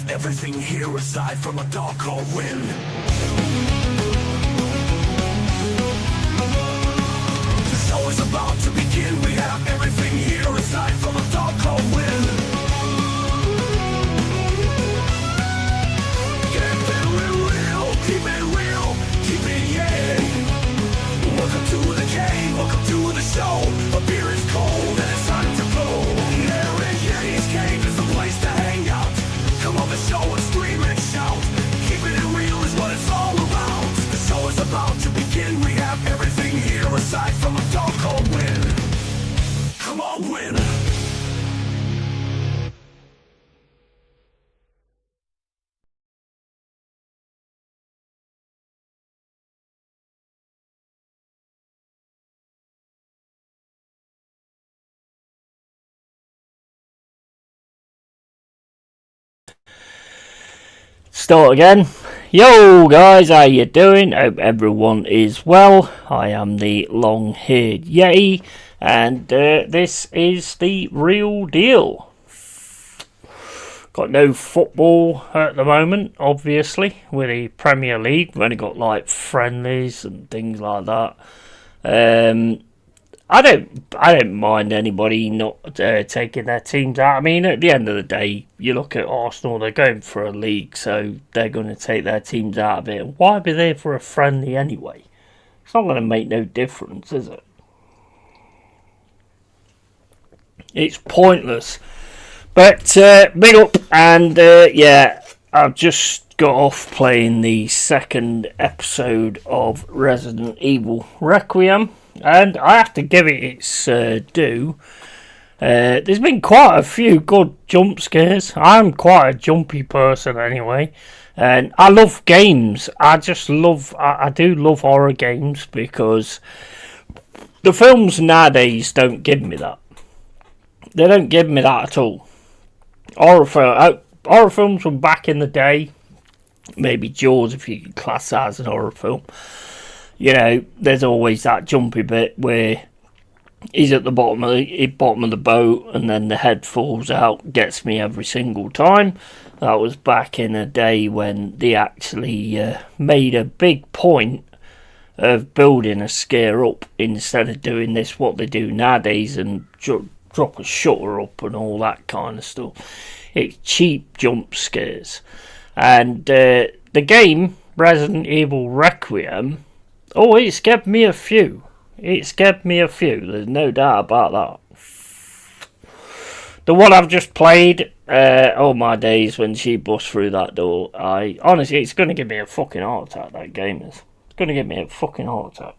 have everything here aside from a dark cold wind. The show is about to begin. We have everything here aside from a dark cold wind. Keep it real, keep it real, keep it yeah. Welcome to the cave, welcome to the show. A beer is cold and it's time to blow. LongHairedYeti'sCave is the place to hang out. Come on the show and scream and shout. Keeping it real is what it's all about. The show is about to begin. We have everything here aside from a dark cold wind. Come on, win. Start again. Yo guys, how you doing? Hope everyone is well. I am the long-haired Yeti, and this is the real deal. Got no football at the moment, obviously, with the Premier League. We've only got like friendlies and things like that. I don't mind anybody not taking their teams out. I mean, at the end of the day, you look at Arsenal, they're going for a league, so they're going to take their teams out of it. Why be there for a friendly anyway? It's not going to make no difference, is it? It's pointless. But big up, and yeah, I've just got off playing the second episode of Resident Evil Requiem. And I have to give it its due. There's been quite a few good jump scares. I'm quite a jumpy person anyway. And I love games. I do love horror games because the films nowadays don't give me that. They don't give me that at all. Horror films from back in the day. Maybe Jaws, if you can class that as an horror film. You know, there's always that jumpy bit where he's at the bottom of the boat and then the head falls out. Gets me every single time. That was back in a day when they actually made a big point of building a scare up instead of doing this what they do nowadays and drop a shutter up and all that kind of stuff. It's cheap jump scares. And the game Resident Evil Requiem, oh, it scared me a few. There's no doubt about that. The one I've just played, oh my days, when she busts through that door, honestly, it's going to give me a fucking heart attack, that game is. It's going to give me a fucking heart attack.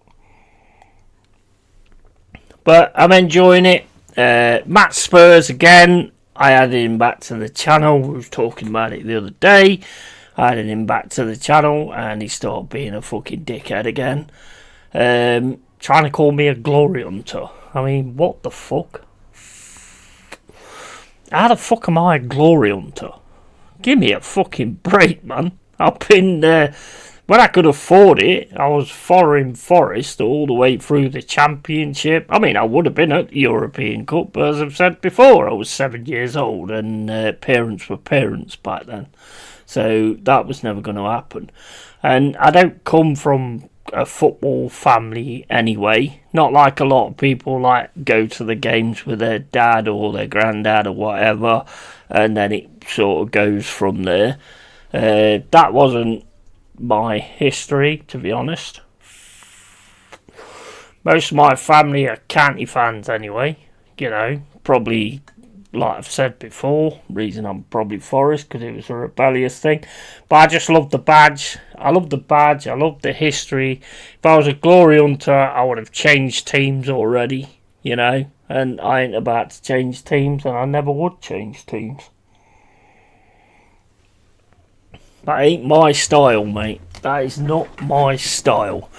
But I'm enjoying it. Matt Spurs again, I added him back to the channel. We were talking about it the other day. I added him back to the channel and he started being a fucking dickhead again. Trying to call me a glory hunter. I mean, what the fuck? How the fuck am I a glory hunter? Give me a fucking break, man. I've been when I could afford it, I was following Forest all the way through the championship. I mean, I would have been at the European Cup, but as I've said before, I was 7 years old and parents were parents back then. So that was never going to happen. And I don't come from a football family anyway. Not like a lot of people like go to the games with their dad or their granddad or whatever. And then it sort of goes from there. That wasn't my history, to be honest. Most of my family are county fans anyway. You know, probably, like I've said before, reason I'm probably Forest because it was a rebellious thing. But I just love the badge. I love the history. If I was a glory hunter, I would have changed teams already, you know. And I ain't about to change teams, and I never would change teams. That ain't my style, mate. That is not my style.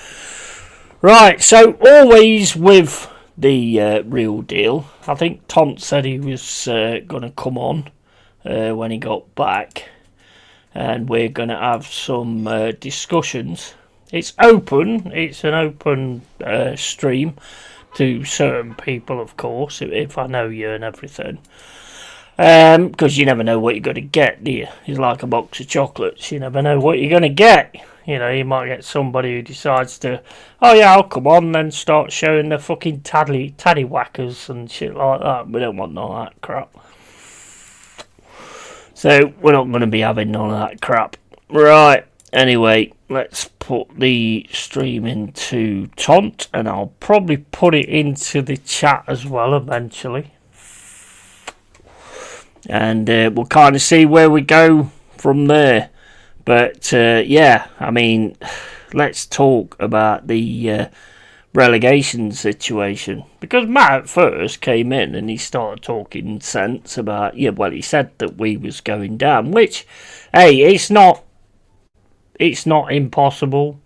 Right, so always with the real deal. I think Tom said he was going to come on when he got back. And we're going to have some discussions. It's open. It's an open stream to certain people, of course, if I know you and everything. Because you never know what you're going to get, do you? It's like a box of chocolates. You never know what you're going to get. You know, you might get somebody who decides to, oh yeah, I'll come on, then start showing the fucking taddy whackers and shit like that. We don't want none of that crap. So, we're not going to be having none of that crap. Right, anyway, let's put the stream into Taunt, and I'll probably put it into the chat as well eventually. And we'll kind of see where we go from there. But yeah, I mean, let's talk about the relegation situation. Because Matt at first came in and he started talking sense about, yeah, well, he said that we was going down. Which, hey, it's not impossible.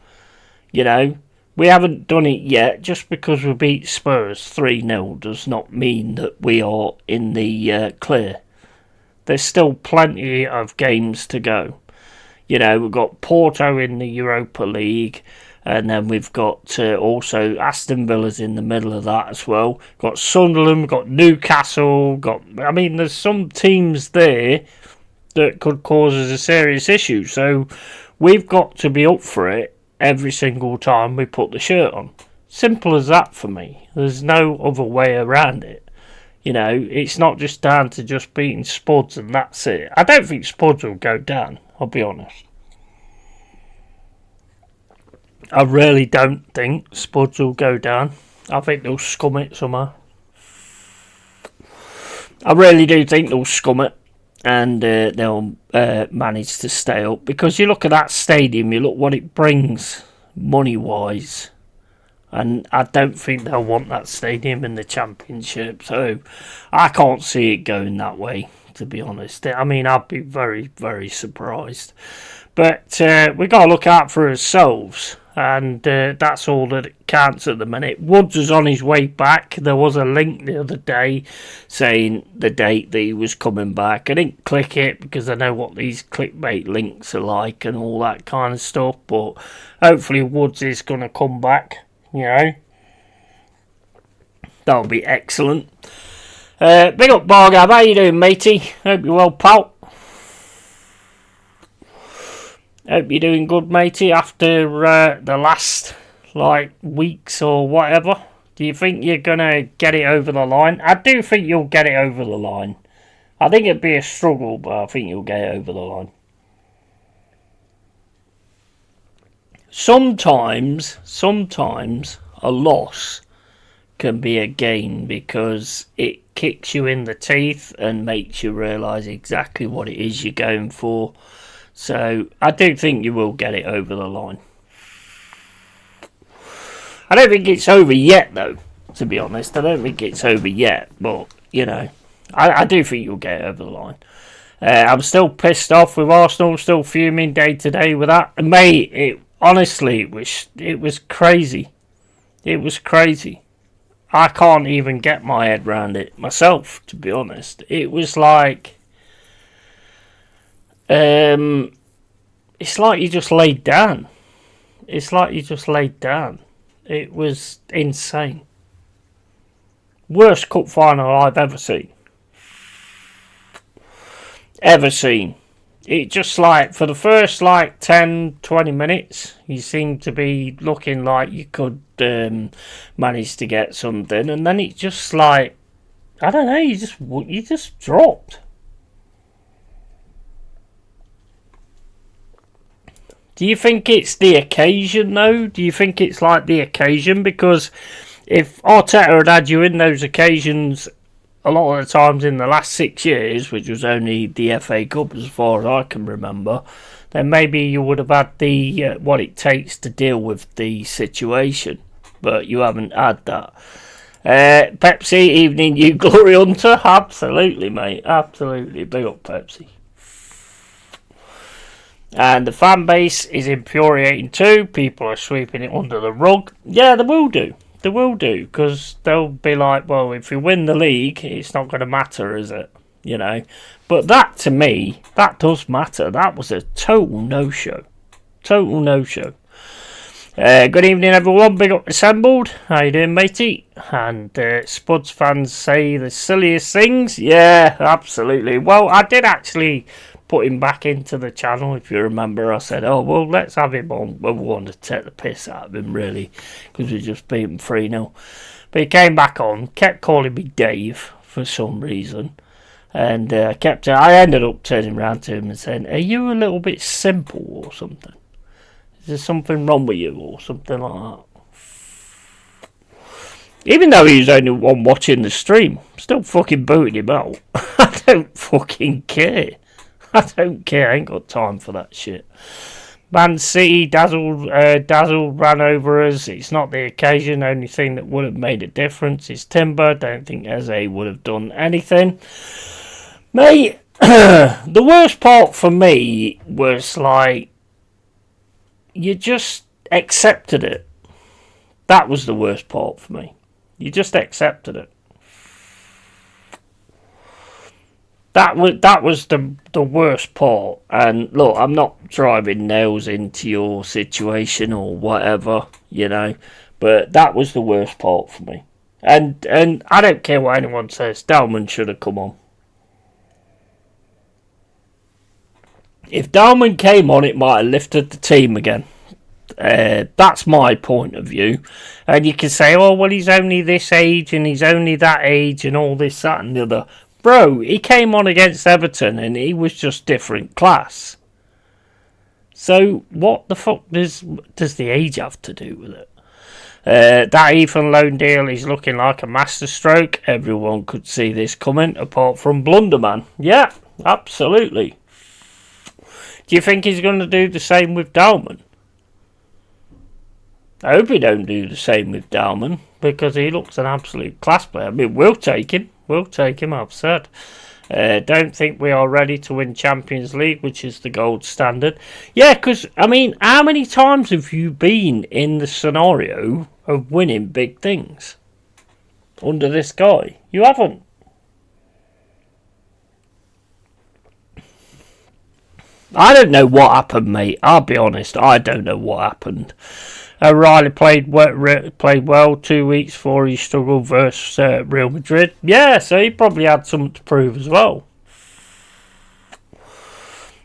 You know, we haven't done it yet. Just because we beat Spurs 3-0 does not mean that we are in the clear. There's still plenty of games to go. You know, we've got Porto in the Europa League, and then we've got also Aston Villa's in the middle of that as well. Got Sunderland, got Newcastle, I mean, there's some teams there that could cause us a serious issue. So we've got to be up for it every single time we put the shirt on. Simple as that for me. There's no other way around it. You know, it's not just down to just beating Spuds and that's it. I don't think Spuds will go down, I'll be honest. I really don't think Spuds will go down. I think they'll scum it somehow. I really do think they'll scum it. And they'll manage to stay up. Because you look at that stadium, you look what it brings money-wise. And I don't think they'll want that stadium in the Championship. So I can't see it going that way, to be honest. I mean, I'd be very, very surprised. But we've got to look out for ourselves. And that's all that counts at the minute. Woods is on his way back. There was a link the other day saying the date that he was coming back. I didn't click it because I know what these clickbait links are like and all that kind of stuff. But hopefully Woods is going to come back. You know, that'll be excellent. Big up, Bargab. How you doing, matey? Hope you're well, pal. Hope you're doing good, matey, after the last, weeks or whatever. Do you think you're going to get it over the line? I do think you'll get it over the line. I think it'd be a struggle, but I think you'll get it over the line. Sometimes a loss can be a gain because it kicks you in the teeth and makes you realise exactly what it is you're going for. So I do think you will get it over the line. I don't think it's over yet, though, to be honest. I don't think it's over yet, but, you know, I do think you'll get it over the line. I'm still pissed off with Arsenal, still fuming day to day with that. And mate, honestly, it was crazy. It was crazy. I can't even get my head around it myself, to be honest. It was like, it's like you just laid down. It's like you just laid down. It was insane. Worst cup final I've ever seen. Ever seen. It just for the first 10, 20 minutes, you seemed to be looking like you could manage to get something, and then it just I don't know, you just dropped. Do you think it's the occasion, though? Do you think it's the occasion? Because if Arteta had you in those occasions a lot of the times in the last 6 years, which was only the FA Cup as far as I can remember, then maybe you would have had the what it takes to deal with the situation. But you haven't had that. Pepsi, evening you glory hunter. Absolutely, mate. Absolutely. Big up, Pepsi. And the fan base is infuriating too. People are sweeping it under the rug. Yeah, they will do. They will do. Because they'll be like, well, if we win the league, it's not going to matter, is it? You know. But that, to me, that does matter. That was a total no-show. Total no-show. Good evening, everyone. Big up assembled. How you doing, matey? And Spuds fans say the silliest things. Yeah, absolutely. Well, I did actually put him back into the channel. If you remember, I said, "Oh, well, let's have him on." Well, we wanted to take the piss out of him, really, because we just beat him 3-0. But he came back on, kept calling me Dave for some reason, and I ended up turning around to him and saying, "Are you a little bit simple or something? Is there something wrong with you or something like that?" Even though he was only one watching the stream, still fucking booted him out. I don't fucking care. I don't care. I ain't got time for that shit. Man City, Dazzle ran over us. It's not the occasion. The only thing that would have made a difference is Timber. Don't think Eze would have done anything. Mate, the worst part for me was like, you just accepted it. That was the worst part for me. You just accepted it. That was the worst part. And look, I'm not driving nails into your situation or whatever, you know, but that was the worst part for me. And I don't care what anyone says. Dalman should have come on. If Dalman came on, it might have lifted the team again. That's my point of view. And you can say, "Oh, well, he's only this age and he's only that age and all this, that and the other." Bro, he came on against Everton and he was just different class. So what the fuck does the age have to do with it? That Ethan loan deal is looking like a masterstroke. Everyone could see this coming, apart from Blunderman. Yeah, absolutely. Do you think he's going to do the same with Dalman? I hope he don't do the same with Dalman, because he looks an absolute class player. I mean, we'll take him. We'll take him, I've said. Don't think we are ready to win Champions League, which is the gold standard. Yeah, because, I mean, how many times have you been in the scenario of winning big things under this guy? You haven't. I don't know what happened, mate. I'll be honest. I don't know what happened. Riley played well 2 weeks before he struggled versus Real Madrid. Yeah, so he probably had something to prove as well.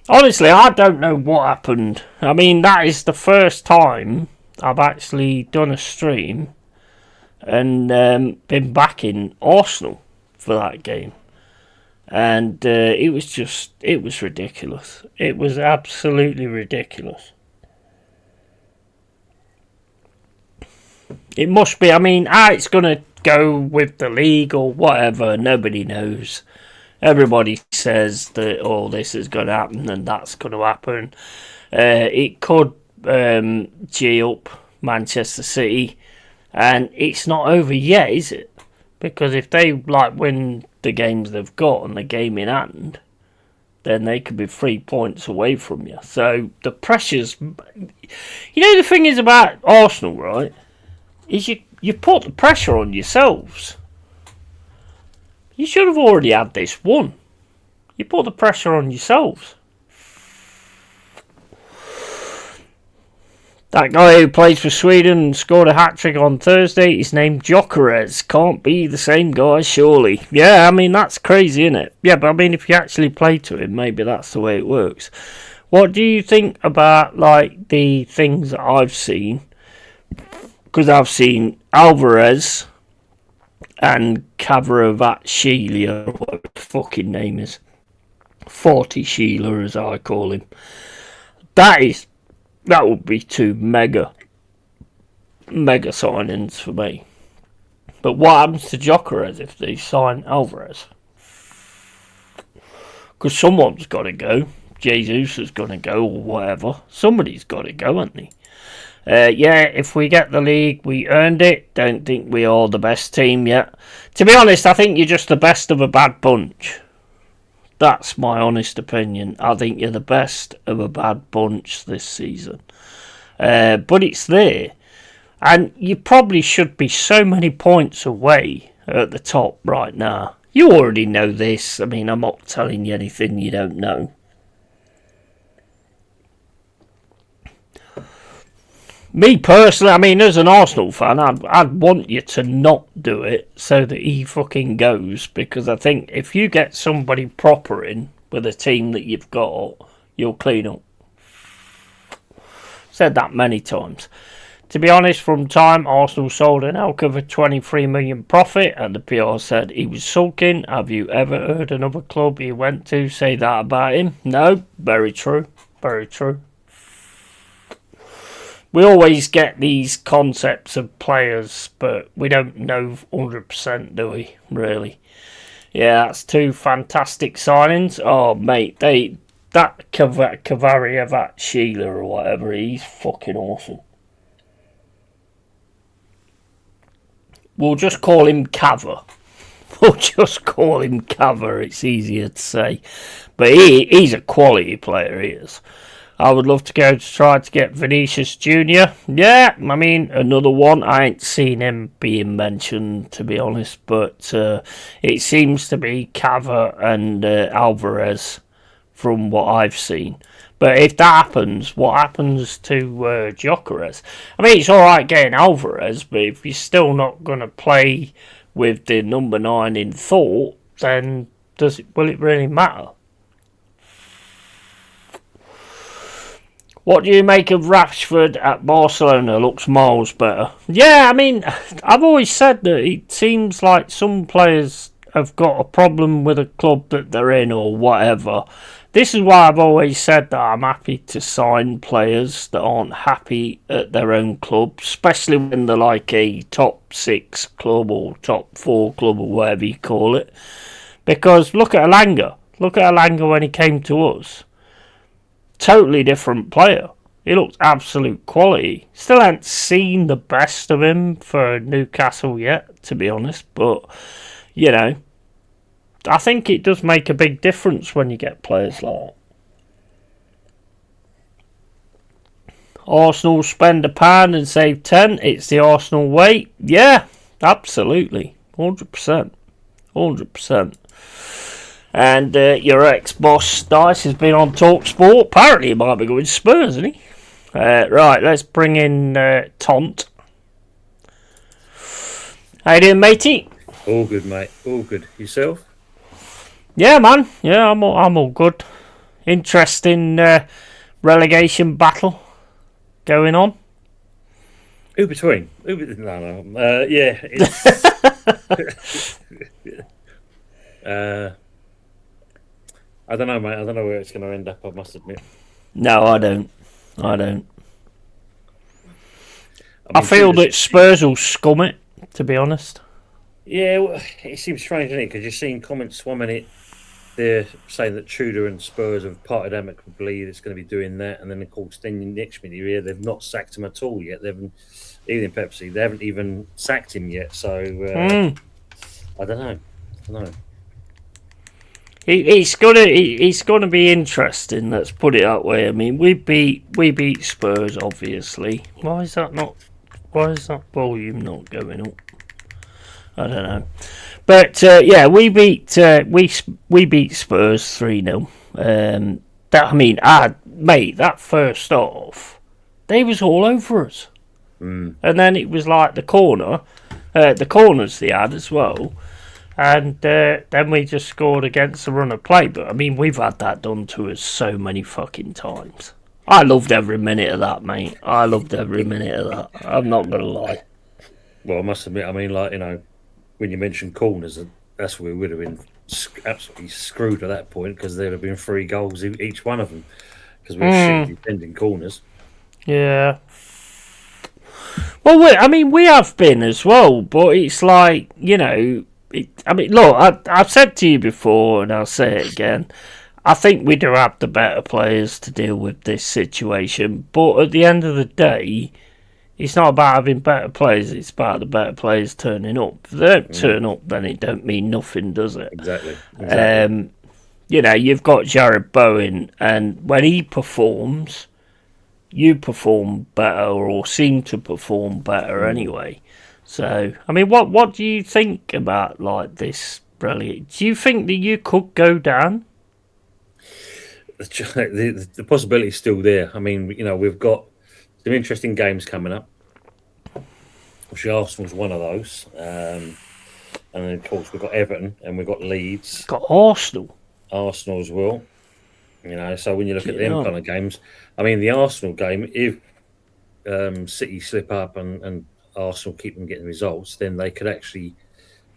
Honestly, I don't know what happened. I mean, that is the first time I've actually done a stream and been backing Arsenal for that game. And it was ridiculous. It was absolutely ridiculous. It must be, I mean, how it's going to go with the league or whatever, nobody knows. Everybody says that all this is going to happen and that's going to happen. It could G up Manchester City, and it's not over yet, is it? Because if they win the games they've got and the game in hand, then they could be 3 points away from you. So the pressures, you know, the thing is about Arsenal, right? Is you put the pressure on yourselves. You should have already had this won. You put the pressure on yourselves. That guy who plays for Sweden and scored a hat-trick on Thursday is named Gyökeres. Can't be the same guy, surely. Yeah, I mean, that's crazy, isn't it? Yeah, but I mean, if you actually play to him, maybe that's the way it works. What do you think about, the things that I've seen? Because I've seen Alvarez and Kvaratskhelia, or whatever the fucking name is. 40 Sheila, as I call him. That would be two mega signings for me. But what happens to Gyökeres if they sign Alvarez? Because someone's got to go. Jesus is going to go, or whatever. Somebody's got to go, hasn't he? Yeah, if we get the league, we earned it. Don't think we are the best team yet. To be honest, I think you're just the best of a bad bunch. That's my honest opinion. I think you're the best of a bad bunch this season. But it's there. And you probably should be so many points away at the top right now. You already know this. I mean, I'm not telling you anything you don't know. Me personally, I mean, as an Arsenal fan, I'd want you to not do it so that he fucking goes, because I think if you get somebody proper in with a team that you've got, you'll clean up. Said that many times. To be honest, from time Arsenal sold Anelka for 23 million profit and the PR said he was sulking, have you ever heard another club he went to say that about him? No, very true, very true. We always get these concepts of players, but we don't know 100%, do we, really? Yeah, that's two fantastic signings. Oh, mate, that Kavarievat Sheila or whatever, he's fucking awesome. We'll just call him Cava. We'll just call him Cava, it's easier to say. But he's a quality player, he is. I would love to go to try to get Vinicius Jr. Yeah, I mean, another one. I ain't seen him being mentioned, to be honest, but it seems to be Cava and Alvarez from what I've seen. But if that happens, what happens to Gyökeres? I mean, it's alright getting Alvarez, but if you're still not going to play with the number 9 in thought, then will it really matter? What do you make of Rashford at Barcelona? Looks miles better. Yeah, I mean, I've always said that it seems like some players have got a problem with a club that they're in or whatever. This is why I've always said that I'm happy to sign players that aren't happy at their own club, especially when they're like a top 6 club or top 4 club or whatever you call it. Because look at Elanga. Look at Elanga when he came to us. Totally different player. He looks absolute quality. Still haven't seen the best of him for Newcastle yet, to be honest. But, you know, I think it does make a big difference when you get players like that. Arsenal spend £1 and save 10. It's the Arsenal way. Yeah, absolutely. 100%. 100%. And your ex-boss Dice has been on TalkSport. Apparently he might be going Spurs, isn't he? Right, let's bring in Tont. How you doing, matey? All good, mate. All good. Yourself? Yeah, man. Yeah, I'm all good. Interesting relegation battle going on. Who between? No. Yeah. It's, I don't know, mate. I don't know where it's going to end up, I must admit. No, I don't. I feel that Spurs will scum it, to be honest. Yeah, well, it seems strange, doesn't it? Because you're seeing comments 1 minute they're saying that Tudor and Spurs have parted amicably, it's going to be doing that, and then of course then next minute you hear they've not sacked him at all yet. Even in Pepsi, they haven't even sacked him yet. So I don't know. It's gonna be interesting. Let's put it that way. I mean, we beat Spurs, obviously. Why is that volume not going up? I don't know. But yeah, we beat Spurs 3-0. That first half, they was all over us. And then it was like the corners they had as well. And then we just scored against the run of play. But, I mean, we've had that done to us so many fucking times. I loved every minute of that, mate. I loved every minute of that. I'm not going to lie. Well, I must admit, I mean, like, you know, when you mentioned corners, that's where we would have been absolutely screwed at that point because there would have been 3 goals each one of them because we were shit defending corners. Yeah. Well, we have been as well, but it's like, you know... look, I've said to you before, and I'll say it again, I think we do have the better players to deal with this situation, but at the end of the day, it's not about having better players, it's about the better players turning up. If they don't turn up, then it don't mean nothing, does it? Exactly. You know, you've got Jared Bowen, and when he performs, you perform better, or seem to perform better anyway. So, I mean, what do you think about like this? Brilliant. Do you think that you could go down? The possibility is still there. I mean, you know, we've got Some interesting games coming up. Obviously, Arsenal's one of those. And then, of course, we've got Everton and we've got Leeds. Got Arsenal. Arsenal as well. So when you look at them Yeah. kind of games, I mean, the Arsenal game, if City slip up and Arsenal keep them getting results, then they could actually,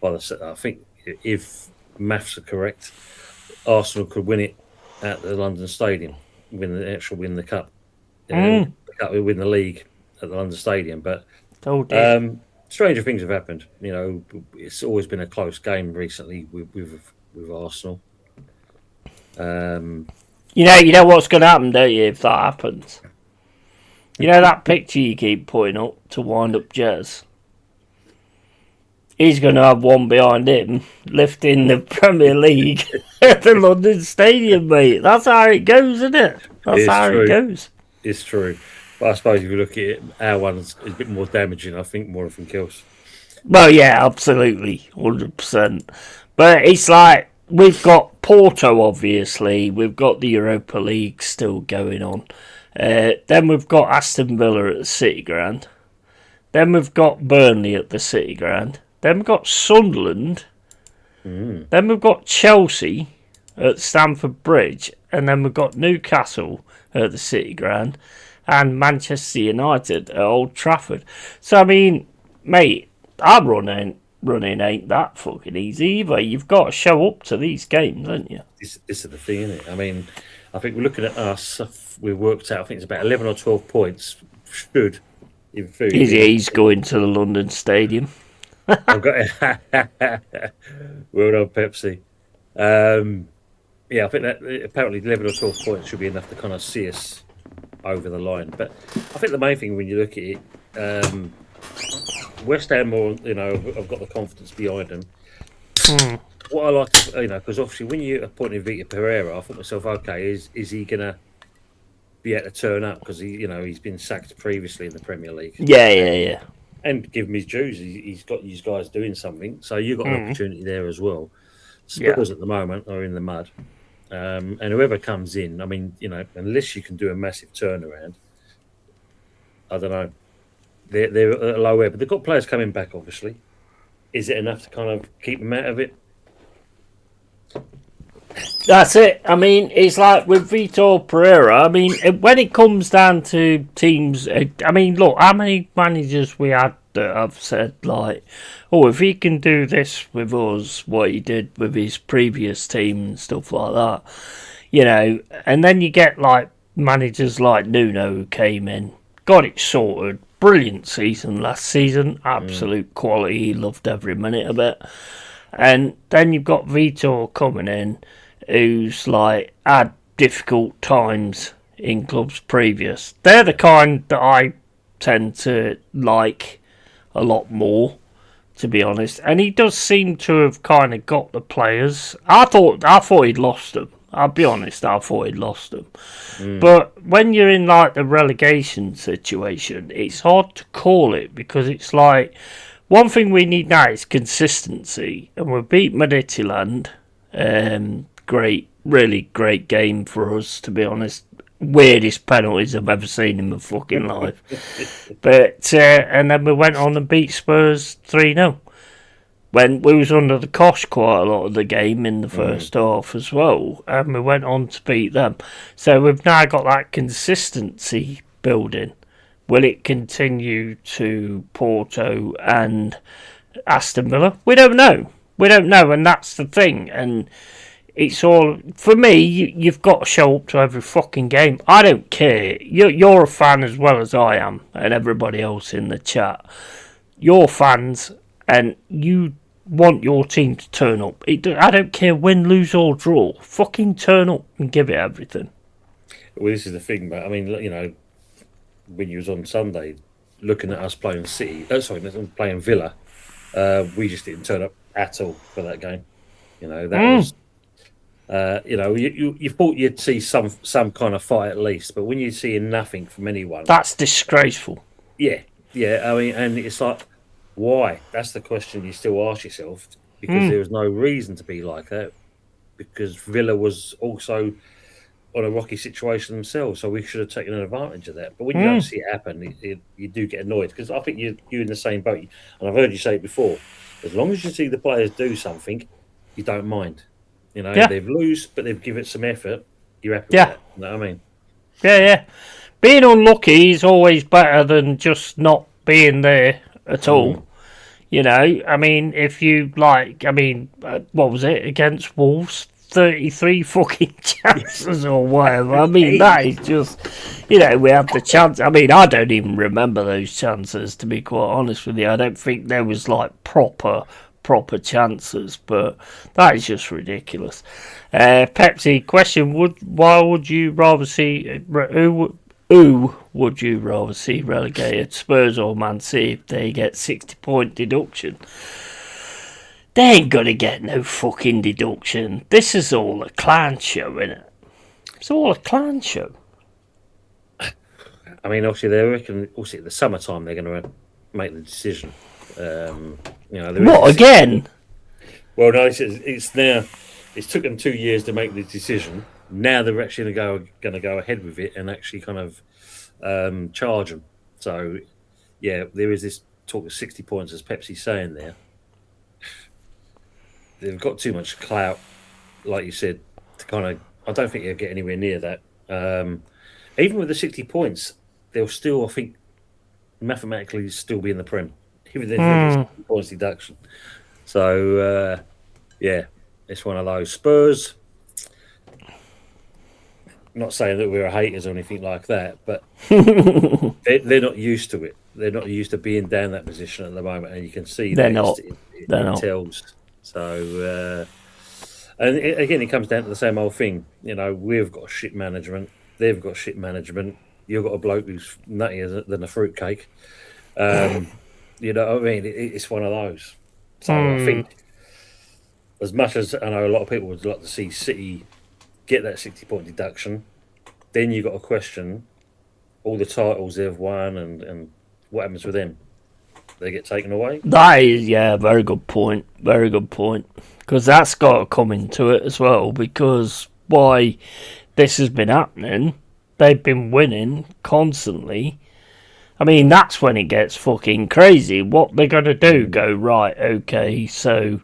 I think, if maths are correct, Arsenal could win it at the London Stadium, win the cup, win the league at the London Stadium. But Oh dear. stranger things have happened. It's always been a close game recently with Arsenal. You know what's going to happen, don't you, if that happens? You know that picture you keep putting up to wind up Jez? He's going to have one behind him lifting the Premier League at the London Stadium, mate. That's how it goes, isn't it? That's how it goes. It's true. But I suppose if you look at it, our one's a bit more damaging, I think, more than kills. Well, yeah, absolutely. 100%. But it's like, we've got Porto, obviously. We've got the Europa League still going on. Then we've got Aston Villa at the City Ground. Then we've got Burnley at the City Ground. Then we've got Sunderland. Then we've got Chelsea at Stamford Bridge. And then we've got Newcastle at the City Ground. And Manchester United at Old Trafford. So, I mean, mate, our running ain't that fucking easy either. You've got to show up to these games, haven't you? This is the thing, isn't it? I mean, I think we're looking at us. We worked out, I think it's about 11 or 12 points. Should in theory. He's going to the London Stadium. I've got well done, Pepsi. I think that apparently 11 or 12 points should be enough to kind of see us over the line. But I think the main thing when you look at it, West Ham, I've got the confidence behind them. What I like, because obviously when you're appointing Vitor Pereira, I thought myself, okay, is he gonna be able to turn up because he's been sacked previously in the Premier League? Yeah. And give him his dues. He's got these guys doing something, so you've got an opportunity there as well. Spurs at the moment are in the mud, and whoever comes in, I mean, unless you can do a massive turnaround, I don't know. They're at a low ebb, but they've got players coming back. Obviously, is it enough to kind of keep them out of it? That's it. I mean, it's like with Vitor Pereira. I mean, when it comes down to teams, I mean, look, how many managers we had that have said, like, oh, if he can do this with us, what he did with his previous team and stuff like that, and then you get, like, managers like Nuno who came in, got it sorted, brilliant season last season, absolute quality, he loved every minute of it. And then you've got Vitor coming in, who's like had difficult times in clubs previous. They're the kind that I tend to like a lot more, to be honest. And he does seem to have kind of got the players. I thought he'd lost them. I'll be honest, I thought he'd lost them. But when you're in like the relegation situation, it's hard to call it because it's like one thing we need now is consistency, and we beat Midtjylland. Great, really great game for us, to be honest. Weirdest penalties I've ever seen in my fucking life. But and then we went on and beat Spurs 3-0. When we was under the cosh quite a lot of the game in the first half as well, and we went on to beat them. So we've now got that consistency building. Will it continue to Porto and Aston Villa? We don't know. And that's the thing. And it's all, for me, you've got to show up to every fucking game. I don't care. You're a fan as well as I am, and everybody else in the chat. You're fans, and you want your team to turn up. I don't care win, lose or draw. Fucking turn up and give it everything. Well, this is the thing, but I mean, when you was on Sunday, looking at us playing playing Villa, we just didn't turn up at all for that game. Was, you thought you'd see some kind of fight at least, but when you're seeing nothing from anyone, that's disgraceful. Yeah. I mean, and it's like, why? That's the question you still ask yourself, because there was no reason to be like that. Because Villa was also on a rocky situation themselves, so we should have taken advantage of that. But when you don't see it happen, you do get annoyed, because I think you're in the same boat. And I've heard you say it before. As long as you see the players do something, you don't mind. You know, they've lose, but they've given it some effort. You're happy with that. You know what I mean? Yeah. Being unlucky is always better than just not being there at all. You know, I mean, if you what was it against Wolves? 33 fucking chances or whatever. I mean, that is just, we had the chance. I mean, I don't even remember those chances, to be quite honest with you. I don't think there was like proper chances, but that is just ridiculous. Pepsi question: why would you rather see who would you rather see relegated, Spurs or Man City, if they get 60-point deduction? They ain't gonna get no fucking deduction. This is all a clown show, innit? It's all a clown show. I mean, obviously, they reckon also at the summertime they're going to make the decision. What again? Well, no, it's now. It's took them 2 years to make the decision. Now they're actually going to go ahead with it and actually kind of charge them. So, yeah, there is this talk of 60 points, as Pepsi's saying there. They've got too much clout, like you said, to kind of. I don't think they'll get anywhere near that. Even with the 60 points, they'll still, I think, mathematically still be in the Prem, even if there's 60 points deduction. So, yeah, it's one of those. Spurs. Not saying that we're haters or anything like that, but they're not used to it. They're not used to being down that position at the moment, and you can see they're that not. It tells. So, and again, it comes down to the same old thing. You know, we've got shit management. They've got shit management. You've got a bloke who's nuttier than a fruitcake. You know what I mean? It's one of those. So I think, as much as I know a lot of people would like to see City get that 60-point deduction, then you've got to question all the titles they've won and what happens with them. They get taken away? That is, very good point. Very good point. Because that's got to come into it as well, because why this has been happening, they've been winning constantly. I mean, that's when it gets fucking crazy. What they're going to do, go, right, okay, so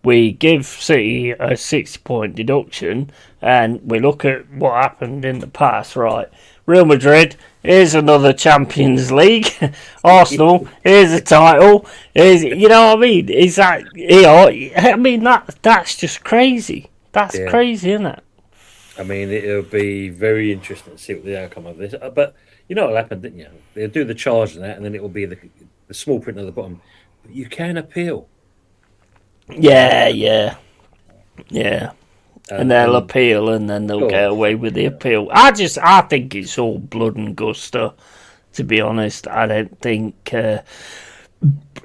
we give City a 60-point deduction, and we look at what happened in the past, right? Real Madrid, here's another Champions League. Arsenal, here's a title. You know what I mean? Is that, I mean, that's just crazy. That's crazy, isn't it? I mean, it'll be very interesting to see what the outcome of this. But you know what will happen, didn't you? They'll do the charge and that, and then it will be the small print at the bottom. But you can appeal. Yeah. And they'll appeal, and then they'll get away with the appeal. I think it's all blood and gusto, to be honest. I don't think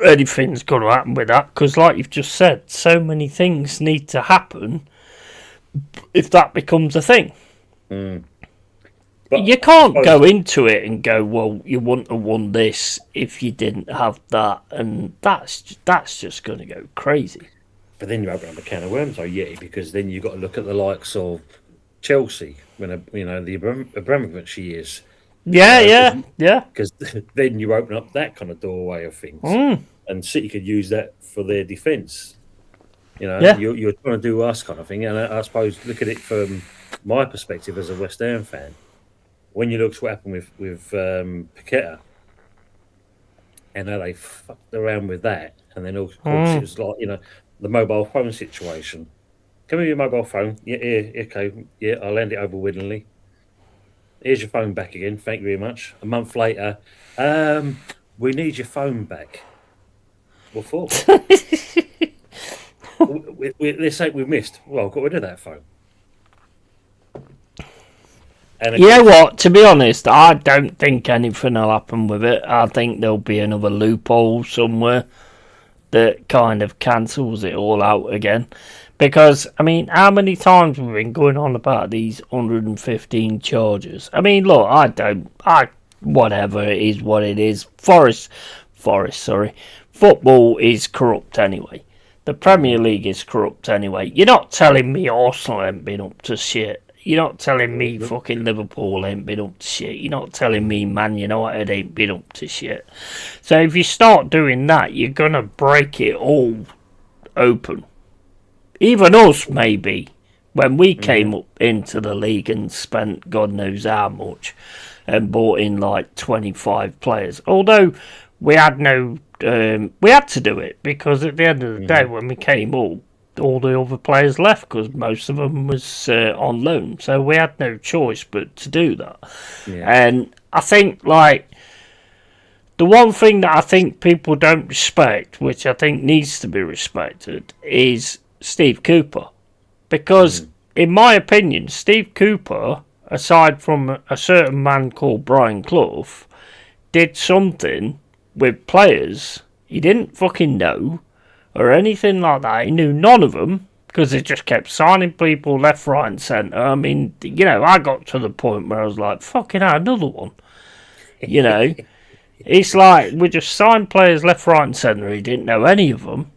anything's going to happen with that, because like you've just said, so many things need to happen if that becomes a thing. But you can't go into it and go, well, you wouldn't have won this if you didn't have that, and that's just going to go crazy. But then you open up a can of worms, because then you've got to look at the likes of Chelsea, when the Abramovich years. Yeah. Because then you open up that kind of doorway of things, and City could use that for their defence. You know, you're trying to do us kind of thing, and I suppose look at it from my perspective as a West Ham fan. When you look at what happened with Paqueta, and how they fucked around with that, and then also it was like the mobile phone situation. Come with your mobile phone. Yeah, okay. Yeah, I'll hand it over willingly. Here's your phone back again. Thank you very much. A month later, we need your phone back. What for? Let's say we missed. Well, got rid of that phone. And you know what? To be honest, I don't think anything will happen with it. I think there'll be another loophole somewhere that kind of cancels it all out again. Because, I mean, how many times have we been going on about these 115 charges? I mean, look, whatever, it is what it is. Football is corrupt anyway. The Premier League is corrupt anyway. You're not telling me Arsenal haven't been up to shit. You're not telling me fucking Liverpool ain't been up to shit. You're not telling me Man United ain't been up to shit. So if you start doing that, you're gonna break it all open. Even us, maybe, when we came up into the league and spent God knows how much and bought in like 25 players. Although we had we had to do it because at the end of the day, when we came up, all the other players left because most of them was on loan. So we had no choice but to do that. Yeah. And I think, like, the one thing that I think people don't respect, which I think needs to be respected, is Steve Cooper. Because, in my opinion, Steve Cooper, aside from a certain man called Brian Clough, did something with players he didn't fucking know or anything like that. He knew none of them because they just kept signing people left, right, and centre. I mean, you know, I got to the point where I was like, fucking hell, another one. You know, it's like we just signed players left, right, and centre. He didn't know any of them,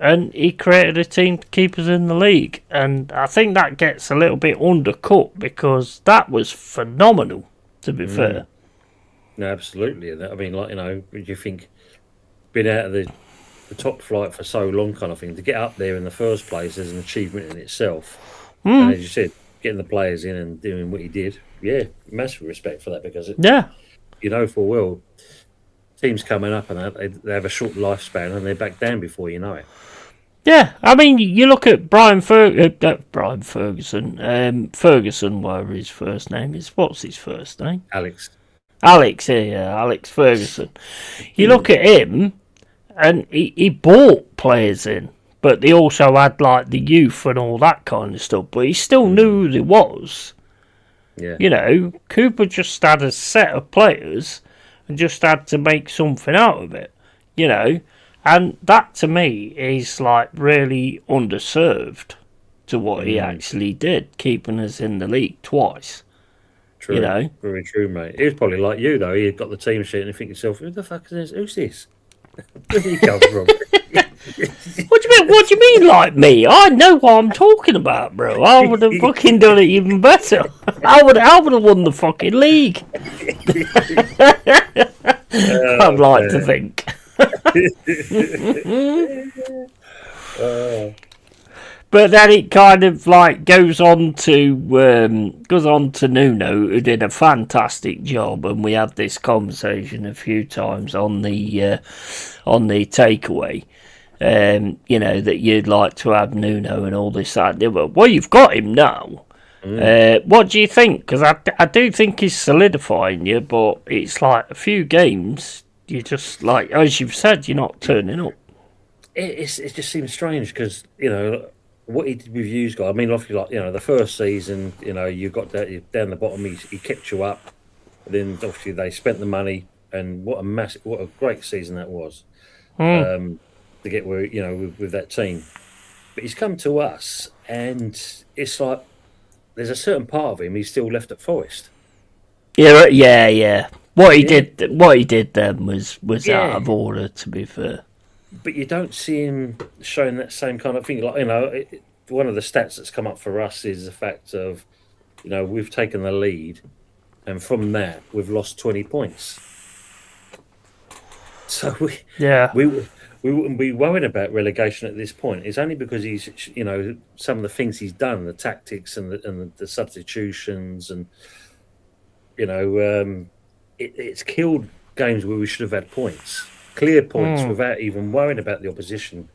and he created a team to keep us in the league. And I think that gets a little bit undercut because that was phenomenal, to be fair. No, absolutely. I mean, like, you know, you think being out of the top flight for so long, kind of thing, to get up there in the first place is an achievement in itself. And as you said, getting the players in and doing what he did, massive respect for that because you know full well teams coming up and they have a short lifespan and they're back down before you know it. Yeah, I mean, you look at Brian Ferguson, Ferguson, whatever his first name is. What's his first name? Alex, Alex Ferguson. You look at him, and he bought players in, but they also had, like, the youth and all that kind of stuff, but he still knew who they was. Yeah. You know, Cooper just had a set of players and just had to make something out of it, you know, and that to me is, like, really underserved to what he actually did, keeping us in the league twice. True, you know? Very true, mate. He was probably like you, though. He got the team sheet and you think to yourself, who the fuck is this? Who's this? Where did he come from? What do you mean, like me? I know what I'm talking about, bro. I would have fucking done it even better. I would have won the fucking league. I'd like to think. But then it kind of like goes on to Nuno, who did a fantastic job, and we had this conversation a few times on the takeaway. You know, that you'd like to have Nuno and all this that. Well, you've got him now. What do you think? Because I do think he's solidifying you, but it's like a few games, you just, like, as you've said, you're not turning up. It just seems strange because, you know, what he did with you guys. I mean, obviously, like, you know, the first season, you know, you got down the bottom. He kept you up. Then obviously they spent the money, and what a great season that was to get where, you know, with that team. But he's come to us, and it's like there's a certain part of him he's still left at Forest. Yeah. What he did then was out of order, to be fair. But you don't see him showing that same kind of thing. Like, you know, one of the stats that's come up for us is the fact of, you know, we've taken the lead, and from that we've lost 20 points. So we wouldn't be worried about relegation at this point. It's only because he's, you know, some of the things he's done, the tactics and the substitutions, and, you know, it's killed games where we should have had points. Clear points without even worrying about the opposition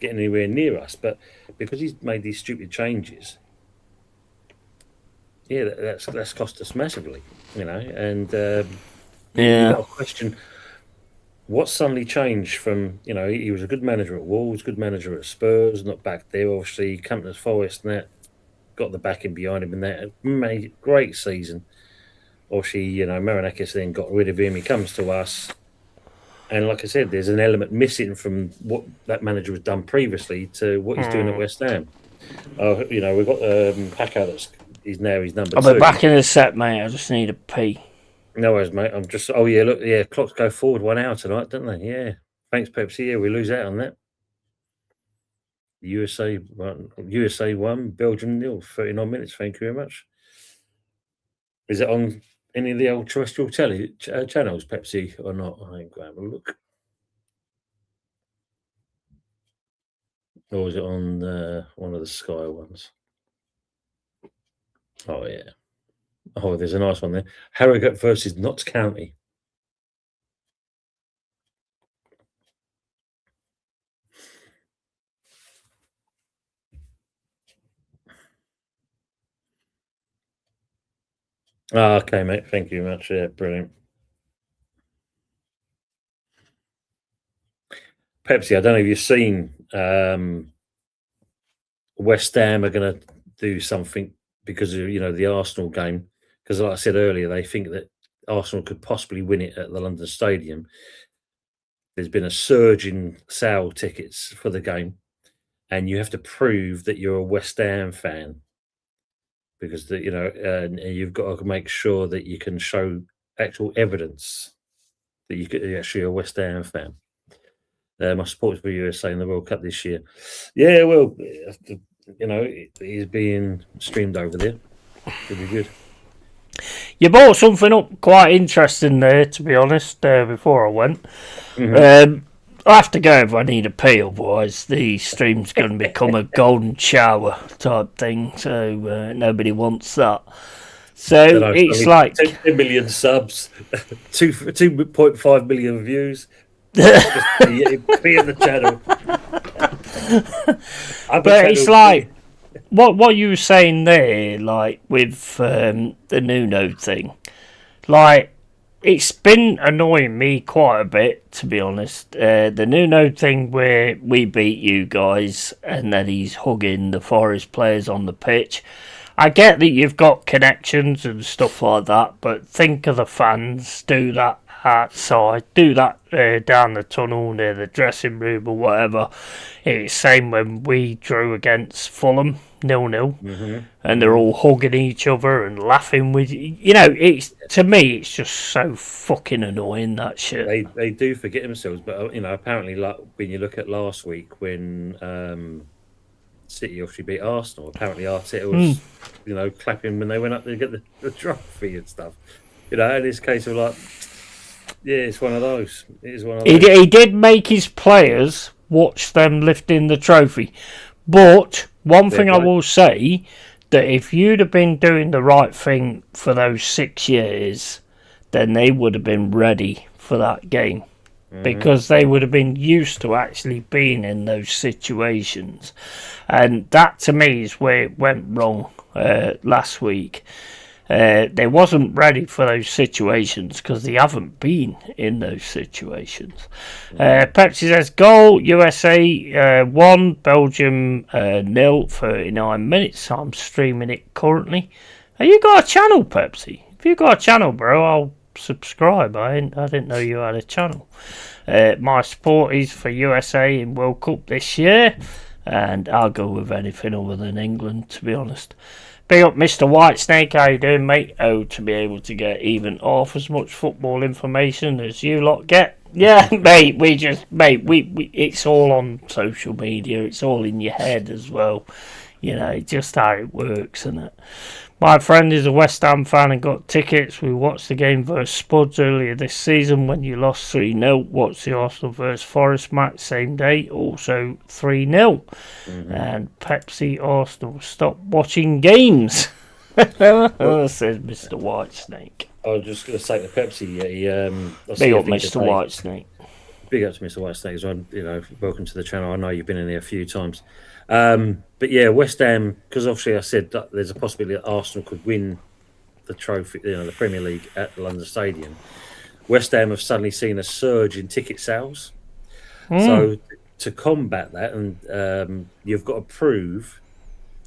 getting anywhere near us. But because he's made these stupid changes, that's cost us massively, you know. And you've got to question what suddenly changed from, you know, he was a good manager at Wolves, good manager at Spurs, not back there. Obviously, he came to Forest and that, got the backing behind him, and that made a great season. Obviously, you know, Marinakis then got rid of him. He comes to us. And like I said, there's an element missing from what that manager has done previously to what he's doing at West Ham. You know, we've got Paco he's now his number 2. I'll be back in a sec, mate. I just need a pee. No worries, mate. I'm just... Oh, yeah, look. Yeah, clocks go forward 1 hour tonight, don't they? Yeah. Thanks, Pepsi. Yeah, we lose out on that. USA won, Belgium 0, 39 minutes. Thank you very much. Is it on any of the old terrestrial channels, Pepsi, or not? I ain't going to have a look. Or is it on one of the Sky ones? Oh, yeah. Oh, there's a nice one there. Harrogate versus Notts County. Ah, okay, mate. Thank you very much. Yeah, brilliant. Pepsi, I don't know if you've seen West Ham are going to do something because of the Arsenal game. Because, like I said earlier, they think that Arsenal could possibly win it at the London Stadium. There's been a surge in sale tickets for the game, and you have to prove that you're a West Ham fan because and you've got to make sure that you can show actual evidence that you're actually a West Ham fan. My support for USA in the World Cup this year. Yeah, well, it is being streamed over there. It'll be good. You brought something up quite interesting there, to be honest, before I went. Mm-hmm. I have to go if I need a pee, otherwise the stream's going to become a golden shower type thing, so nobody wants that. So it's like 10 million subs, 2.5 million views. Just be in the channel. But it's like what you were saying there, like with the Nuno thing. Like, it's been annoying me quite a bit, to be honest. The Nuno thing where we beat you guys and then he's hugging the Forest players on the pitch. I get that you've got connections and stuff like that, but think of the fans. Do that outside. Do that down the tunnel near the dressing room or whatever. It's the same when we drew against Fulham 0-0, mm-hmm. and they're all hugging each other and laughing with you. It's to me, it's just so fucking annoying, that shit. They do forget themselves, but apparently, like when you look at last week when City obviously beat Arsenal, apparently Arteta was clapping when they went up to get the trophy and stuff. In this case of like, yeah, it's one of those. It is one of those. He did make his players watch them lifting the trophy, but one thing I will say, that if you'd have been doing the right thing for those 6 years, then they would have been ready for that game. Mm-hmm. Because they would have been used to actually being in those situations. And that, to me, is where it went wrong last week. They wasn't ready for those situations because they haven't been in those situations. Pepsi says, goal, USA 1, Belgium 0, 39 minutes. I'm streaming it currently. Have you got a channel, Pepsi? If you got a channel, bro, I'll subscribe. I didn't know you had a channel. My support is for USA in World Cup this year, and I'll go with anything other than England, to be honest. Big up Mr. Whitesnake, how you doing, mate? Oh, to be able to get even half as much football information as you lot get. Yeah, mate, we it's all on social media, it's all in your head as well. Just how it works, isn't it? My friend is a West Ham fan and got tickets. We watched the game versus Spuds earlier this season when you lost 3-0. Watched the Arsenal versus Forest match same day, also 3-0. Mm-hmm. And Pepsi Arsenal stopped watching games. Says Mr. Whitesnake. I was just going to say to Pepsi, big up Mr. Whitesnake. Big up to Mr. Whitesnake as well. Welcome to the channel. I know you've been in there a few times. But yeah, West Ham, because obviously I said that there's a possibility that Arsenal could win the trophy, the Premier League at the London Stadium. West Ham have suddenly seen a surge in ticket sales. So to combat that, and you've got to prove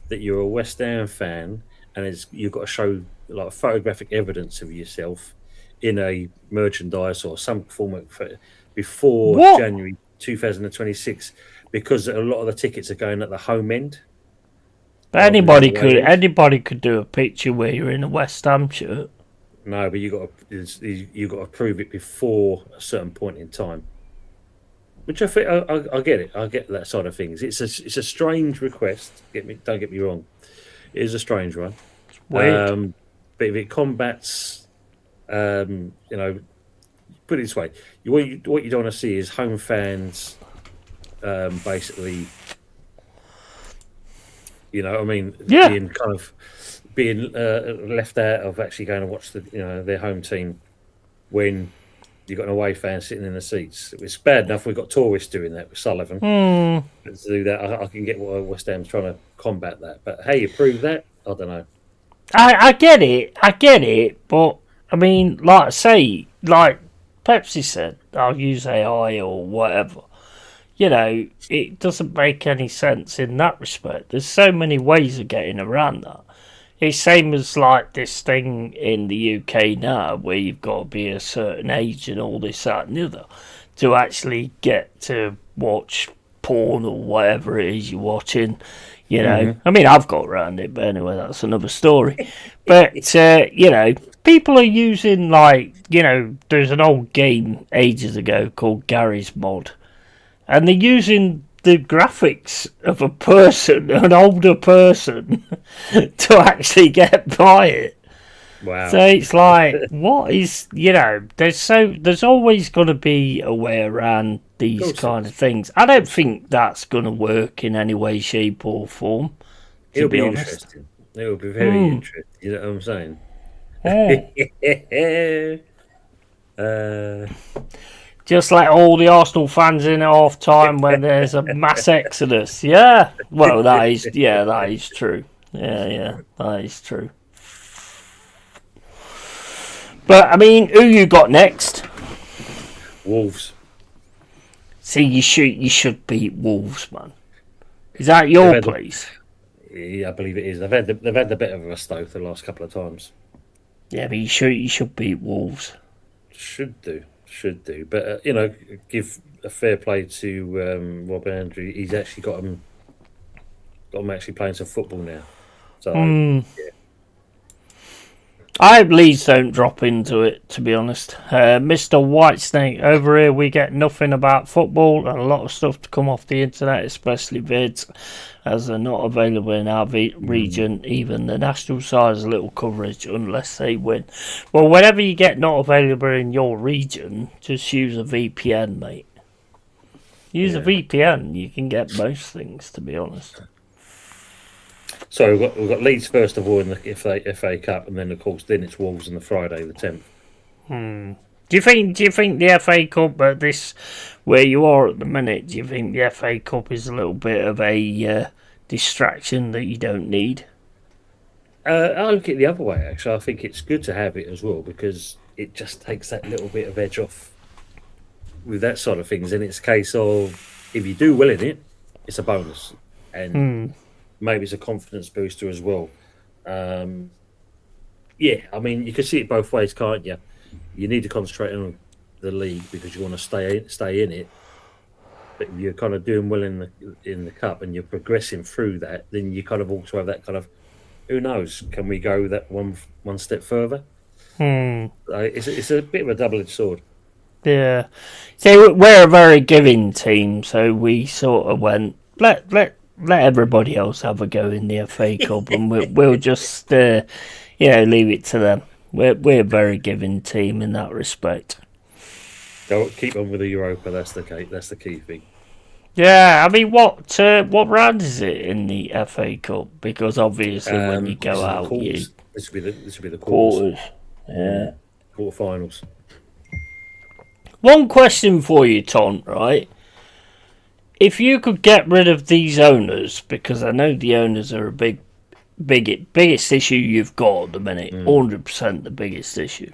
that you're a West Ham fan, and you've got to show like photographic evidence of yourself in a merchandise or some form of before January 2026. Because a lot of the tickets are going at the home end. But anybody could do a picture where you're in a West Ham shirt. No, but you got to prove it before a certain point in time. Which I think I get it. I get that side of things. It's a strange request. Don't get me wrong. It is a strange one. Weird. But if it combats, you know, put it this way, what you don't want to see is home fans, basically, you know, what I mean, Yeah. being left out of actually going to watch their home team when you've got an away fan sitting in the seats. It's bad enough we've got tourists doing that with Sullivan. But to do that, I can get what West Ham's trying to combat that. But how you prove that, I don't know. I get it, but I mean, like I say, like Pepsi said, I'll use AI or whatever. You know, it doesn't make any sense in that respect. There's so many ways of getting around that. It's same as like this thing in the UK now where you've got to be a certain age and all this, that and the other to actually get to watch porn or whatever it is you're watching. You know, I mean, I've got around it, but anyway, that's another story. But, you know, people are using, like, you know, there's an old game ages ago called Gary's Mod, and they're using the graphics of a person, an older person, to actually get by it. Wow. So it's like, what is, you know, there's always going to be a way around these kind of things. I don't think that's going to work in any way, shape, or form. It'll be honest. interesting. It'll be very interesting. You know what I'm saying? Just like all the Arsenal fans in at half time when there's a mass exodus. Yeah. Well, that is true. Yeah, that is true. But I mean, who you got next? Wolves. See, you should beat Wolves, man. Is that your place? Yeah, I believe it is. They've had the better of us though the last couple of times. Yeah, but you should beat Wolves. Should do. But you know, give a fair play to Rob Andrew. He's actually got him actually playing some football now. So yeah. I hope Leeds don't drop into it, to be honest. Mr. Whitesnake, over here we get nothing about football and a lot of stuff to come off the internet, especially vids, as they're not available in our region. Even the national side has little coverage unless they win. Well, whenever you get not available in your region, just use a VPN, mate. Use a VPN, you can get most things, to be honest. So we've got Leeds first of all in the FA Cup, and then of course it's Wolves on the Friday the 10th. Do you think the FA Cup at this where you are at the minute? Do you think the FA Cup is a little bit of a distraction that you don't need? I look at it the other way. Actually, I think it's good to have it as well because it just takes that little bit of edge off with that sort of things. And it's a case of if you do well in it, it's a bonus, and maybe it's a confidence booster as well. Yeah, I mean, you can see it both ways, can't you? You need to concentrate on the league because you want to stay in it. But if you're kind of doing well in the cup and you're progressing through that, then you kind of also have that kind of, who knows? Can we go that one step further? It's a bit of a double-edged sword. Yeah. So we're a very giving team, so we sort of went let everybody else have a go in the FA Cup, and we'll just leave it to them. We're a very giving team in that respect. Don't keep on with the Europa. That's the key thing. Yeah, I mean, what round is it in the FA Cup? Because obviously, when you go out, this will be the quarters. Yeah, quarterfinals. One question for you, Ton. Right, if you could get rid of these owners, because I know the owners are a biggest issue you've got at the minute, 100% the biggest issue.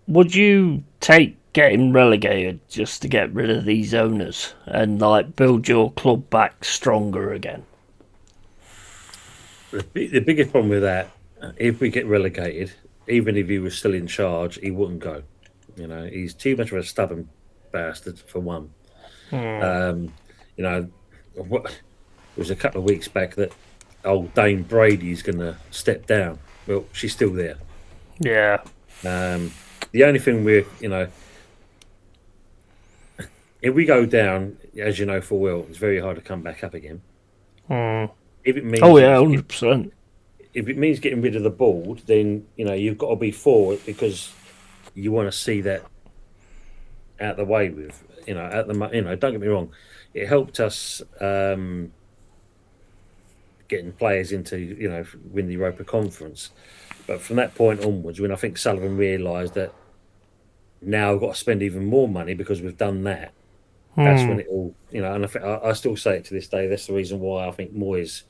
Would you take getting relegated just to get rid of these owners and like build your club back stronger again? The biggest problem with that, if we get relegated, even if he was still in charge, he wouldn't go. You know, he's too much of a stubborn bastard for one. It was a couple of weeks back that old Dame Brady's going to step down. Well, she's still there. Yeah. The only thing if we go down, as you know full well, it's very hard to come back up again. If it means, Oh yeah, 100%. if it means getting rid of the board, then you've got to be for it because you want to see that out the way with. Don't get me wrong, it helped us getting players into win the Europa Conference, but from that point onwards, when I think Sullivan realised that now I've got to spend even more money because we've done that. That's when it all, and I still say it to this day. That's the reason why I think Moyes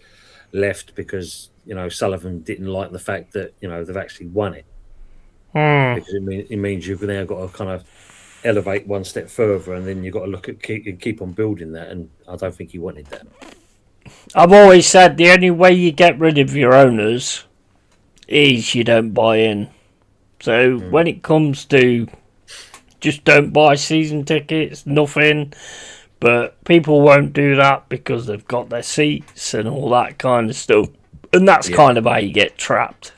left, because Sullivan didn't like the fact that they've actually won it, because it means you've now got to kind of elevate one step further, and then you've got to look at keep on building that. And I don't think he wanted that. I've always said the only way you get rid of your owners is you don't buy in. So when it comes to just don't buy season tickets, nothing. But people won't do that because they've got their seats and all that kind of stuff. And that's kind of how you get trapped,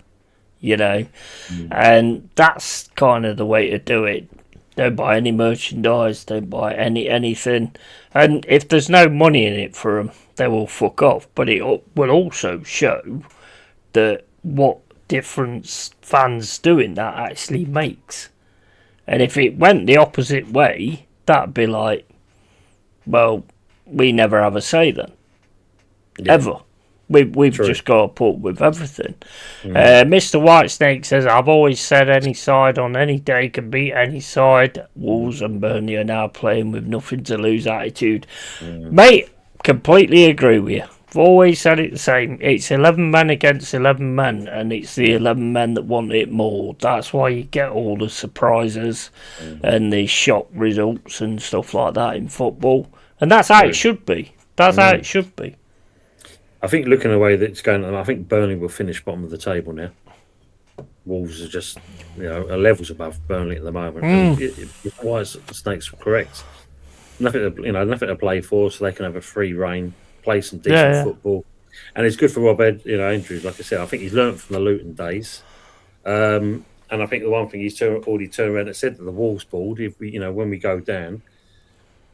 And that's kind of the way to do it. Don't buy any merchandise, don't buy anything. And if there's no money in it for them, they will fuck off. But it will also show that what difference fans doing that actually makes. And if it went the opposite way, that'd be like, well, we never have a say then. Yeah. Ever. We've just got to put with everything. Mr. Whitesnake says, I've always said any side on any day can beat any side. Wolves and Burnley are now playing with nothing to lose attitude. Mate, completely agree with you. I've always said it the same. It's 11 men against 11 men, and it's the 11 men that want it more. That's why you get all the surprises and the shock results and stuff like that in football. And that's how it should be. That's how it should be. I think looking the way that it's going, I think Burnley will finish bottom of the table now. Wolves are just, are levels above Burnley at the moment. Why is the Snakes correct? Nothing to play for, so they can have a free reign, play some decent football, and it's good for Rob Andrews. Like I said, I think he's learnt from the Luton days, and I think the one thing he's already turned around and said to the Wolves board, if we, when we go down,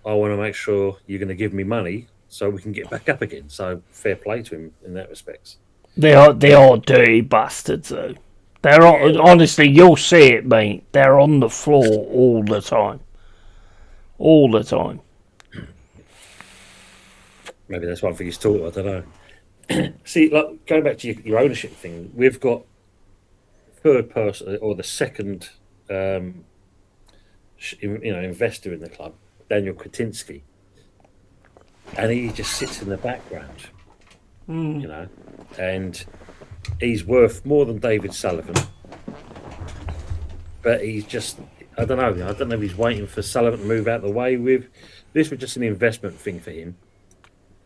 I want to make sure you're going to give me money so we can get back up again. So fair play to him in that respect. They are dirty bastards, though. They're honestly, you'll see it, mate. They're on the floor all the time. All the time. Maybe that's one thing he's taught. I don't know. See, like going back to your ownership thing, we've got third person or the second, investor in the club, Daniel Kretinsky, and he just sits in the background, and he's worth more than David Sullivan, but he's just. I don't know if he's waiting for Sullivan to move out of the way. This was just an investment thing for him.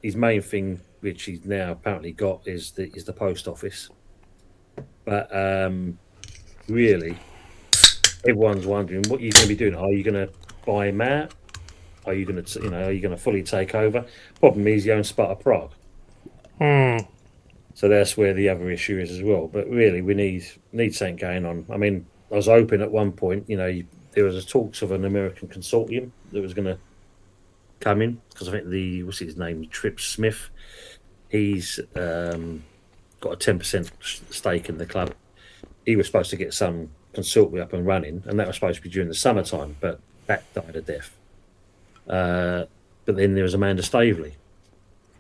His main thing, which he's now apparently got, is the post office. But really, everyone's wondering what you're going to be doing. Are you going to buy him out? Are you going to fully take over? Problem is, he owns Sparta Prague. So that's where the other issue is as well. But really, we need something going on. I mean, I was hoping at one point, there was talks of an American consortium that was going to come in, because I think what's his name, Tripp Smith, he's got a 10% stake in the club. He was supposed to get some consortium up and running, and that was supposed to be during the summertime, but that died a death. But then there was Amanda Staveley,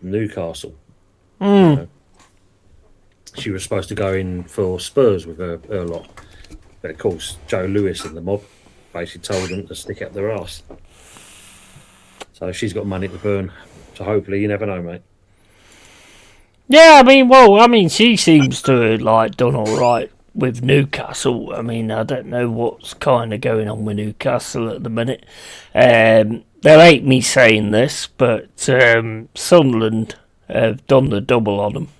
Newcastle. She was supposed to go in for Spurs with her lot. But of course, Joe Lewis and the mob basically told them to stick up their arse. So she's got money to burn. So hopefully, you never know, mate. Yeah, she seems to have done all right with Newcastle. I mean, I don't know what's kind of going on with Newcastle at the minute. They'll hate me saying this, but Sunderland have done the double on them,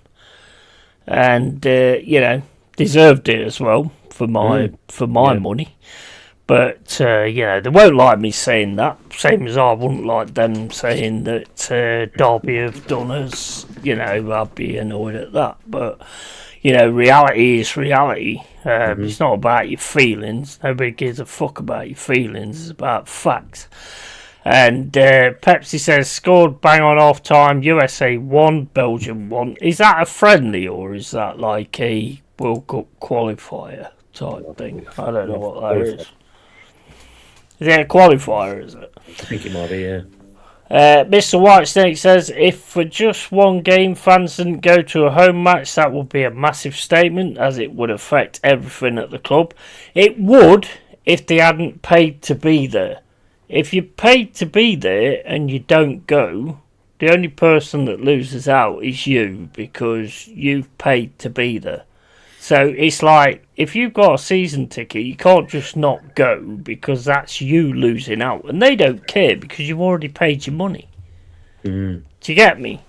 and deserved it as well for my money. But they won't like me saying that. Same as I wouldn't like them saying that Derby have done us. I'd be annoyed at that. But reality is reality. It's not about your feelings. Nobody gives a fuck about your feelings. It's about facts. And Pepsi says, scored bang on half time, USA 1, Belgium 1. Is that a friendly or is that like a World Cup qualifier type thing? I don't know what that is. Is it a qualifier, is it? I think it might be, yeah. Mr. Whitesnake says, if for just one game fans didn't go to a home match, that would be a massive statement, as it would affect everything at the club. It would if they hadn't paid to be there. If you paid to be there and you don't go, the only person that loses out is you, because you've paid to be there. So it's like, if you've got a season ticket, you can't just not go, because that's you losing out. And they don't care, because you've already paid your money. Mm. Do you get me?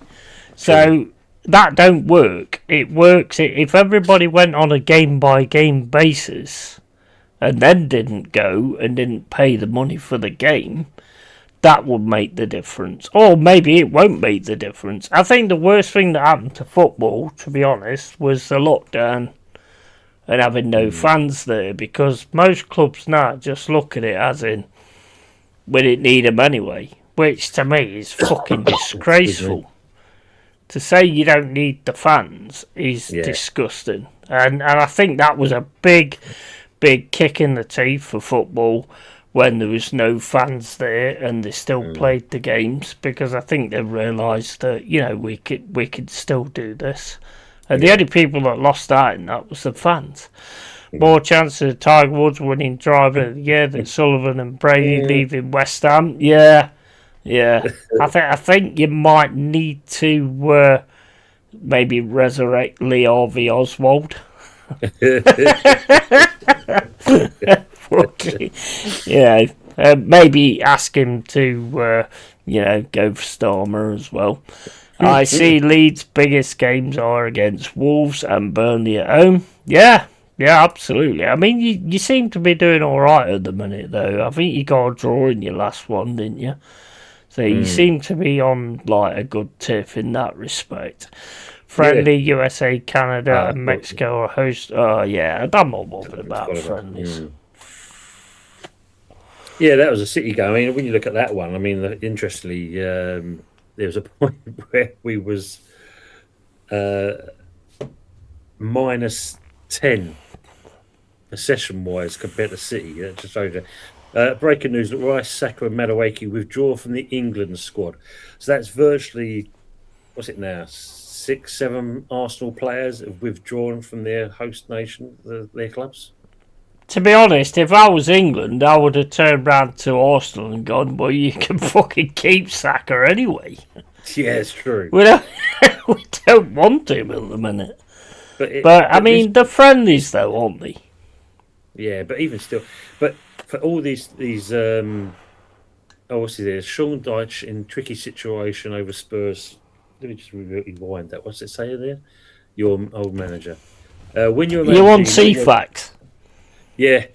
So that don't work. It works if everybody went on a game-by-game basis and then didn't go and didn't pay the money for the game. That would make the difference. Or maybe it won't make the difference. I think the worst thing that happened to football, to be honest, was the lockdown and having no fans there, because most clubs now just look at it as in, we didn't need them anyway, which to me is fucking disgraceful. To say you don't need the fans is disgusting. And I think that was a big kick in the teeth for football when there was no fans there and they still played the games, because I think they realised that, you know, we could still do this. And the only people that lost out in that was the fans. More chance of Tiger Woods winning Driver of the Year than Sullivan and Brady leaving West Ham. Yeah. I think you might need to maybe resurrect Lee Harvey Oswald. Maybe ask him to go for Starmer as well. I see Leeds' biggest games are against Wolves and Burnley at home. Yeah, absolutely. I mean, you seem to be doing all right at the minute, though. I think you got a draw in your last one, didn't you? So you seem to be on like a good tiff in that respect. Friendly, USA, Canada, and Mexico are host. Oh, yeah, I'm not bothered about friendlies. Yeah, that was a City game. I mean, when you look at that one, I mean, interestingly, there was a point where we was minus 10 possession-wise compared to City. That just shows you. Breaking news that Rice, Saka and Madueke withdraw from the England squad. So that's virtually, what's it now, 6-7 Arsenal players have withdrawn from their host nation, their clubs. To be honest, if I was England, I would have turned round to Arsenal and gone, well, you can fucking keep Saka anyway. Yeah, it's true. We don't want him at the minute. But I mean, the friendlies, though, aren't they? Yeah, but even still. But for all these obviously there's Sean Dyche in tricky situation over Spurs. Let me just rewind that. What's it say there? Your old manager. When you're a manager, you want CFAX? Yeah.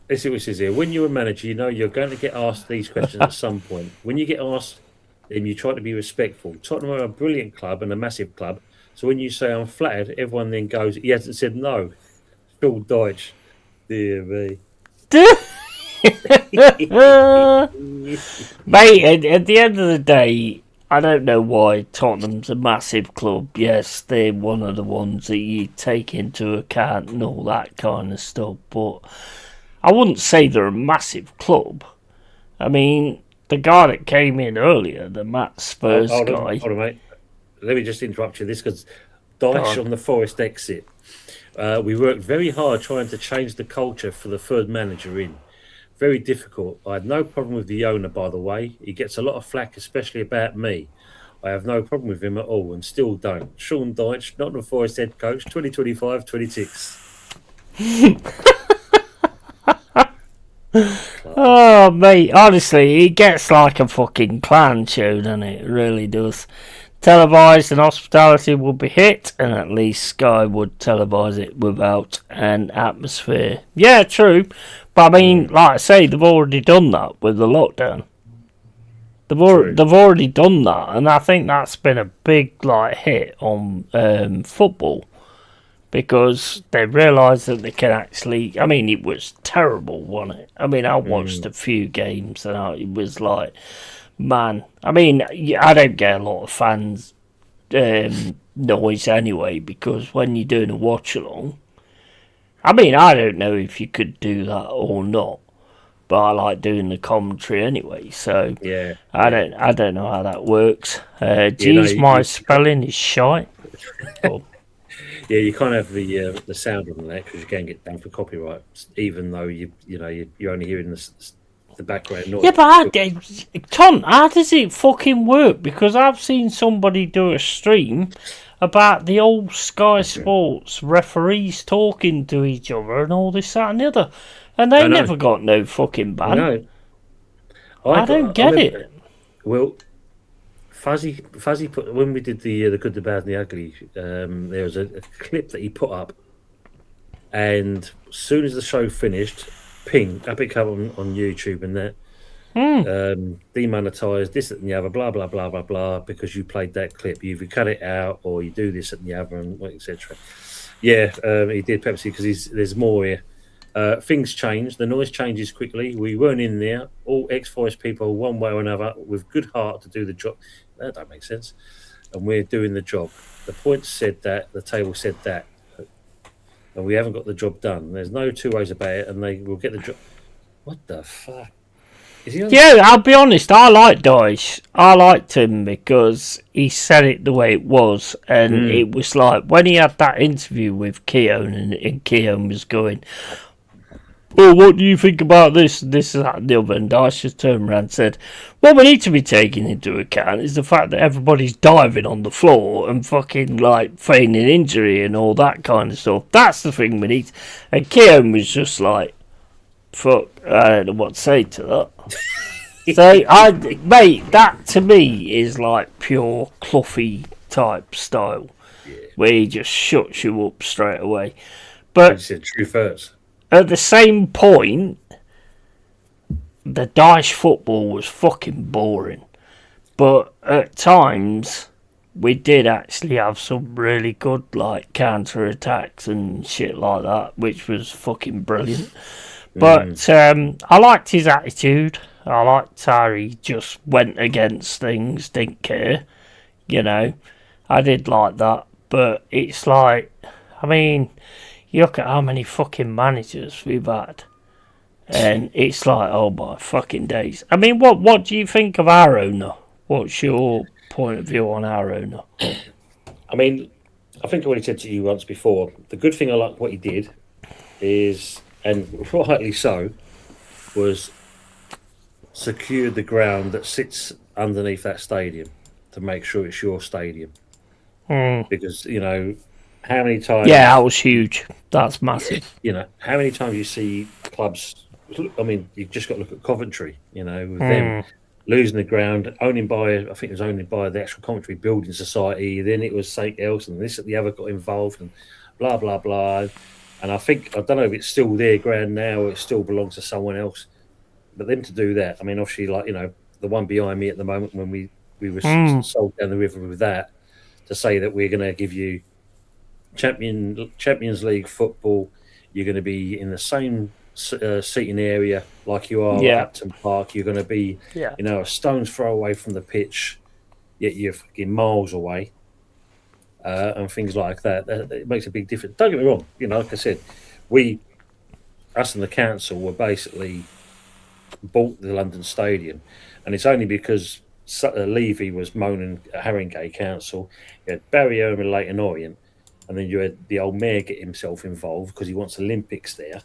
Let's see what it says here. When you're a manager, you know you're going to get asked these questions at some point. When you get asked them, you try to be respectful. Tottenham are a brilliant club and a massive club. So when you say I'm flattered, everyone then goes, he hasn't said no. Phil Dyche. Dear me. Mate, at the end of the day, I don't know why Tottenham's a massive club. Yes, they're one of the ones that you take into account and all that kind of stuff, but I wouldn't say they're a massive club. I mean, the guy that came in earlier, the Matt Spurs guy... Hold on, mate. Let me just interrupt you this, because Dyche on the Forest exit. We worked very hard trying to change the culture for the third manager in. Very difficult. I had no problem with the owner, by the way. He gets a lot of flack, especially about me. I have no problem with him at all, and still don't. Sean Dyche, Nottingham Forest head coach, 2025-26. Oh, mate, honestly, it gets like a fucking clown show, doesn't it? It really does. Televised and hospitality will be hit, and at least Sky would televise it without an atmosphere. Yeah, true. But I mean, like I say, they've already done that with the lockdown. They've already done that, and I think that's been a big hit on football, because they realised that they can actually. I mean, it was terrible, wasn't it? I mean, I watched a few games and it was like, man. I mean, I don't get a lot of fans noise anyway, because when you're doing a watch along, I mean, I don't know if you could do that or not, but I like doing the commentary anyway. So Yeah, I don't know how that works. My spelling is shite. Oh. Yeah, you can't have the sound on that because you can get done for copyright, even though you're only hearing the background noise. Yeah, but Tom, how does it fucking work? Because I've seen somebody do a stream about the old Sky Sports referees talking to each other and all this, that, and the other, and they never got no fucking ban. I don't get it. Well, Fuzzy put, when we did the Good, the Bad, and the Ugly, there was a clip that he put up, and as soon as the show finished, ping, up it come on YouTube and that. Demonetized, this, that, and the other, blah blah blah blah blah, because you played that clip. You either cut it out or you do this, that, and the other, and etc. Yeah, he did, Pepsi, because there's more here. Things change. The noise changes quickly. We weren't in there. All X-Voice people, one way or another, with good heart to do the job. That don't make sense. And we're doing the job. The points said that. The table said that. And we haven't got the job done. There's no two ways about it, and they will get the job. What the fuck? Yeah, I'll be honest, I like Dice. I liked him because he said it the way it was, and it was like when he had that interview with Keown, and Keown was going, "Oh, what do you think about this, that, and the other?" And Dice just turned around and said, "What we need to be taking into account is the fact that everybody's diving on the floor and fucking like feigning injury and all that kind of stuff. That's the thing we need." And Keown was just like, fuck, I don't know what to say to that. So, mate, that to me is like pure Cloughy type style, where he just shuts you up straight away. But said true first. At the same point, the Dice football was fucking boring. But at times, we did actually have some really good like counter attacks and shit like that, which was fucking brilliant. But I liked his attitude. I liked how he just went against things, didn't care. You know, I did like that. But it's like, I mean, you look at how many fucking managers we've had, and it's like, oh my fucking days. I mean, what do you think of our owner? What's your point of view on our owner? I mean, I think I already said to you once before, the good thing I like what he did is, and rightly so, was secure the ground that sits underneath that stadium to make sure it's your stadium. Because, you know, how many times... Yeah, that was huge. That's massive. You know, how many times you see clubs... I mean, you've just got to look at Coventry, you know, with them losing the ground, I think it was owned by the actual Coventry Building Society, then it was something else, and this and the other got involved, and blah, blah, blah. And I don't know if it's still their ground now or it still belongs to someone else. But them to do that, I mean, obviously, like, you know, the one behind me at the moment when we were sold down the river with that, to say that we're going to give you Champions League football, you're going to be in the same seating area like you are at Upton Park, you're going to be, you know, a stone's throw away from the pitch, yet you're fucking miles away. And things like that. It makes a big difference. Don't get me wrong, you know, like I said, us and the council were basically bought the London Stadium, and it's only because Levy was moaning at Haringey Council, you had Barry Owen and Leighton Orient, and then you had the old mayor get himself involved because he wants Olympics there.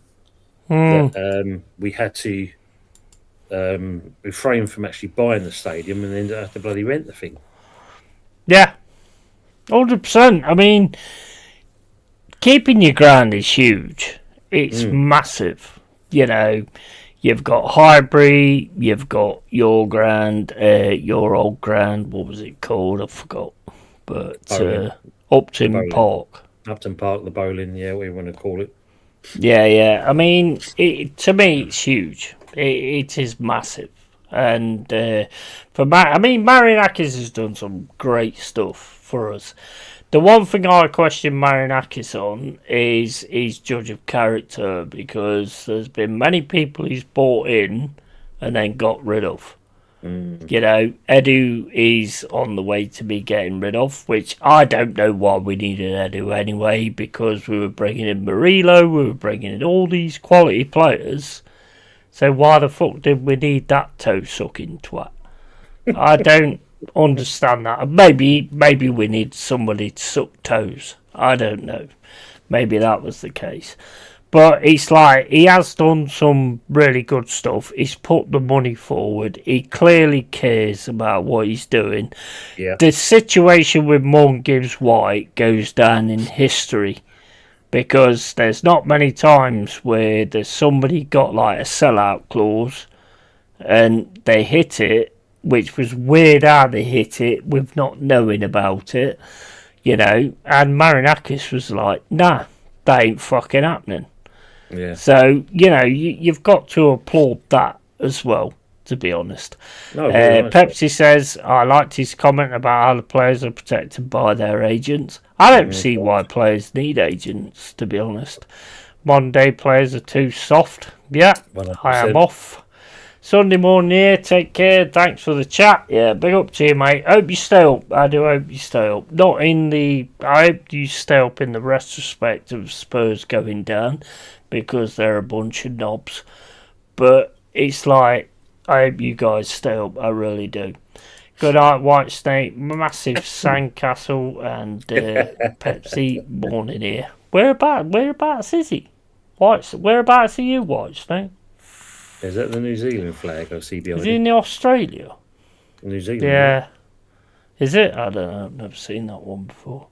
That, we had to refrain from actually buying the stadium and then have to bloody rent the thing. Yeah. 100%. I mean, keeping your ground is huge. It's massive. You know, you've got Highbury, you've got your ground, your old ground. What was it called? I forgot. But Upton Park. Upton Park, the bowling, yeah, what you want to call it. Yeah. I mean, to me, it's huge. It is massive. And Marianakis has done some great stuff for us. The one thing I question Marinakis on is his judge of character, because there's been many people he's brought in and then got rid of. You know, Edu is on the way to be getting rid of, which I don't know why we needed Edu anyway, because we were bringing in Murillo, we were bringing in all these quality players. So why the fuck did we need that toe-sucking twat? I don't understand that. Maybe we need somebody to suck toes. I don't know. Maybe that was the case. But it's like, he has done some really good stuff. He's put the money forward. He clearly cares about what he's doing. Yeah. The situation with Morgan Gibbs White goes down in history, because there's not many times where there's somebody got like a sellout clause and they hit it, which was weird how they hit it with not knowing about it, you know. And Marinakis was like, nah, that ain't fucking happening. Yeah. So, you know, you've got to applaud that as well, to be honest. No, very nice. Pepsi says, I liked his comment about how the players are protected by their agents. I don't see why players need agents, to be honest. Modern day players are too soft. Yeah, 100%. I am off. Sunday morning here, take care, thanks for the chat. Yeah, big up to you, mate. Hope you stay up. I do hope you stay up. I hope you stay up in the retrospect of Spurs going down, because they're a bunch of knobs. But it's like, I hope you guys stay up, I really do. Good night, White Snake, massive sandcastle, and Pepsi morning here. Whereabouts is he? Whereabouts are you, White Snake? Is that the New Zealand flag I see behind Is he in Australia? New Zealand? Yeah. Is it? I don't know. I've never seen that one before.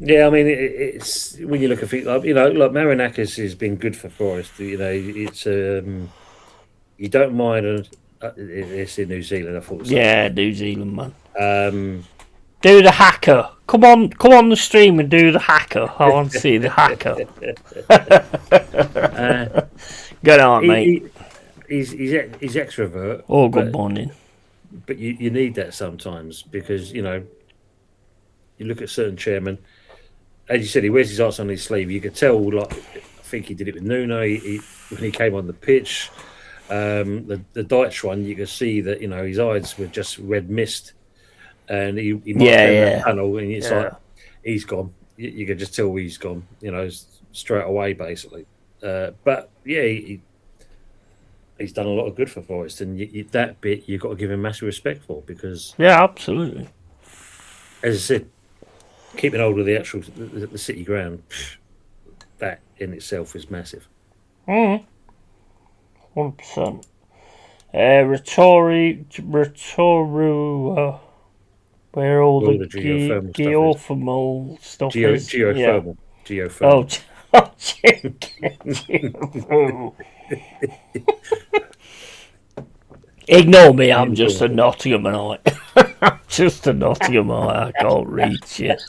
Yeah, I mean, it's when you look at things like, you know, like Marinakis has been good for Forest. You know, it's you don't mind. It's in New Zealand, I thought. So. Yeah, New Zealand, man. Do the hacker. Come on the stream and do the hacker. I want to see the hacker. Good on, mate. He's extrovert. Oh, good morning. But you need that sometimes, because, you know, you look at certain chairmen, as you said, he wears his heart on his sleeve. You could tell, like, I think he did it with Nuno. When he came on the pitch, the Deitch one, you could see that, you know, his eyes were just red mist. And he might have that panel, and it's like, he's gone. You can just tell he's gone, you know, straight away, basically. But yeah, he's done a lot of good for Forest, and that bit you've got to give him massive respect for, because absolutely. As I said, keeping hold of the actual the city ground, that in itself is massive. 100%. Retoru. Where all the geothermal stuff is. Geothermal. Geothermal. Ignore me, I'm just a Nottinghamite. I'm just a Nottinghamite. I can't read shit.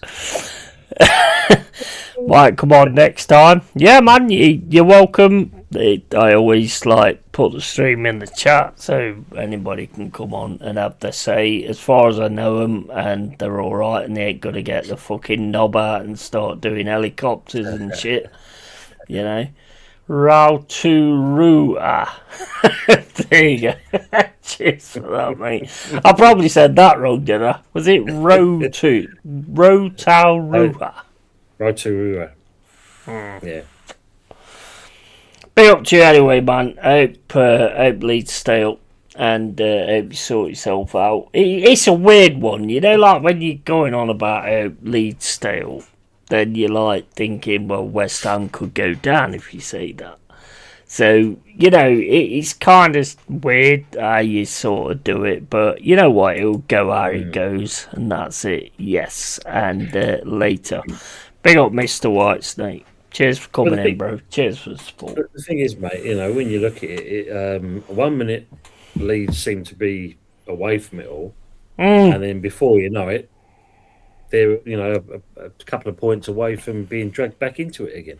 Right, come on, next time. Yeah, man, you're welcome. I always put the stream in the chat so anybody can come on and have their say. As far as I know them, and they're all right, and they ain't gonna get the fucking knob out and start doing helicopters and shit. You know, Rauturua. There you go. Cheers for that, mate. I probably said that wrong, did I? Was it Rotaurua? Rotorua. Yeah. Big up to you anyway, man. I hope Leeds stay up, and hope you sort yourself out. It's a weird one, you know, like when you're going on about how Leeds stay up, then you're like thinking, well, West Ham could go down if you say that. So, you know, it's kind of weird how you sort of do it, but you know what, it'll go how it goes, and that's it. Yes, and later. Big up, Mr. Whitesnake. Cheers for coming in, bro. Cheers for the support. But the thing is, mate, you know, when you look at it, 1 minute Leeds seem to be away from it all, and then before you know it, they're, you know, a couple of points away from being dragged back into it again.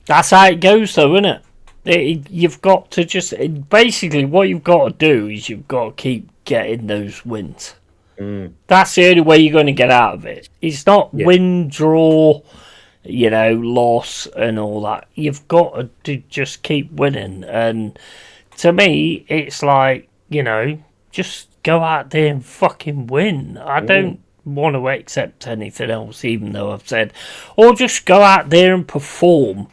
That's how it goes, though, isn't it? You've got to just basically what you've got to do is you've got to keep getting those wins. That's the only way you're going to get out of it. It's not win, draw, loss and all that. You've got to just keep winning. And to me, it's like, just go out there and fucking win. I don't want to accept anything else, even though I've said, or just go out there and perform.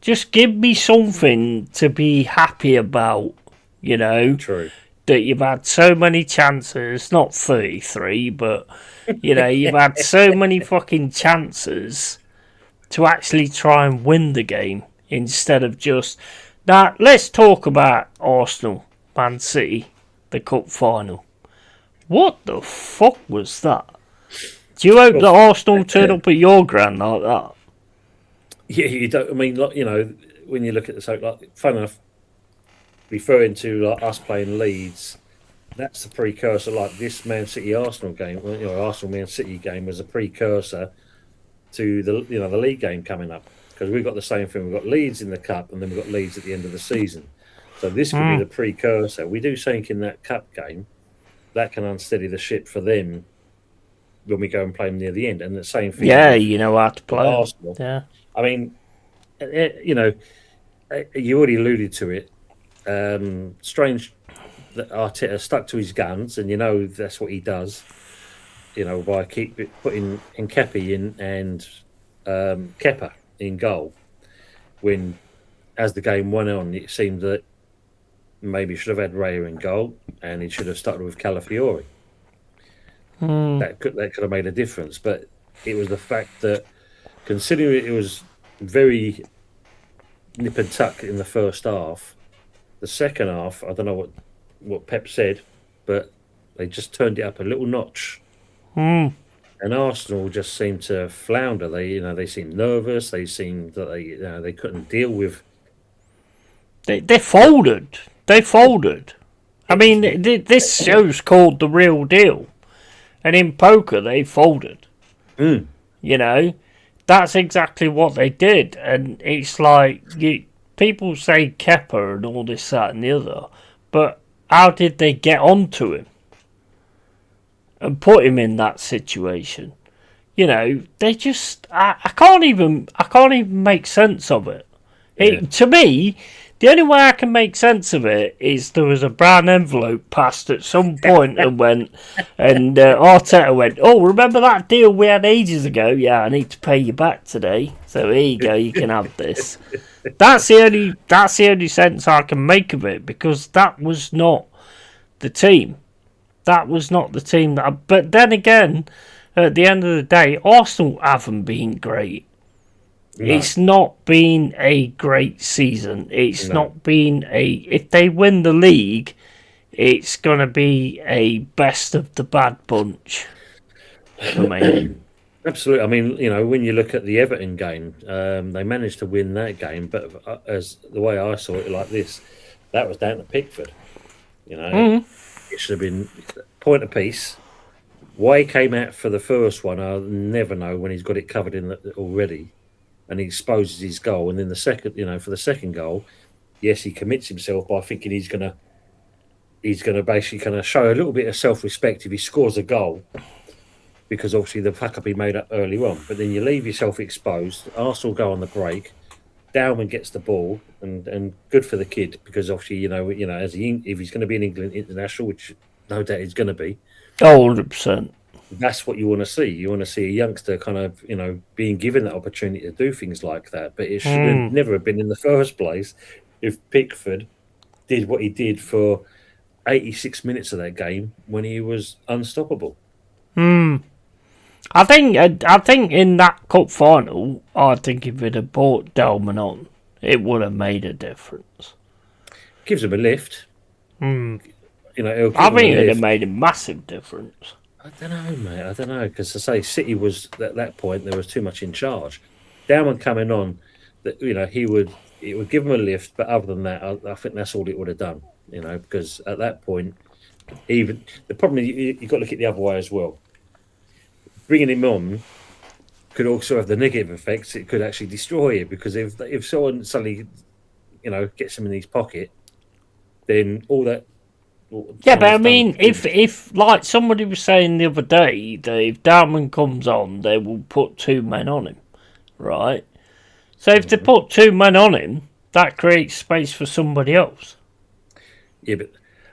Just give me something to be happy about, True. That you've had so many chances, not 33, but, you've had so many fucking chances to actually try and win the game instead of just... Now, let's talk about Arsenal, Man City, the cup final. What the fuck was that? Do you hope that Arsenal turn up at your ground like that? Yeah, you don't. I mean, when you look at the fun enough, referring to us playing Leeds, that's the precursor. Like this Man City Arsenal game, Arsenal Man City game was a precursor to the the league game coming up, because we've got the same thing. We've got Leeds in the cup, and then we've got Leeds at the end of the season. So this could be the precursor. We do something in that cup game that can unsteady the ship for them when we go and play them near the end. And the same thing. Yeah, you know how to play Arsenal. Yeah. I mean, you already alluded to it. Strange that Arteta stuck to his guns, and that's what he does. By putting Nketiah in and Kepa in goal. When, as the game went on, it seemed that maybe he should have had Raya in goal, and he should have started with Calafiori. That could have made a difference, but it was the fact that, considering it was very nip and tuck in the first half, the second half, I don't know what Pep said, but they just turned it up a little notch. And Arsenal just seemed to flounder. They seemed nervous. They seemed that they couldn't deal with. They folded. They folded. I mean, this show's called The Real Deal, and in poker they folded. That's exactly what they did, and it's like people say Kepa and all this, that, and the other, but how did they get onto him and put him in that situation? They just I can't even make sense of it. To me, the only way I can make sense of it is there was a brown envelope passed at some point and Arteta went, "Oh, remember that deal we had ages ago? Yeah, I need to pay you back today. So here you go, you can have this." That's the only sense I can make of it, because that was not the team. That was not the team but then again, at the end of the day, Arsenal haven't been great. No. It's not been a great season. It's not been if they win the league, it's going to be a best of the bad bunch for me. Absolutely. I mean, when you look at the Everton game, they managed to win that game, but as the way I saw it like this, that was down to Pickford. It should have been point apiece. Why he came out for the first one, I'll never know, when he's got it covered in already. And he exposes his goal, and then the second, for the second goal, yes, he commits himself by thinking he's gonna basically kind of show a little bit of self-respect if he scores a goal, because obviously the fuck up he made up early on. But then you leave yourself exposed. Arsenal go on the break. Dowman gets the ball, and good for the kid, because obviously if he's going to be an England international, which no doubt he's going to be. 100%. That's what you want to see. You want to see a youngster kind of, being given that opportunity to do things like that. But it should have never have been in the first place if Pickford did what he did for 86 minutes of that game when he was unstoppable. I think in that cup final, if it had brought Delman on, it would have made a difference. Gives him a lift. I think it would have made a massive difference. I don't know, mate. I don't know, because to say City was at that point, there was too much in charge. Dowman coming on, that it would give him a lift, but other than that, I think that's all it would have done. Because at that point, even the problem is you've got to look at the other way as well. Bringing him on could also have the negative effects. It could actually destroy you, because if someone suddenly, gets him in his pocket, then all that Yeah, but I mean, if like somebody was saying the other day that if Darwin comes on, they will put 2 men on him, right? So if they put 2 men on him, that creates space for somebody else. Yeah, but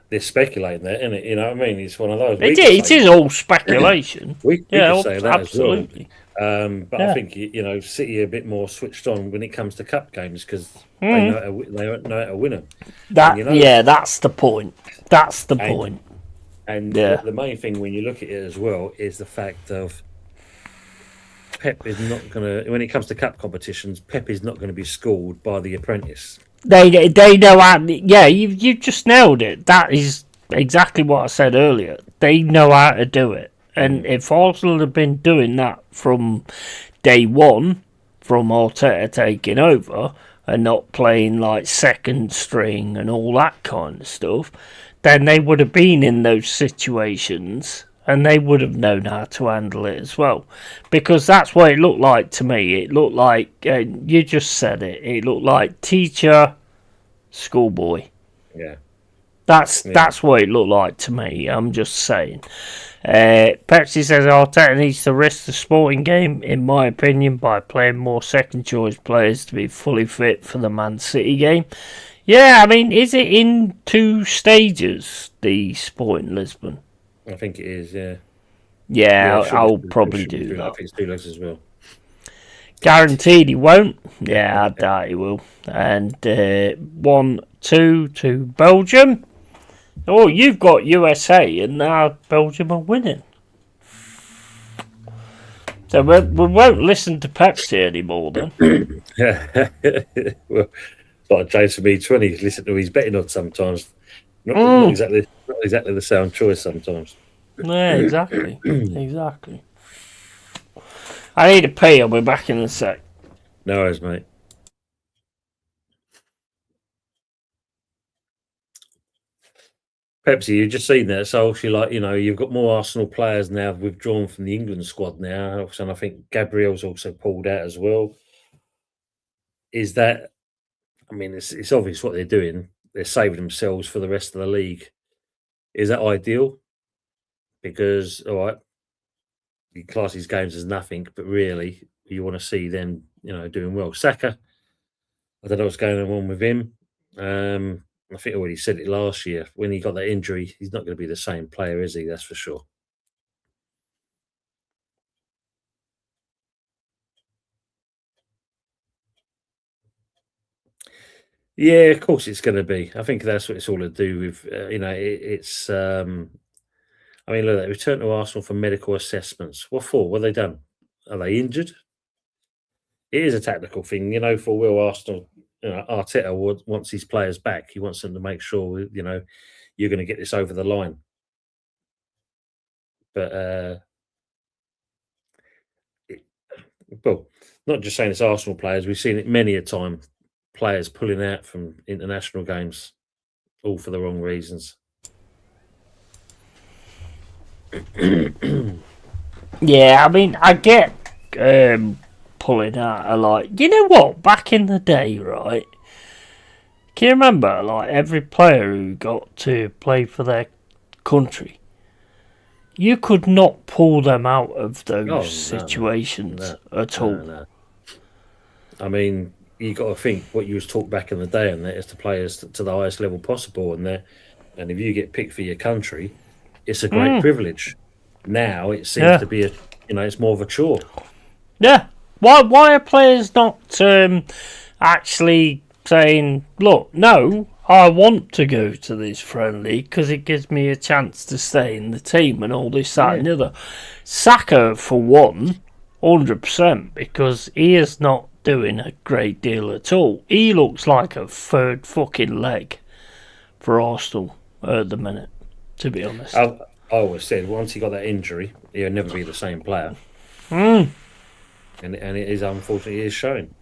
they're speculating that, isn't it? You know what I mean? It's one of those. It is all speculation. We could say that absolutely. as well. But I think City are a bit more switched on when it comes to cup games because they know how to win them. That's the point. That's the point. And the main thing when you look at it as well is the fact of Pep is not going to. When it comes to cup competitions, Pep is not going to be schooled by the apprentice. They know how. Yeah, you just nailed it. That is exactly what I said earlier. They know how to do it, and if Arsenal had been doing that from day one, from Arteta taking over, and not playing like second string and all that kind of stuff, then they would have been in those situations. And they would have known how to handle it as well. Because that's what it looked like to me. It looked like, you just said it, it looked like teacher, schoolboy. Yeah. That's what it looked like to me. I'm just saying. Pepsi says Arteta needs to risk the sporting game, in my opinion, by playing more second choice players to be fully fit for the Man City game. Yeah, I mean, is it in 2 stages, the Sporting Lisbon? I think it is, yeah. Yeah, I'll probably do that. I think it's 2 legs as well. Guaranteed he won't. Yeah, I doubt he will. And 1-2 to Belgium. Oh, you've got USA, and now Belgium are winning. So we won't listen to Pepsi anymore then. Yeah. Well, it's like Jason B20. Listen to his betting odds sometimes. Not exactly the sound choice sometimes. Yeah, exactly. Exactly. I need to pee. I'll be back in a sec. No worries, mate. Pepsi, you've just seen that. So obviously, you've got more Arsenal players now withdrawn from the England squad now. And I think Gabriel's also pulled out as well. Is that, I mean, it's obvious what they're doing. They're saving themselves for the rest of the league. Is that ideal? Because, all right, you class these games as nothing, but really, you want to see them, doing well. Saka, I don't know what's going on with him. I think I already said it last year. When he got that injury, he's not going to be the same player, is he? That's for sure. Yeah, of course it's going to be. I think that's what it's all to do with. It's. I mean, look, they returned to Arsenal for medical assessments. What for? What have they done? Are they injured? It is a tactical thing, for Will Arsenal. Arteta wants his players back. He wants them to make sure, you're going to get this over the line. But, well, not just saying it's Arsenal players. We've seen it many a time. Players pulling out from international games, all for the wrong reasons. Yeah, I mean, I get pulling out a lot. You know what? Back in the day, right? Can you remember, like, every player who got to play for their country, you could not pull them out of those situations at all. No. I mean, you got to think what you was taught back in the day, and that is to players to the highest level possible, and if you get picked for your country, it's a great privilege. Now it seems to be it's more of a chore. Yeah. Why are players not actually saying, look, no, I want to go to this friendly because it gives me a chance to stay in the team and all this, that, and the other. Saka, for one, 100%, because he is not doing a great deal at all. He looks like a third fucking leg for Arsenal at the minute, to be honest. I always said once he got that injury, he'll never be the same player. And it is, unfortunately, showing.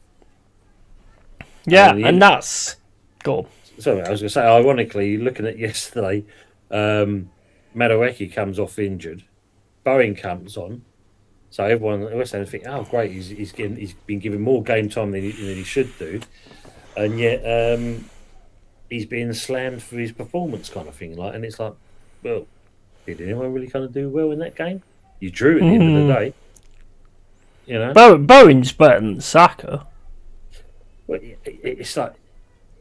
Yeah, and that's... Go on. Sorry, I was going to say, ironically, looking at yesterday, Madueke comes off injured. Bowen comes on. So everyone was saying, oh, great, he's been given more game time than he should do. And yet, he's being slammed for his performance, kind of thing. Like, and it's like, well, did anyone really kind of do well in that game? You drew at the end of the day, you know. Bowen's better than Saka. Well, it's like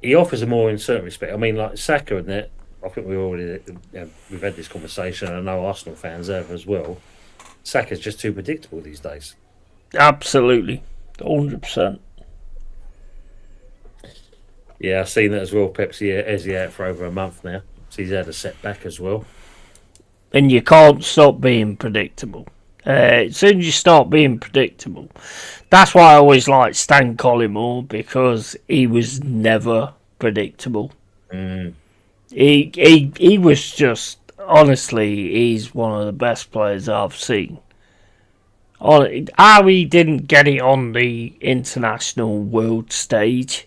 he offers a more in certain respect. I mean, like Saka and that. I think we've had this conversation. And I know Arsenal fans have as well. Saka's just too predictable these days. Absolutely, 100%. Yeah, I've seen that as well. Pepsi has he out for over a month now, so he's had a setback as well. And you can't stop being predictable. As soon as you start being predictable, that's why I always liked Stan Collymore, because he was never predictable. He was just, honestly, he's one of the best players I've seen. How he didn't get it on the international world stage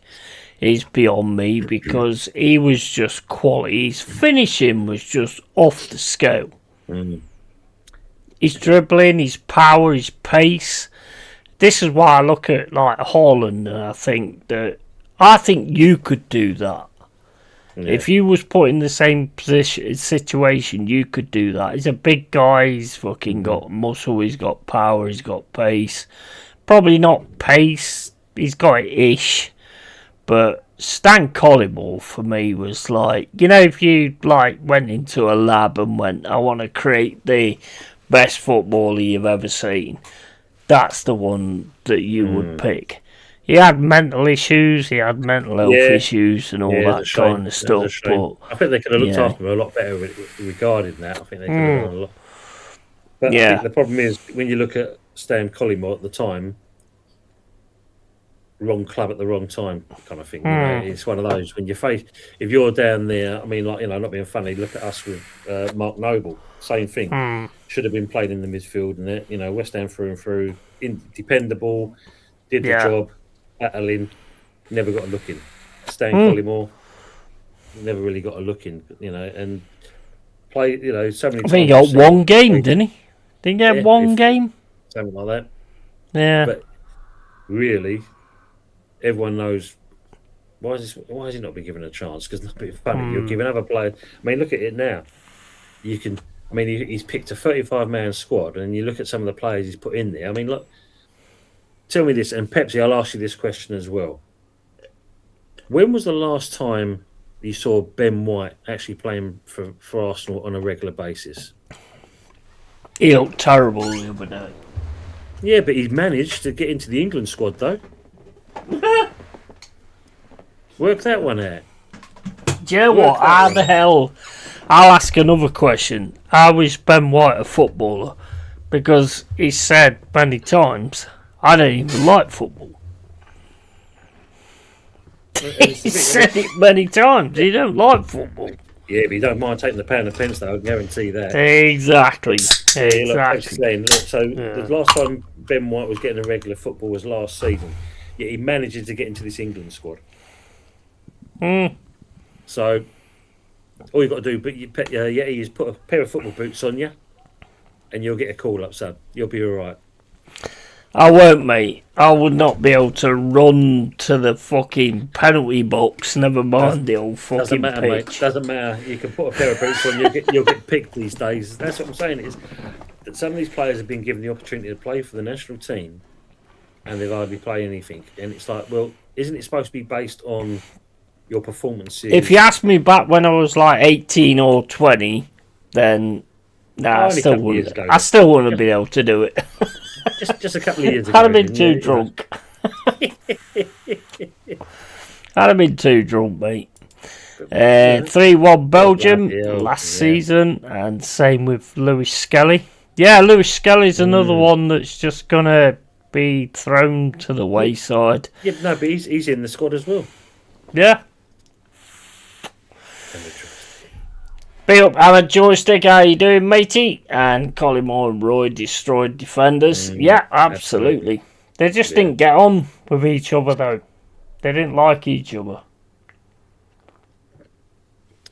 is beyond me, because he was just quality. His finishing was just off the scale. His dribbling, his power, his pace. This is why I look at like Haaland, and I think you could do that. Yeah. If you was put in the same situation, you could do that. He's a big guy. He's fucking got muscle. He's got power. He's got pace. Probably not pace. He's got it ish. But Stan Collymore for me was like, you know, if you like went into a lab and went, I want to create the best footballer you've ever seen, that's the one that you would pick. He had mental issues, he had mental health issues and all that kind of stuff. But I think they could have looked after him a lot better regarding that. I think they could have done a lot. But I think the problem is, when you look at Stan Collymore at the time, wrong club at the wrong time kind of thing. You know? It's one of those, when you face, if you're down there, I mean, like, you know, not being funny, look at us with Mark Noble, same thing. Should have been played in the midfield, and that, you know, West Ham through and through, dependable, did the job, battling, never got a look in. Stan Collymore, never really got a look in, you know, and play, you know, so many times. I think he got one game, didn't he? Didn't he get one game? Something like that. Yeah. But really, everyone knows, why has he not been given a chance? Because it's not being funny. You're giving other players. I mean, look at it now. You can. I mean, he's picked a 35-man squad, and you look at some of the players he's put in there. I mean, look. Tell me this, and Pepsi, I'll ask you this question as well. When was the last time you saw Ben White actually playing for Arsenal on a regular basis? He looked terrible the other day. Yeah, but he managed to get into the England squad, though. Work that one out. Do you know what? How the hell? I'll ask another question. How is Ben White a footballer? Because he said many times, I don't even like football. He said it many times. He don't like football. Yeah, but you don't mind taking the pound of pence, though. I can guarantee that. Exactly. Saying, look, so the last time Ben White was getting a regular football was last season. Yet he managed to get into this England squad. So all you've got to do, is put a pair of football boots on you, and you'll get a call up, son. You'll be all right. I won't, mate. I would not be able to run to the fucking penalty box, never mind the old fucking doesn't matter, pitch. Mate. Doesn't matter. You can put a pair of boots on, you'll get picked these days. That's what I'm saying, is that some of these players have been given the opportunity to play for the national team, and they've hardly played anything. And it's like, well, isn't it supposed to be based on your performances? If you asked me back when I was like 18 or 20, then I still wouldn't be able to do it. Just a couple of years ago. I'd have been too drunk. I'd have been too drunk, mate. 3-1 Belgium last season, and same with Lewis Skelly. Yeah, Lewis Skelly's another one that's just going to be thrown to the wayside. Yeah, no, but he's in the squad as well. Yeah. Big up, Alan Joystick, how you doing, matey? And Collymore and Roy destroyed defenders. Yeah, absolutely. They just didn't get on with each other, though. They didn't like each other.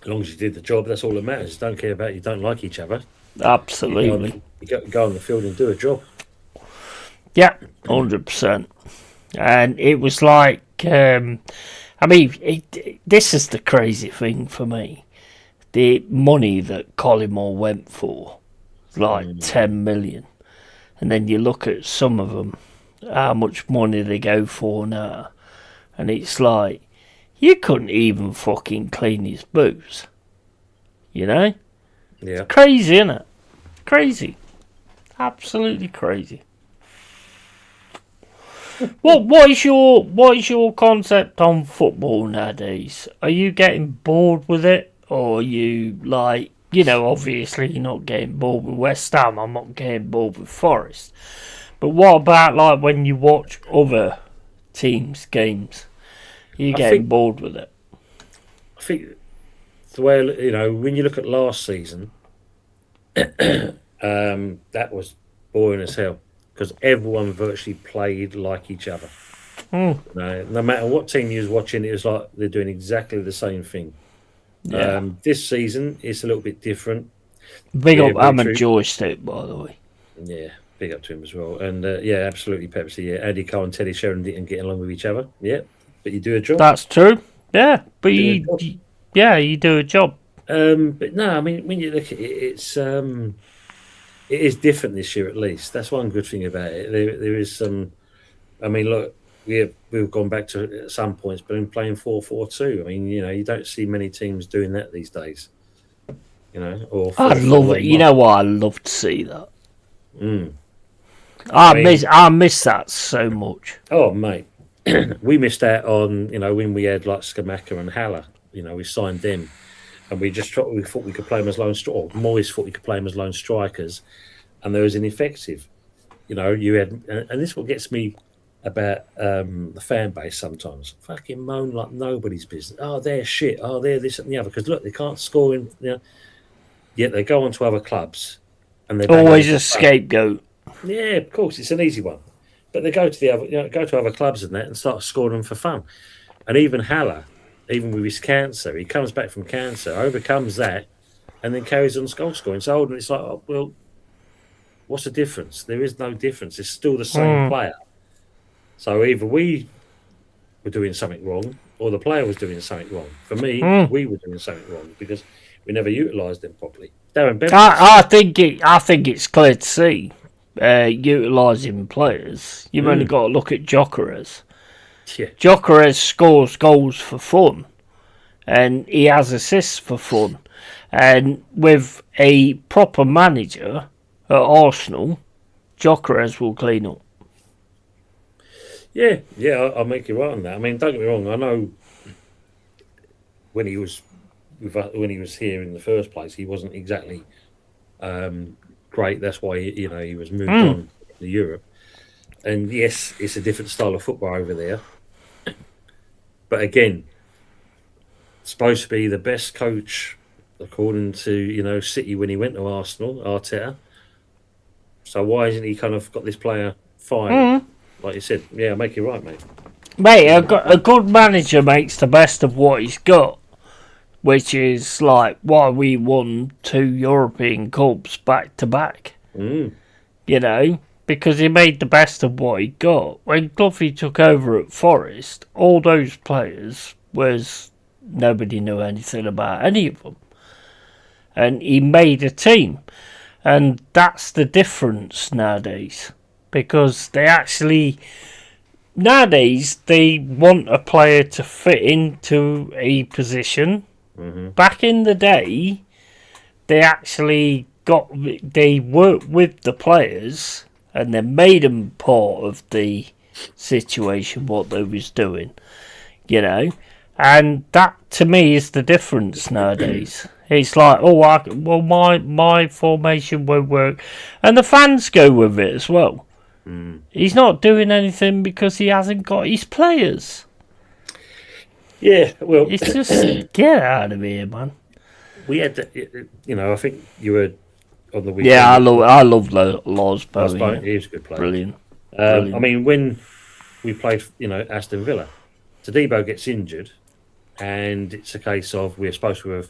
As long as you did the job, that's all that matters. Don't care about you don't like each other. Absolutely. You go on the field and do a job. Yeah, 100%. And it was like, I mean, this is the crazy thing for me. The money that Collymore went for, like 10 million. And then you look at some of them, how much money they go for now. And it's like, you couldn't even fucking clean his boots. You know? Yeah. Crazy, isn't it? Crazy. Absolutely crazy. What is your concept on football nowadays? Are you getting bored with it? Or are you like, obviously you're not getting bored with West Ham, I'm not getting bored with Forest. But what about like when you watch other teams' games? Are you getting bored with it? I think the way, when you look at last season, that was boring as hell because everyone virtually played like each other. No matter what team you was watching, it was like they're doing exactly the same thing. Yeah. This season, it's a little bit different. Big up Ahmed Joystick, by the way. Yeah, big up to him as well. And absolutely, Pepsi. Yeah, Andy Cole and Teddy Sheringham getting along with each other. Yeah, but you do a job. That's true. Yeah, but you do a job. But no, I mean, when you look at it, it is different this year at least. That's one good thing about it. There is some. I mean, look, we've gone back to at some points, but in playing 4-4-2. I mean, you don't see many teams doing that these days. Or I love it. You know what? I love to see that. I miss that so much. Oh, mate, we missed out on when we had like Skamaka and Haller. We signed them, and we thought we could play them as lone strikers. Moyes thought we could play them as lone strikers, and they was ineffective. You had, and this is what gets me about the fan base sometimes. Fucking moan like nobody's business. Oh, they're shit. Oh, they're this and the other. Because look, they can't score in. Yet they go on to other clubs, and they're always a scapegoat. Yeah, of course, it's an easy one. But they go to other clubs and that, and start scoring them for fun. And even Haller, even with his cancer, he comes back from cancer, overcomes that, and then carries on goal scoring. So it's like, oh, well, what's the difference? There is no difference. It's still the same player. So either we were doing something wrong, or the player was doing something wrong. For me, we were doing something wrong because we never utilised them properly. I think it's clear to see. Utilising players, you've only got to look at Gyökeres. Yeah. Gyökeres scores goals for fun, and he has assists for fun. And with a proper manager at Arsenal, Gyökeres will clean up. Yeah, I'll make you right on that. I mean, don't get me wrong. I know when he was here in the first place, he wasn't exactly great. That's why he was moved on to Europe. And yes, it's a different style of football over there. But again, supposed to be the best coach according to City when he went to Arsenal, Arteta. So why isn't he kind of got this player fired? Like you said, yeah, make it right, mate. Mate, a good manager makes the best of what he's got. Which is like why we won 2 European Cups back to back. Because he made the best of what he got. When Cloughie took over at Forest, all those players nobody knew anything about any of them. And he made a team. And that's the difference nowadays. Because nowadays they want a player to fit into a position. Back in the day, they worked with the players and they made them part of the situation, what they was doing, and that to me is the difference nowadays. It's like, my formation won't work, and the fans go with it as well. He's not doing anything because he hasn't got his players. Yeah, well, it's just get out of here, man. We had, I think you were on the weekend. Yeah, I love Lars Bowie. He was a good player. Brilliant. I mean, when we played, Aston Villa, Tadibo gets injured, and it's a case of we're supposed to have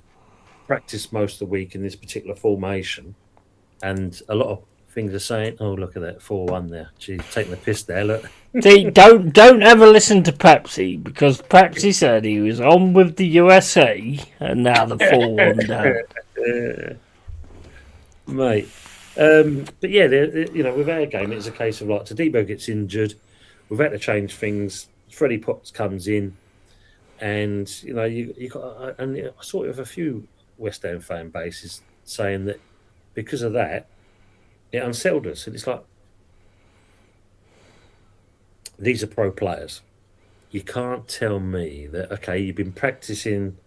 practiced most of the week in this particular formation, and a lot of things are saying, "Oh, look at that 4-1 there. She's taking the piss there. Look." See, don't ever listen to Pepsi, because Pepsi said he was on with the USA, and now the 4-1 down. Mate. But yeah, with our game, it's a case of like Tadibo gets injured, we've had to change things. Freddie Potts comes in, and you got. And I saw it with a few West Ham fan bases saying that because of that, it unsettled us. And it's like, these are pro players. You can't tell me that, okay, you've been practicing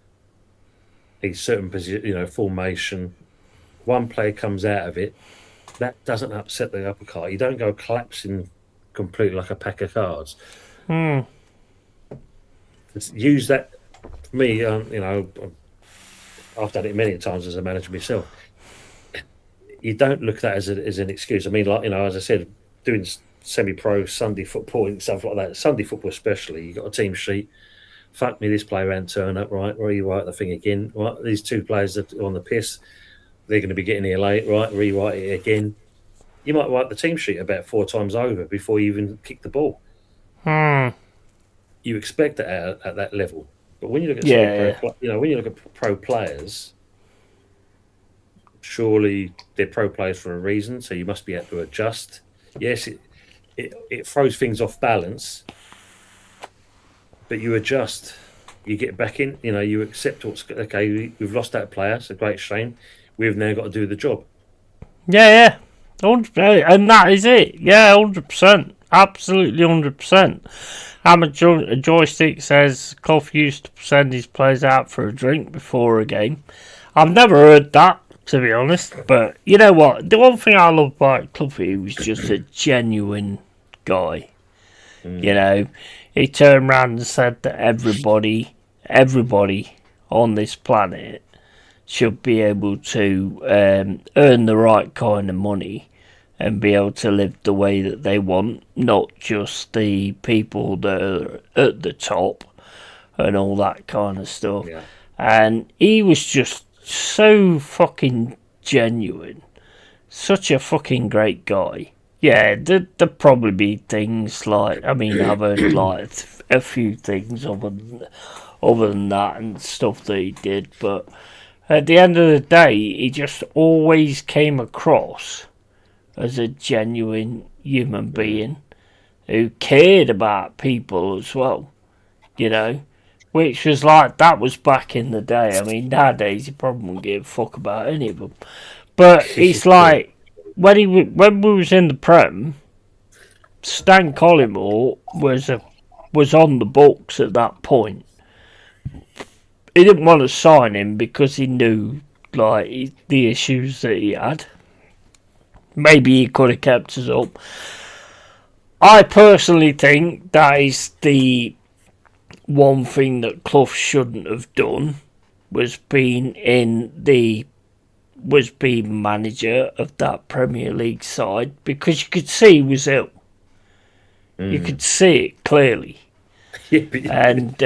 a certain position, formation. One player comes out of it, that doesn't upset the upper card. You don't go collapsing completely like a pack of cards. Use that. For me, I've done it many times as a manager myself. You don't look at that as an excuse. I mean, as I said, doing semi-pro Sunday football and stuff like that. Sunday football especially, you got a team sheet. Fuck me, this player ain't turn up, right? Rewrite the thing again. Right, these two players that are on the piss, they're going to be getting here late, right? Rewrite it again. You might write the team sheet about 4 times over before you even kick the ball. You expect it at that level, but when you look at when you look at pro players, surely they're pro players for a reason. So you must be able to adjust. Yes, it throws things off balance, but you adjust. You get back in. You accept what's okay. We've lost that player. It's a great shame. We've now got to do the job. Yeah, 100%, and that is it. Yeah, 100%, absolutely 100%. A Joystick says Clough used to send his players out for a drink before a game. I've never heard that, to be honest. But you know what? The one thing I love about Clough, he was just a genuine guy. He turned around and said that everybody on this planet should be able to earn the right kind of money and be able to live the way that they want, not just the people that are at the top and all that kind of stuff. Yeah. And he was just so fucking genuine, such a fucking great guy. Yeah, there'd probably be things like, I've heard like a few things other than that and stuff that he did, but at the end of the day, he just always came across as a genuine human being who cared about people as well, which was like, that was back in the day. Nowadays you probably wouldn't give a fuck about any of them, but it's like when we was in the Prem, Stan Collymore was on the books at that point. He didn't want to sign him because he knew the issues that he had. Maybe he could have kept us up. I personally think that is the one thing that Clough shouldn't have done, was being manager of that Premier League side, because you could see he was ill. You could see it clearly. And,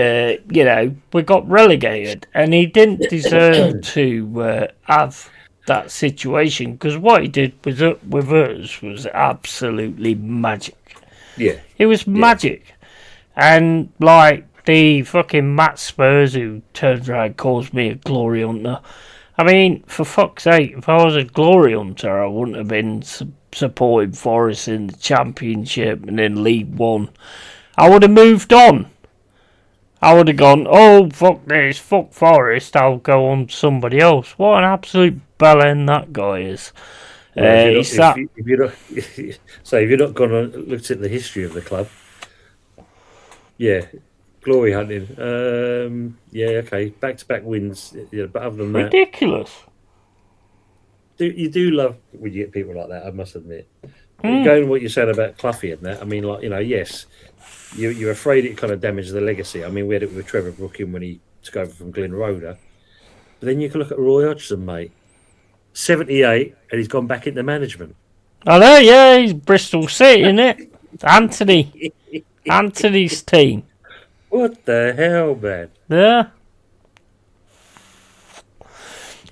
we got relegated, and he didn't deserve to have that situation, because what he did with us was absolutely magic. Yeah. It was magic. And, the fucking Matt Spurs who turns around and calls me a glory hunter. For fuck's sake, if I was a glory hunter, I wouldn't have been supporting Forest in the Championship and in League One. I would have moved on. I would have gone, oh, fuck this, fuck Forest, I'll go on to somebody else. What an absolute bellend that guy is. If you're not gone and looked at the history of the club, yeah, glory hunting. Okay, back-to-back wins. Yeah, but other than that, ridiculous. You do love when you get people like that, I must admit. Going on what you're saying about Cloughie and that, yes, you're afraid it kind of damages the legacy. We had it with Trevor Brooking when he took over from Glenn Roeder. But then you can look at Roy Hodgson, mate. 78, and he's gone back into management. I know, yeah, he's Bristol City, isn't it? Anthony's team. What the hell, man? Yeah.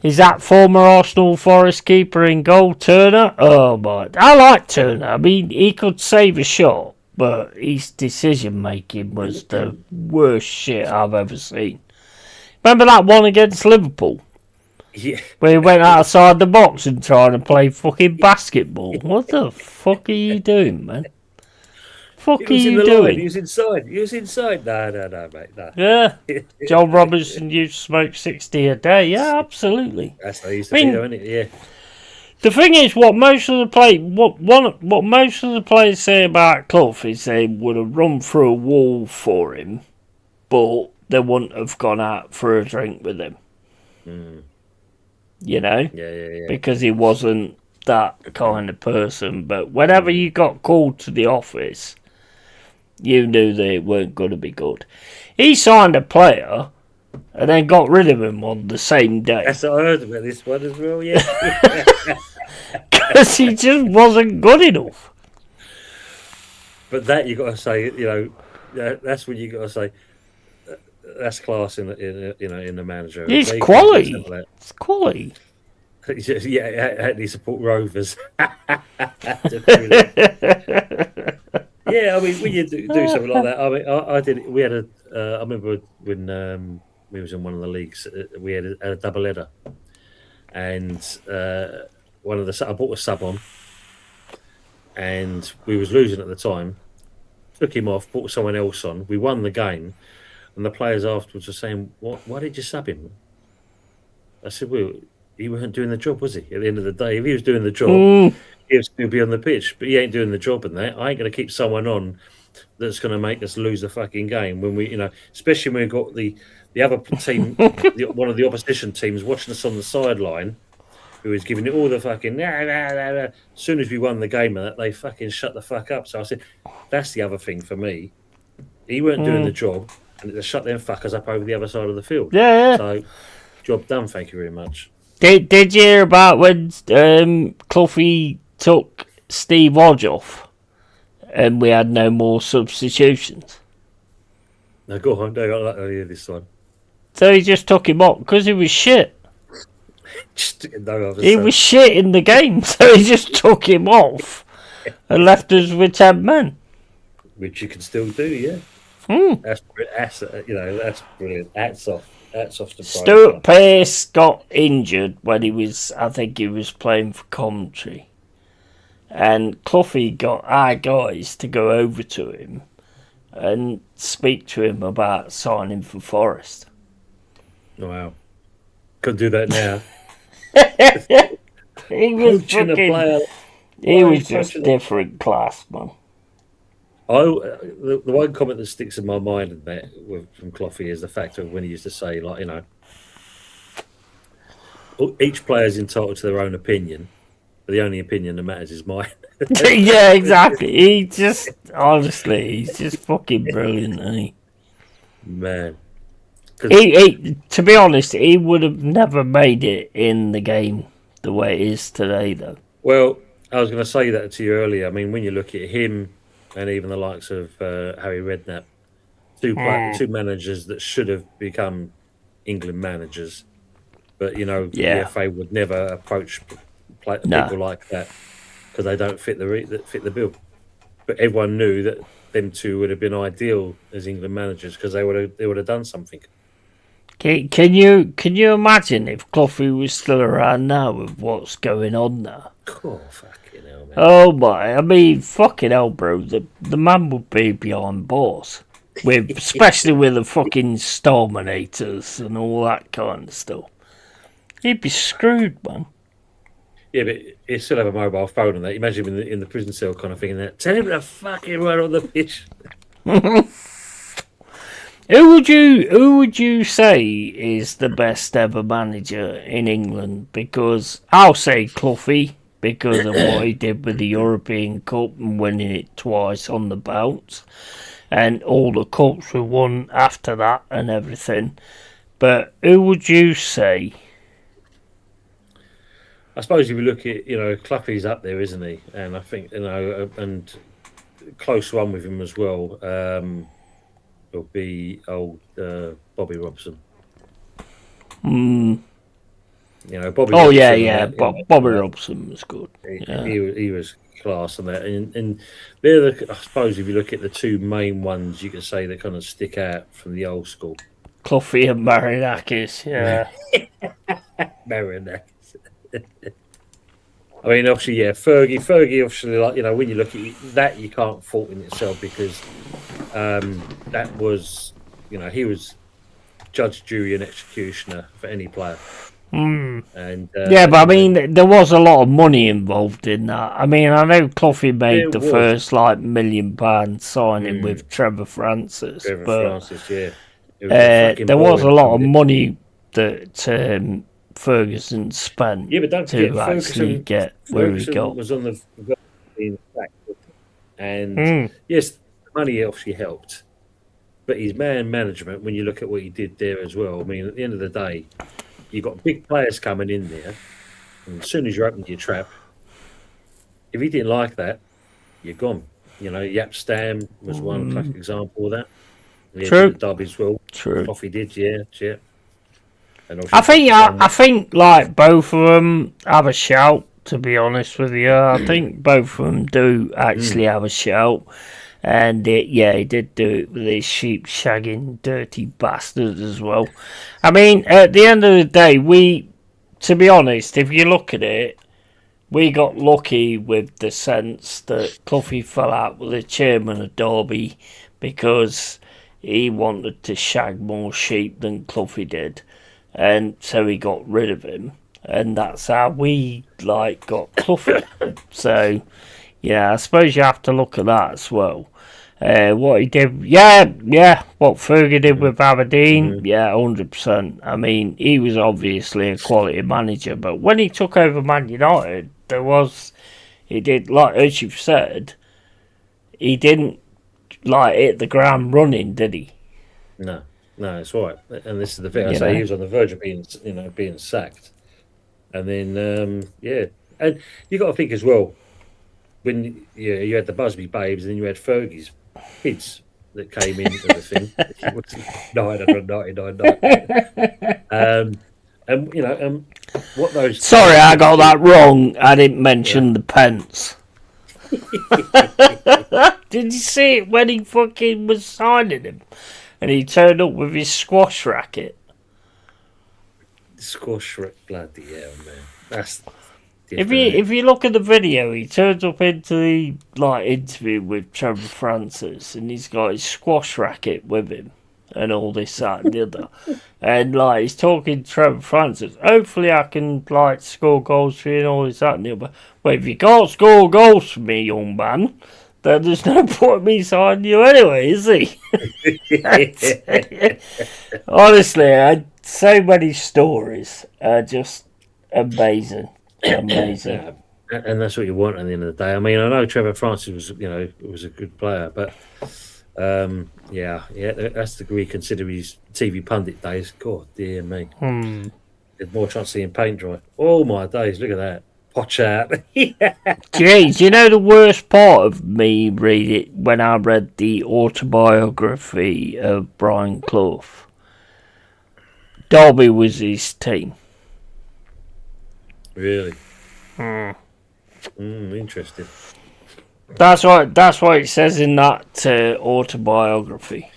Is that former Arsenal Forest keeper in goal, Turner? Oh my! I like Turner. I mean, he could save a shot, but his decision making was the worst shit I've ever seen. Remember that one against Liverpool? Yeah. Where he went outside the box and tried to play fucking basketball. What the fuck are you doing, man? Fuck are you doing? He was inside. He was inside. No, mate. No. Yeah. John Robinson used to smoke 60 a day. Yeah, absolutely. That's how he used to be, though, isn't it? Yeah. The thing is, what most of the players say about Clough is they would have run through a wall for him, but they wouldn't have gone out for a drink with him. You know? Yeah. Because he wasn't that kind of person. But whenever you got called to the office, you knew they weren't going to be good. He signed a player and then got rid of him on the same day. That's what I heard about this one as well, yeah. Because he just wasn't good enough. But that you got to say, that's when you got to say that's class in the manager. It's quality. It's quality. Yeah, he support Rovers. Yeah, I mean, when you do something like that, I mean, I did. We had I remember when we was in one of the leagues, we had a double header, and one of the I bought a sub on, and we was losing at the time. Took him off, brought someone else on. We won the game, and the players afterwards were saying, Why did you sub him?" I said, "Well, he wasn't doing the job, was he? At the end of the day, if he was doing the job, he was going to be on the pitch. But he ain't doing the job in that. I ain't going to keep someone on that's going to make us lose the fucking game when we, especially when we've got the other team, one of the opposition teams watching us on the sideline, who is giving it all the fucking As soon as we won the game, they fucking shut the fuck up." So I said, that's the other thing for me. He weren't doing the job, and they shut them fuckers up over the other side of the field. Yeah. So, job done. Thank you very much. Did you hear about when Cloughy took Steve Hodge off and we had no more substitutions? No, go on. No, I like to hear this one. So he just took him off because he was shit. He was shit in the game, so he just took him off and left us with 10 men. Which you can still do, yeah. That's brilliant. Hats off to Stuart Pearce got injured when I think he was playing for Coventry. And Cloughy got our guys to go over to him and speak to him about signing for Forest. Wow. Couldn't do that now. He was just different class, man. The one comment that sticks in my mind from Cloughy is the fact of when he used to say, each player's entitled to their own opinion, but the only opinion that matters is mine. Yeah, exactly. He's just fucking brilliant, isn't he? Man. He, to be honest, he would have never made it in the game the way it is today, though. Well, I was going to say that to you earlier. I mean, when you look at him and even the likes of Harry Redknapp, two managers that should have become England managers, but the FA would never approach people like that because they don't fit the bill. But everyone knew that them two would have been ideal as England managers because they would have done something. Can you imagine if Cloughy was still around now with what's going on now? Oh, fucking hell, man. Oh my! I mean, fucking hell, bro. The man would be behind bars, especially with the fucking Storminators and all that kind of stuff. He'd be screwed, man. Yeah, but he still have a mobile phone and that. Imagine him in the prison cell kind of thing. That tell him to fucking run on the pitch. Who would you say is the best ever manager in England? Because I'll say Cloughy because of what he did with the European Cup and winning it twice on the bounce, and all the cups were won after that and everything. But who would you say? I suppose if you look at Cloughy's up there, isn't he? And I think and close one with him as well. Will be old Bobby Robson. You know, Bobby. Oh Robson yeah, and yeah. that, Bobby Robson was good. Yeah. he was class on that, and they're the, I suppose if you look at the two main ones, you could say that kind of stick out from the old school. Cloughy and Marinakis, yeah. Marinakis. I mean, obviously, yeah, Fergie, obviously, like, you know, when you look at it, that, you can't fault in itself because that was, you know, he was judge, jury, and executioner for any player. And yeah, but I mean, there was a lot of money involved in that. I mean, I know Cloughy made the first like £1 million signing with Trevor Francis, there was a lot of money that Ferguson spent don't to forget, actually get where he got. Was on the being sacked, and yes, the money obviously helped, but his man management, when you look at what he did there as well, I mean, at the end of the day, you've got big players coming in there, and as soon as you open your trap, if he didn't like that, you're gone. You know, Yap Stam was one classic example of that. True. The Derby as well. True. Coffee did, yeah. And I think like both of them have a shout. To be honest with you, I think both of them do actually have a shout. And he did do it with his sheep shagging dirty bastards as well. I mean, at the end of the day, to be honest, if you look at it, we got lucky with the sense that Cloughy fell out with the chairman of Derby because he wanted to shag more sheep than Cloughy did. And so he got rid of him. And that's how we, got Cloughy. So, yeah, I suppose you have to look at that as well. What he did, what Fergie did with Aberdeen, 100%. I mean, he was obviously a quality manager, but when he took over Man United, he did, as you've said, he didn't, hit the ground running, did he? No, it's right. And this is the thing, I say he was on the verge of being sacked. And then, and you got to think as well, when you had the Busby Babes and then you had Fergie's kids that came into the thing, 999. And what those. Sorry, I got that wrong. I didn't mention the pence. Did you see it when he fucking was signing him, and he turned up with his squash racket? Squash racket, bloody hell, man! That's. If you look at the video, he turns up into the interview with Trevor Francis, and he's got his squash racket with him, and all this, that, and the other, and he's talking to Trevor Francis. Hopefully, I can score goals for you, and all this, that, and the other. Well, if you can't score goals for me, young man, then there's no point in me signing you anyway, is he? Honestly, so many stories are just amazing. Amazing. And that's what you want at the end of the day. I mean, I know Trevor Francis was a good player, but that's the degree consider his TV pundit days. God dear me. There's more chance of seeing paint dry. Oh my days, look at that. Potch out. Jeez, you know the worst part of me when I read the autobiography of Brian Clough? Derby was his team. Really? Interesting. That's what it says in that autobiography.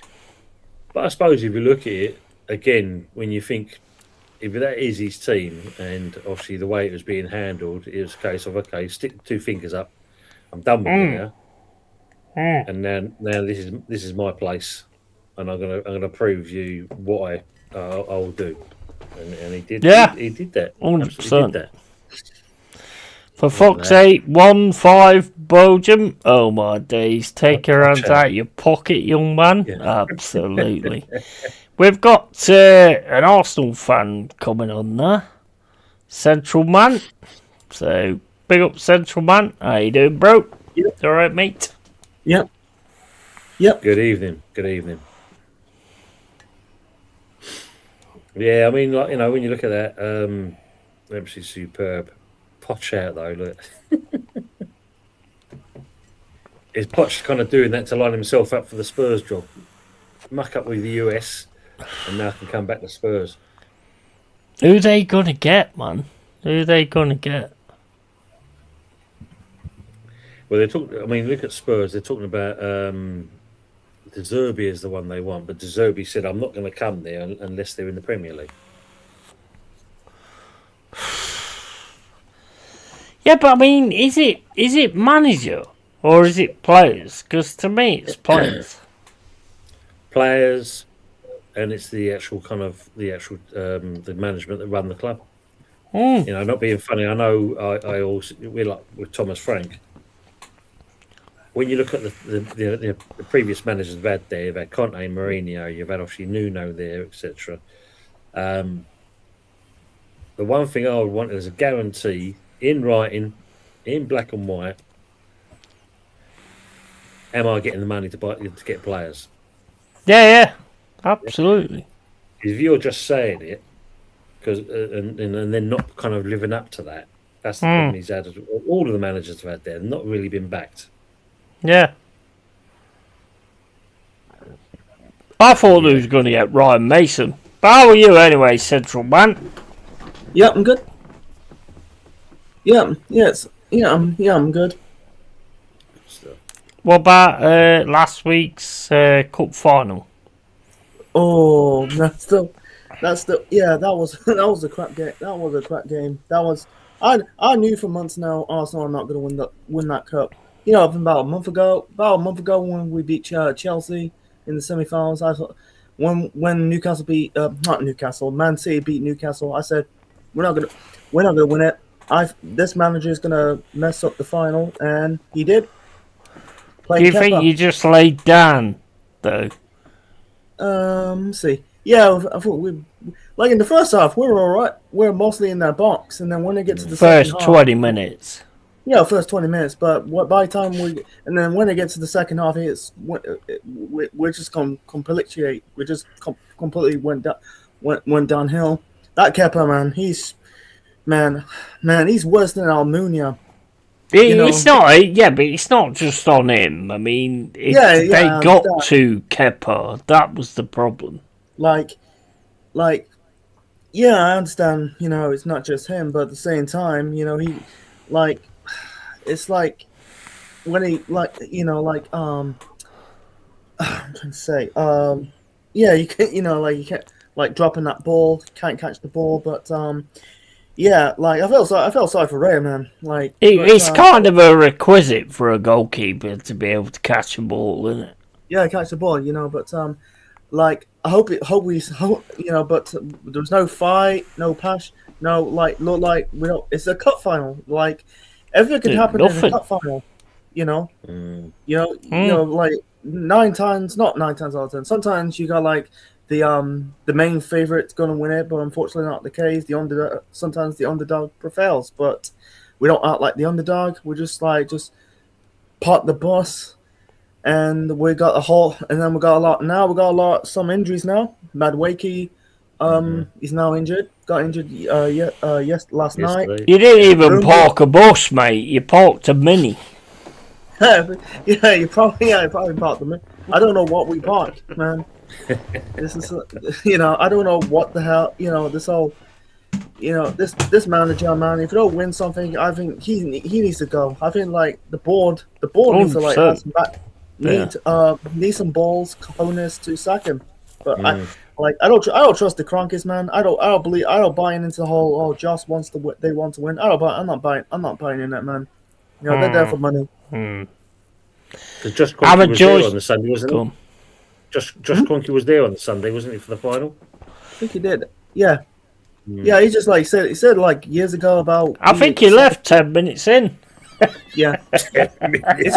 But I suppose if you look at it again, when you think if that is his team, and obviously the way it was being handled, it was a case of stick 2 fingers up. I'm done with it now, and now this is my place, and I'm gonna prove you what I'll do. And he did. Yeah, he did that. 100%. For fuck's sake, 1-5 Belgium. Oh my days! Take your hands out of your pocket, young man. Yeah. Absolutely. We've got an Arsenal fan coming on there, Central Man. So big up, Central Man. How you doing, bro? Yep. All right, mate. Yep. Good evening. Yeah, I mean, when you look at that, absolutely superb. Potch out though, look. Is Potch kind of doing that to line himself up for the Spurs job? Muck up with the US, and now can come back to Spurs. Who they gonna get, man? Who they gonna get? Well, they're talking. I mean, look at Spurs. They're talking about De Zerbi is the one they want, but De Zerbi said, "I'm not going to come there unless they're in the Premier League." Yeah, but I mean, is it manager or is it players? Because to me, it's players. Players, and it's the actual the management that run the club. Mm. You know, not being funny. I know. I also we're like with Thomas Frank. When you look at the previous managers they've had there, you've had Conte, Mourinho, you've had obviously Nuno there, etc. The one thing I would want is a guarantee in writing, in black and white. Am I getting the money to get players? Yeah, absolutely. If you're just saying it, because and then not kind of living up to that, that's the problem he's had. All of the managers have had there, not really been backed. Yeah. I thought they was going to get Ryan Mason. But how are you anyway, Central Man? Yeah, I'm good. I'm good. What about last week's cup final? Oh, that was a crap game. That was a crap game. I knew for months now Arsenal are not going to win that cup. You know, about a month ago when we beat Chelsea in the semi-finals, I thought when Newcastle beat not Newcastle, Man City beat Newcastle, I said we're not gonna win it. This manager is gonna mess up the final, and he did. Do you think you just laid down though? See, yeah, I thought we like in the first half we were all right. We're mostly in that box, and then when they get to the first second 20 minutes. Yeah, first 20 minutes. But by the time and then when it gets to the second half, we're just completely went downhill. That Kepa, man, he's worse than Almunia. It's not, yeah, but it's not just on him. I mean, they got to Kepa. That was the problem. Yeah, I understand. You know, it's not just him, but at the same time, you know, it's like when he I'm trying to say, yeah, you can't, you can't dropping that ball, can't catch the ball, but yeah, I felt sorry for Ray, man. It's kind of a requisite for a goalkeeper to be able to catch a ball, isn't it? Yeah, catch the ball, but I hope but there was no fight, no passion, no look like we don't. It's a cup final, everything could happen in a cup final, nine times out of 10. Sometimes you got the main favorite's gonna win it, but unfortunately not the case. Sometimes the underdog prevails, but we don't act like the underdog. We're just park the bus, and we got some injuries now. Madueke, he's now injured. Got injured last night. You didn't even park a bus, mate. You parked a mini. Yeah, you probably parked the mini. I don't know what we parked, man. This is, I don't know what the hell, this whole, this manager, man. If you don't win something, I think he needs to go. I think the board needs to have some back, need some balls, cojones to sack him. But I don't trust the Kroenkes, man. I don't buy into the whole Joss they want to win. I'm not buying in that, man. They're there for money. Because Josh Kroenke was there on the Sunday, wasn't he? Josh Kroenke was there on the Sunday, wasn't he, for the final? I think he did. Yeah. Yeah, he just said years ago about. I think he left 10 minutes in. Yeah. It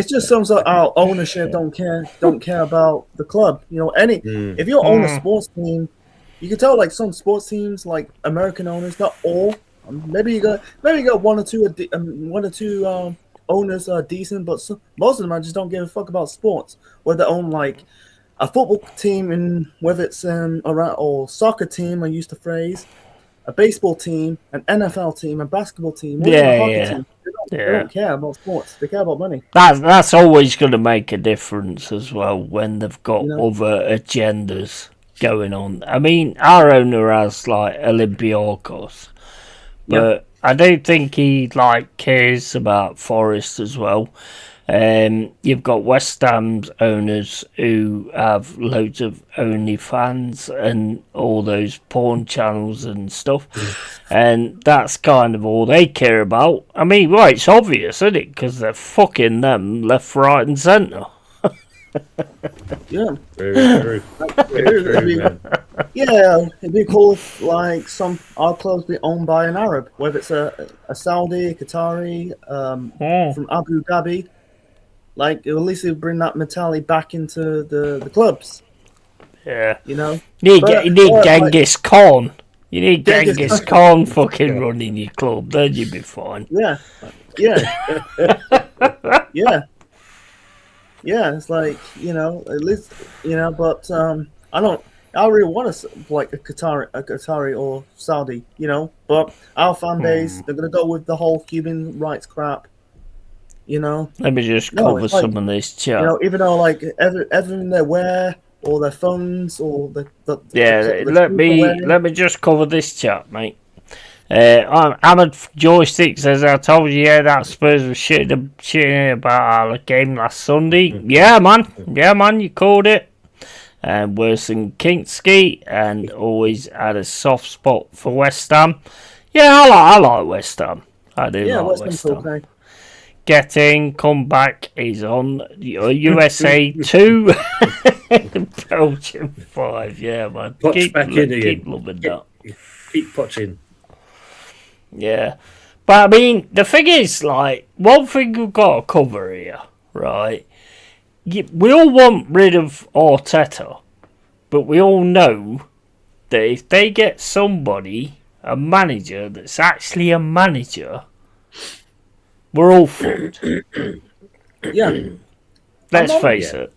just sounds like our ownership don't care about the club. If you own a sports team, you can tell some sports teams, American owners, not all. Maybe you got one or two owners are decent, but most of them just don't give a fuck about sports. Whether they own a football team, whether it's or soccer team, I use the phrase, a baseball team, an NFL team, a basketball team, a hockey team. They don't care about sports. They care about money. That's always going to make a difference as well when they've got other agendas. going on. I mean, our owner has like Olympiacos, but I don't think he like cares about Forest as well. You've got West Ham's owners who have loads of OnlyFans and all those porn channels and stuff, and that's kind of all they care about. I mean, well, it's obvious, isn't it? Because they're fucking them left, right, and centre. Yeah. Very true. Very true, man. Yeah, it'd be cool if like some our clubs be owned by an Arab, whether it's a Saudi, a Qatari, from Abu Dhabi. Like at least it'll bring that mentality back into the clubs. Yeah. You know? You But- need but, like, Genghis Khan. You need Genghis Genghis Khan. Khan fucking running your club, then you'd be fine. Yeah. Yeah, it's like, at least, but I really want to like a Qatari or Saudi, but our fan base, they're going to go with the whole human rights crap, Let me just No, cover it's like, some of this chat. even though like everything they wear, or their phones, or the let me just cover this chat, mate. Ahmed Joystick says, I told you, that Spurs was shitting about our game last Sunday. Yeah, man, you called it. And worse than Kinksky, and always had a soft spot for West Ham. Yeah, I like West Ham. I do like West Ham. Okay. Getting comeback is on USA 2, Belgium 5. Yeah, man. Poch back in again. Keep loving that. Keep Poching. Yeah. But I mean, the thing is, like, one thing we've got to cover here, right? We all want rid of Arteta, but we all know that if they get somebody, a manager that's actually a manager, we're all fucked. Yeah. Let's face it.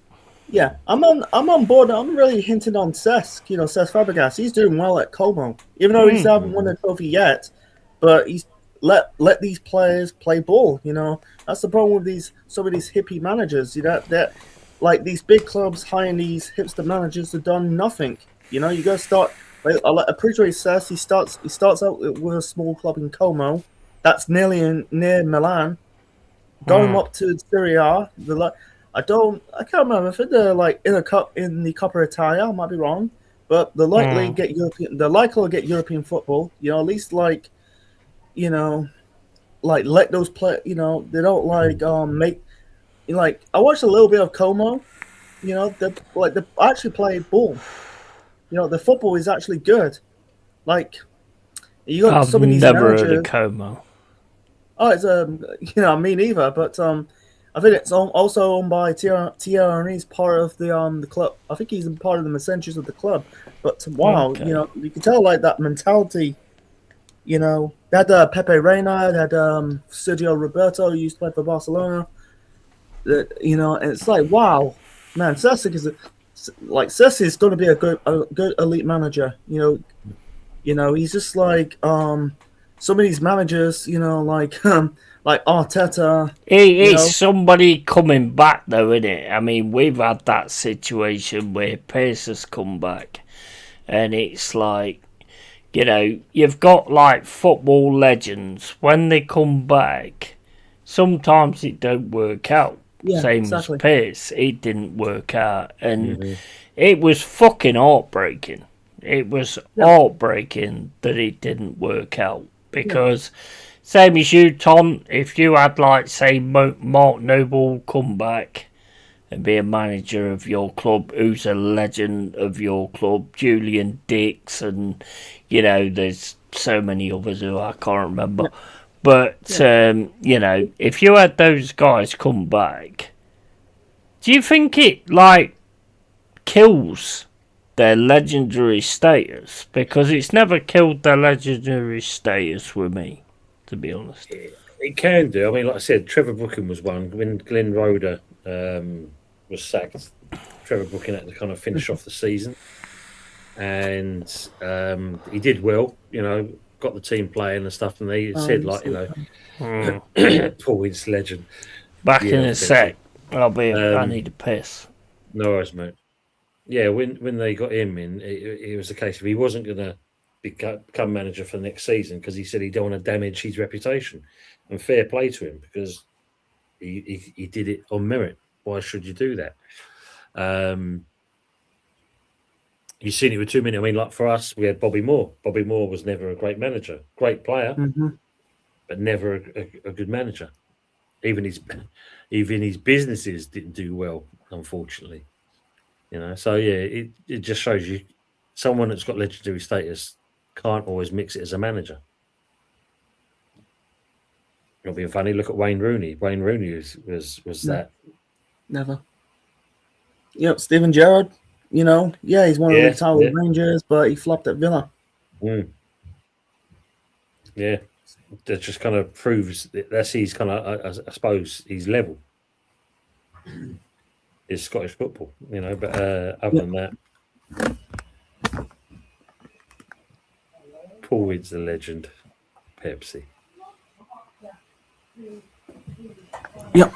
Yeah, I'm on board. I'm really hinting on Cesc. Cesc Fabregas. He's doing well at Como, even though he hasn't won a trophy yet. But he's let these players play ball. That's the problem with some of these hippie managers. That like these big clubs hiring these hipster managers have done nothing. You got to start. Like, I'm pretty sure Cesc. He starts out with a small club in Como. That's near Milan. Going up to Serie A. I can't remember. I think they're like in the Coppa Italia. I might be wrong, but they're likely get European. They're likely to get European football. At least like, like let those play. They don't like make. Like I watched a little bit of Como. They actually play ball. The football is actually good. Like you got I've some of these never managers. heard of Como. Oh, it's me neither. But I think it's also owned by Thierry Henry's part of the club. I think he's part of the essentials of the club. But wow, Okay. You can tell like that mentality. They had Pepe Reina, they had Sergio Roberto, who used to play for Barcelona. And it's like wow, man, Cesc is going to be a good elite manager. He's just like some of these managers, like Arteta. It's somebody coming back, though, isn't it? I mean, we've had that situation where Pace has come back, and it's like, you've got like football legends. When they come back, sometimes it don't work out. Yeah, Same exactly. as Pace, it didn't work out, and it was fucking heartbreaking. It was heartbreaking that it didn't work out. Because, same as you, Tom, if you had, like, say, Mark Noble come back and be a manager of your club, who's a legend of your club, Julian Dix, and, there's so many others who I can't remember. Yeah. But, if you had those guys come back, do you think it, like, kills their legendary status? Because it's never killed their legendary status with me, to be honest. It can do. I mean, like I said, Trevor Brooking was one. When Glenn Roeder was sacked, Trevor Brooking had to kind of finish off the season. And he did well, got the team playing and stuff. And they said, like, Paul Ince legend. Back in a sec. I need a piss. No worries, mate. Yeah, when they got him in, it was the case of he wasn't going to become manager for the next season because he said he don't want to damage his reputation. And fair play to him because he did it on merit. Why should you do that? You've seen it with too many. I mean, like for us, we had Bobby Moore. Bobby Moore was never a great manager, great player, but never a good manager. Even his businesses didn't do well, unfortunately. So yeah, it just shows you someone that's got legendary status can't always mix it as a manager. Not being funny, look at Wayne Rooney. Wayne Rooney was that. Never. Yep, Steven Gerrard. He's one of the Tower Rangers, but he flopped at Villa. Yeah, that just kind of proves that's his kind of, I suppose, his level is Scottish football. But other than that, Paul Reed's the legend. Pepsi. Yep.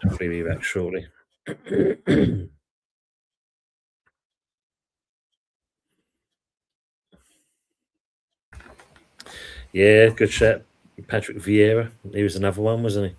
Hopefully be back shortly. Yeah, good shot. Patrick Vieira. He was another one, wasn't he?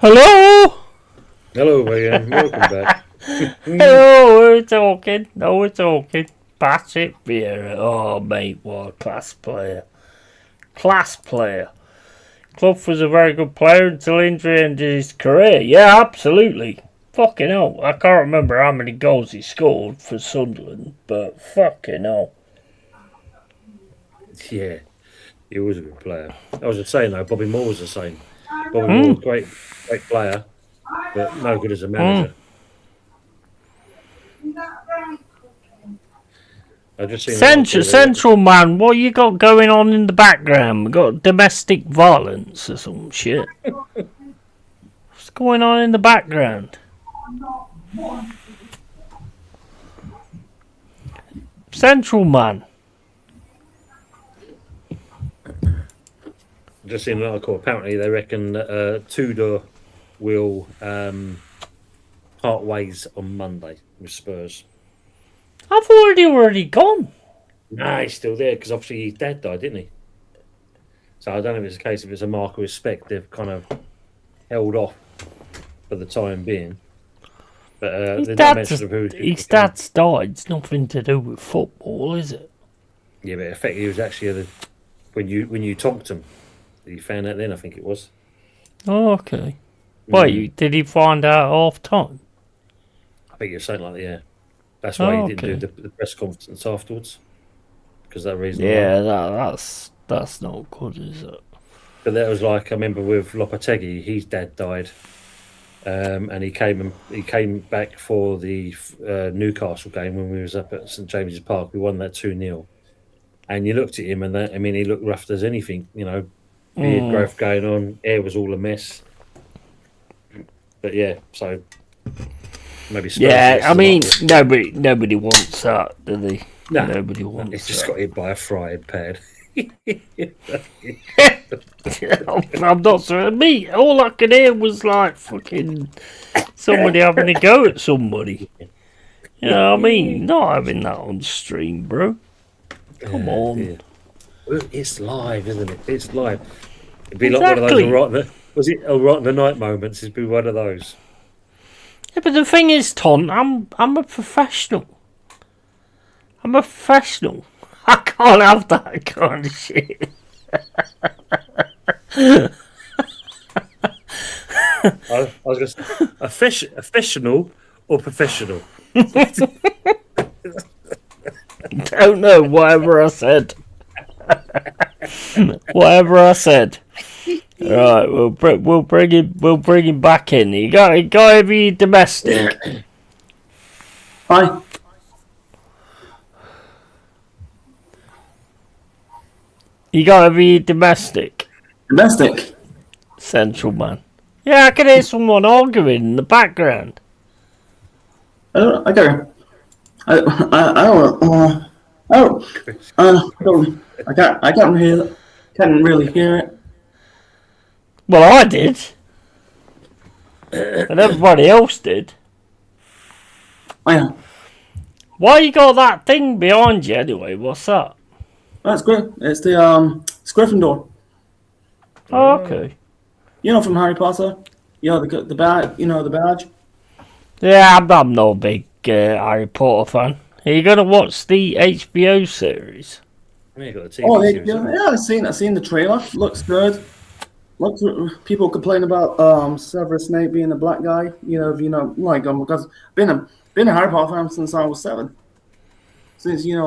Hello? Hello, Ian. Welcome back. Hello, we're talking. No, we're talking. Patrick Vieira. Oh, mate, what a class player. Class player. Clough was a very good player until injury ended his career. Yeah, absolutely. Fucking hell. I can't remember how many goals he scored for Sunderland, but fucking hell. Yeah, he was a good player. I was just saying, though, Bobby Moore was the same. Bobby Moore, great player, but no good as a manager. I just seen Central man, what you got going on in the background? We got domestic violence or some shit. What's going on in the background? Central man. Just seen an article. Apparently, they reckon Tudor will part ways on Monday with Spurs. I thought he'd already gone. Nah, he's still there because obviously his dad died, didn't he? So I don't know if it's a case if it's a mark of respect. They've kind of held off for the time being. But his dad's died. It's nothing to do with football, is it? Yeah, but effectively, it was actually when you talked to him. You found out then, I think it was. Oh, okay. Wait, did he find out half time? I think it was something like that, yeah. That's why he didn't do the press conference afterwards. Because that reason. Yeah, that's not good, is it? But that was like, I remember with Lopetegui, his dad died. And he came back for the Newcastle game when we was up at St James's Park. We won that 2-0. And you looked at him and he looked rough as anything, beard growth going on, hair was all a mess. But yeah, so maybe Spurs. Yeah, I mean, nobody wants that, do they? No, nobody wants. It's just got hit by a frying pan. I'm not sure. Me, all I could hear was like fucking somebody having a go at somebody. You know what I mean? Not having that on stream, bro. Come on. Yeah. it's live, isn't it? It's live. It'd be like one of those all right in the night moments. It'd be one of those. Yeah, but the thing is, Ton, I'm a professional. I'm a professional. I can't have that kind of shit. I was going to say, professional or professional? Don't know. Whatever I said. Whatever I said. Right, we'll bring him back in. You got to be domestic. Hi. You got to be domestic. Domestic. Central man. Yeah, I can hear someone arguing in the background. I can't really hear it. Well, I did. And everybody else did. Oh, yeah. Why you got that thing behind you anyway? What's that? That's good. It's the it's Gryffindor. Oh, okay. You know, from Harry Potter. You know the badge. You know the badge. Yeah, I'm not a big Harry Potter fan. Are you gonna watch the HBO series? Yeah, you got a TV Oh, series. yeah. I've seen the trailer. Looks good. People complain about Severus Snape being a black guy. Because I've been a Harry Potter fan since I was 7. Since I've seen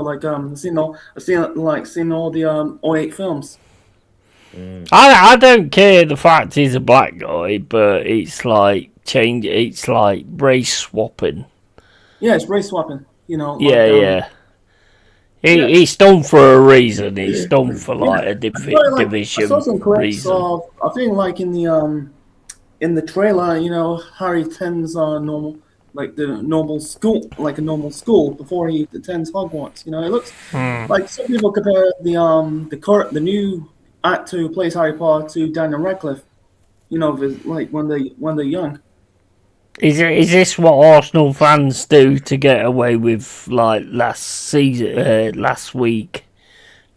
all the all 8 films. I don't care the fact he's a black guy, but it's like it's like race swapping. Yeah, it's race swapping. Yeah. It's done for a reason. It's done for like a division I saw some clips reason. of, I think like in the trailer, Harry attends normal, like the normal school, like a normal school before he attends Hogwarts. It looks like some people compare the new actor who plays Harry Potter to Daniel Radcliffe. Like when they're young. Is this what Arsenal fans do to get away with like last week,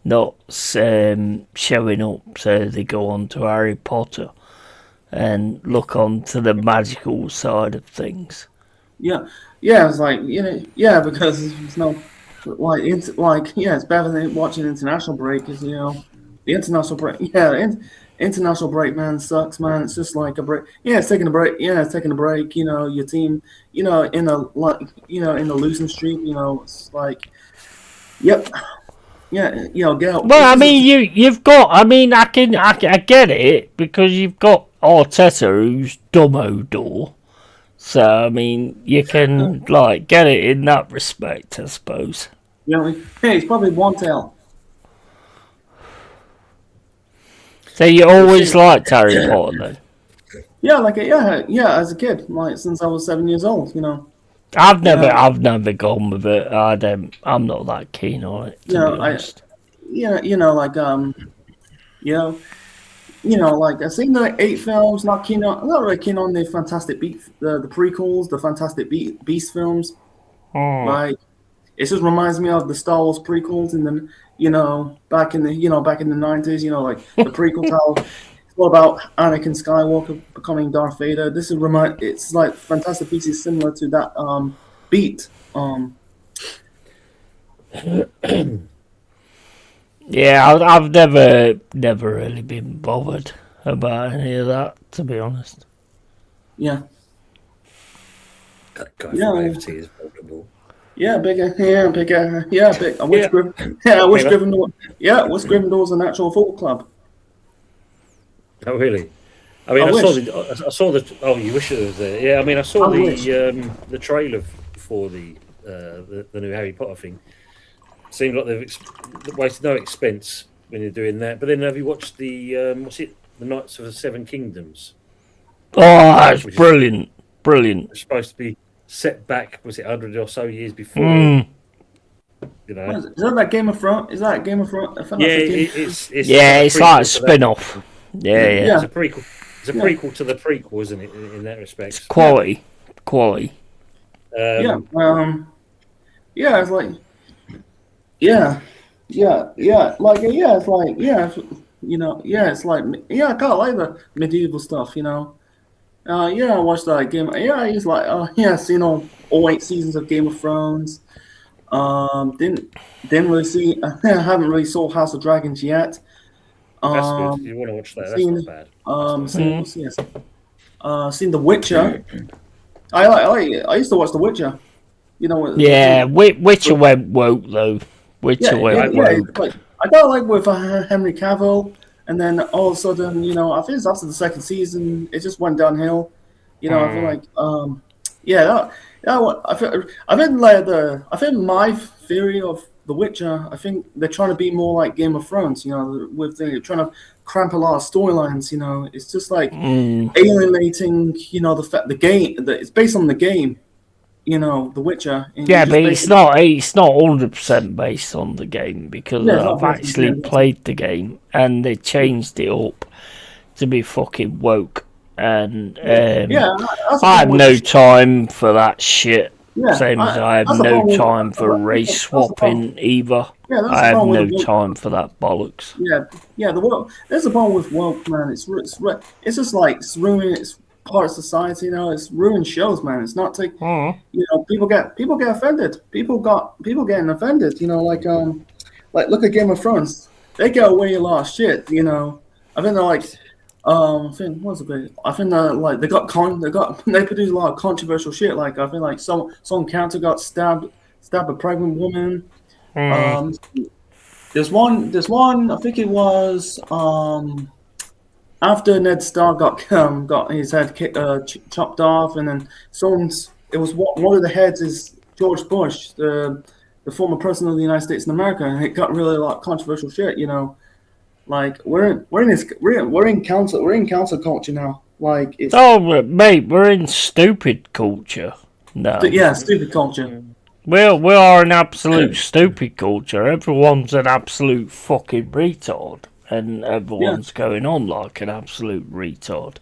not showing up, so they go on to Harry Potter and look on to the magical side of things? Yeah, it's like because it's no it's better than watching international break. Because the international break, international break, man, sucks, man. It's just like a break. Yeah, it's taking a break. Yeah, it's taking a break. Your team, in the losing streak. It's like, yep, yeah, get out. Well, I mean, you've got. I mean, I get it because you've got Arteta, who's Dumbledore. So I mean, you can like get it in that respect, I suppose. Hey, it's probably one tail. So you always liked Harry Potter, then? Yeah, as a kid, like since I was 7 years old, I've never gone with it. I'm not that keen on it, to be honest. Like I've seen the 8 films. Not really keen on the Fantastic Beasts, the prequels, the Fantastic Beast films. Like it just reminds me of the Star Wars prequels, and then back in the 90s, like the prequels, how it's all about Anakin Skywalker becoming Darth Vader. It's like Fantastic Beasts is similar to that beat. Yeah, I've never really been bothered about any of that, to be honest. Yeah. That guy from AFT is vulnerable. Yeah, bigger. Big. I wish Gryffindor. Yeah, I wish Gryffindor's an actual football club. Oh, really? I mean, I saw the. Oh, you wish it was there. Yeah, I mean, I saw the trailer for the new Harry Potter thing. Seemed like they've wasted no expense when you're doing that. But then, have you watched the the Knights of the Seven Kingdoms? Oh, that's brilliant! It's supposed to be set back. Was it 100 or so years before? Is that Game of Thrones? Is that Game of Thrones? It's like a spin-off. Yeah. It's a prequel. It's a prequel to the prequel, isn't it? In that respect, it's quality. It's like, yeah. it's like it's like I kind of like the medieval stuff, I watched Game. Yeah, he's like, seen all 8 seasons of Game of Thrones. Didn't really see. I haven't really saw House of Dragons yet. That's good. You want to watch that? That's Seen, not bad. That's not bad. seen The Witcher. I used to watch The Witcher. Yeah, Witcher went woke though. Witcher went woke. Like, I got like with Henry Cavill, and then all of a sudden, I think it's after the second season, it just went downhill. I feel like, I think my theory of The Witcher, I think they're trying to be more like Game of Thrones. They're trying to cramp a lot of storylines. It's just like alienating. The game. It's based on the game. The Witcher. Yeah, but it's not 100% based on the game because I've actually played the game and they changed it up to be fucking woke. And I have no time for that shit. Same as I have no time for race swapping either. I have no time for that bollocks. There's a problem with woke, man. It's just like it's ruining its part of society. It's ruined shows, man. It's not take. People get offended. People getting offended. Like look at Game of Thrones. They get away a lot of shit. I think they're like. I think what's it? I think like they produce a lot of controversial shit. Like I think like some character got stabbed a pregnant woman. There's one. I think it was after Ned Stark got his head chopped off, and then it was one of the heads is George Bush, the former president of the United States of America, and it got really a lot of controversial shit. Like we're in council culture now. Like mate, we're in stupid culture. No. Stupid culture. We are an absolute stupid culture. Everyone's an absolute fucking retard, and everyone's going on like an absolute retard.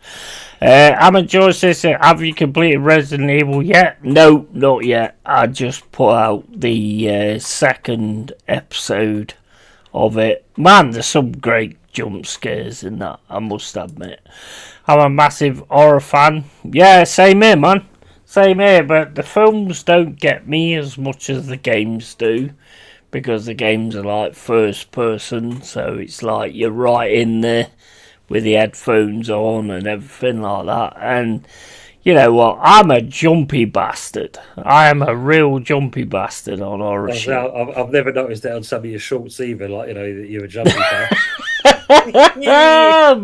Emma Joyce says, "Have you completed Resident Evil yet?" No, not yet. I just put out the second episode of it. Man, there's some great jump scares in that, I must admit. I'm a massive horror fan. Yeah, same here, man. Same here, but the films don't get me as much as the games do, because the games are like first person, so it's like you're right in there with the headphones on and everything like that. And you know what? I'm a jumpy bastard. I am a real jumpy bastard on horror shit. I've never noticed that on some of your shorts either. Like, that you're a jumpy bastard.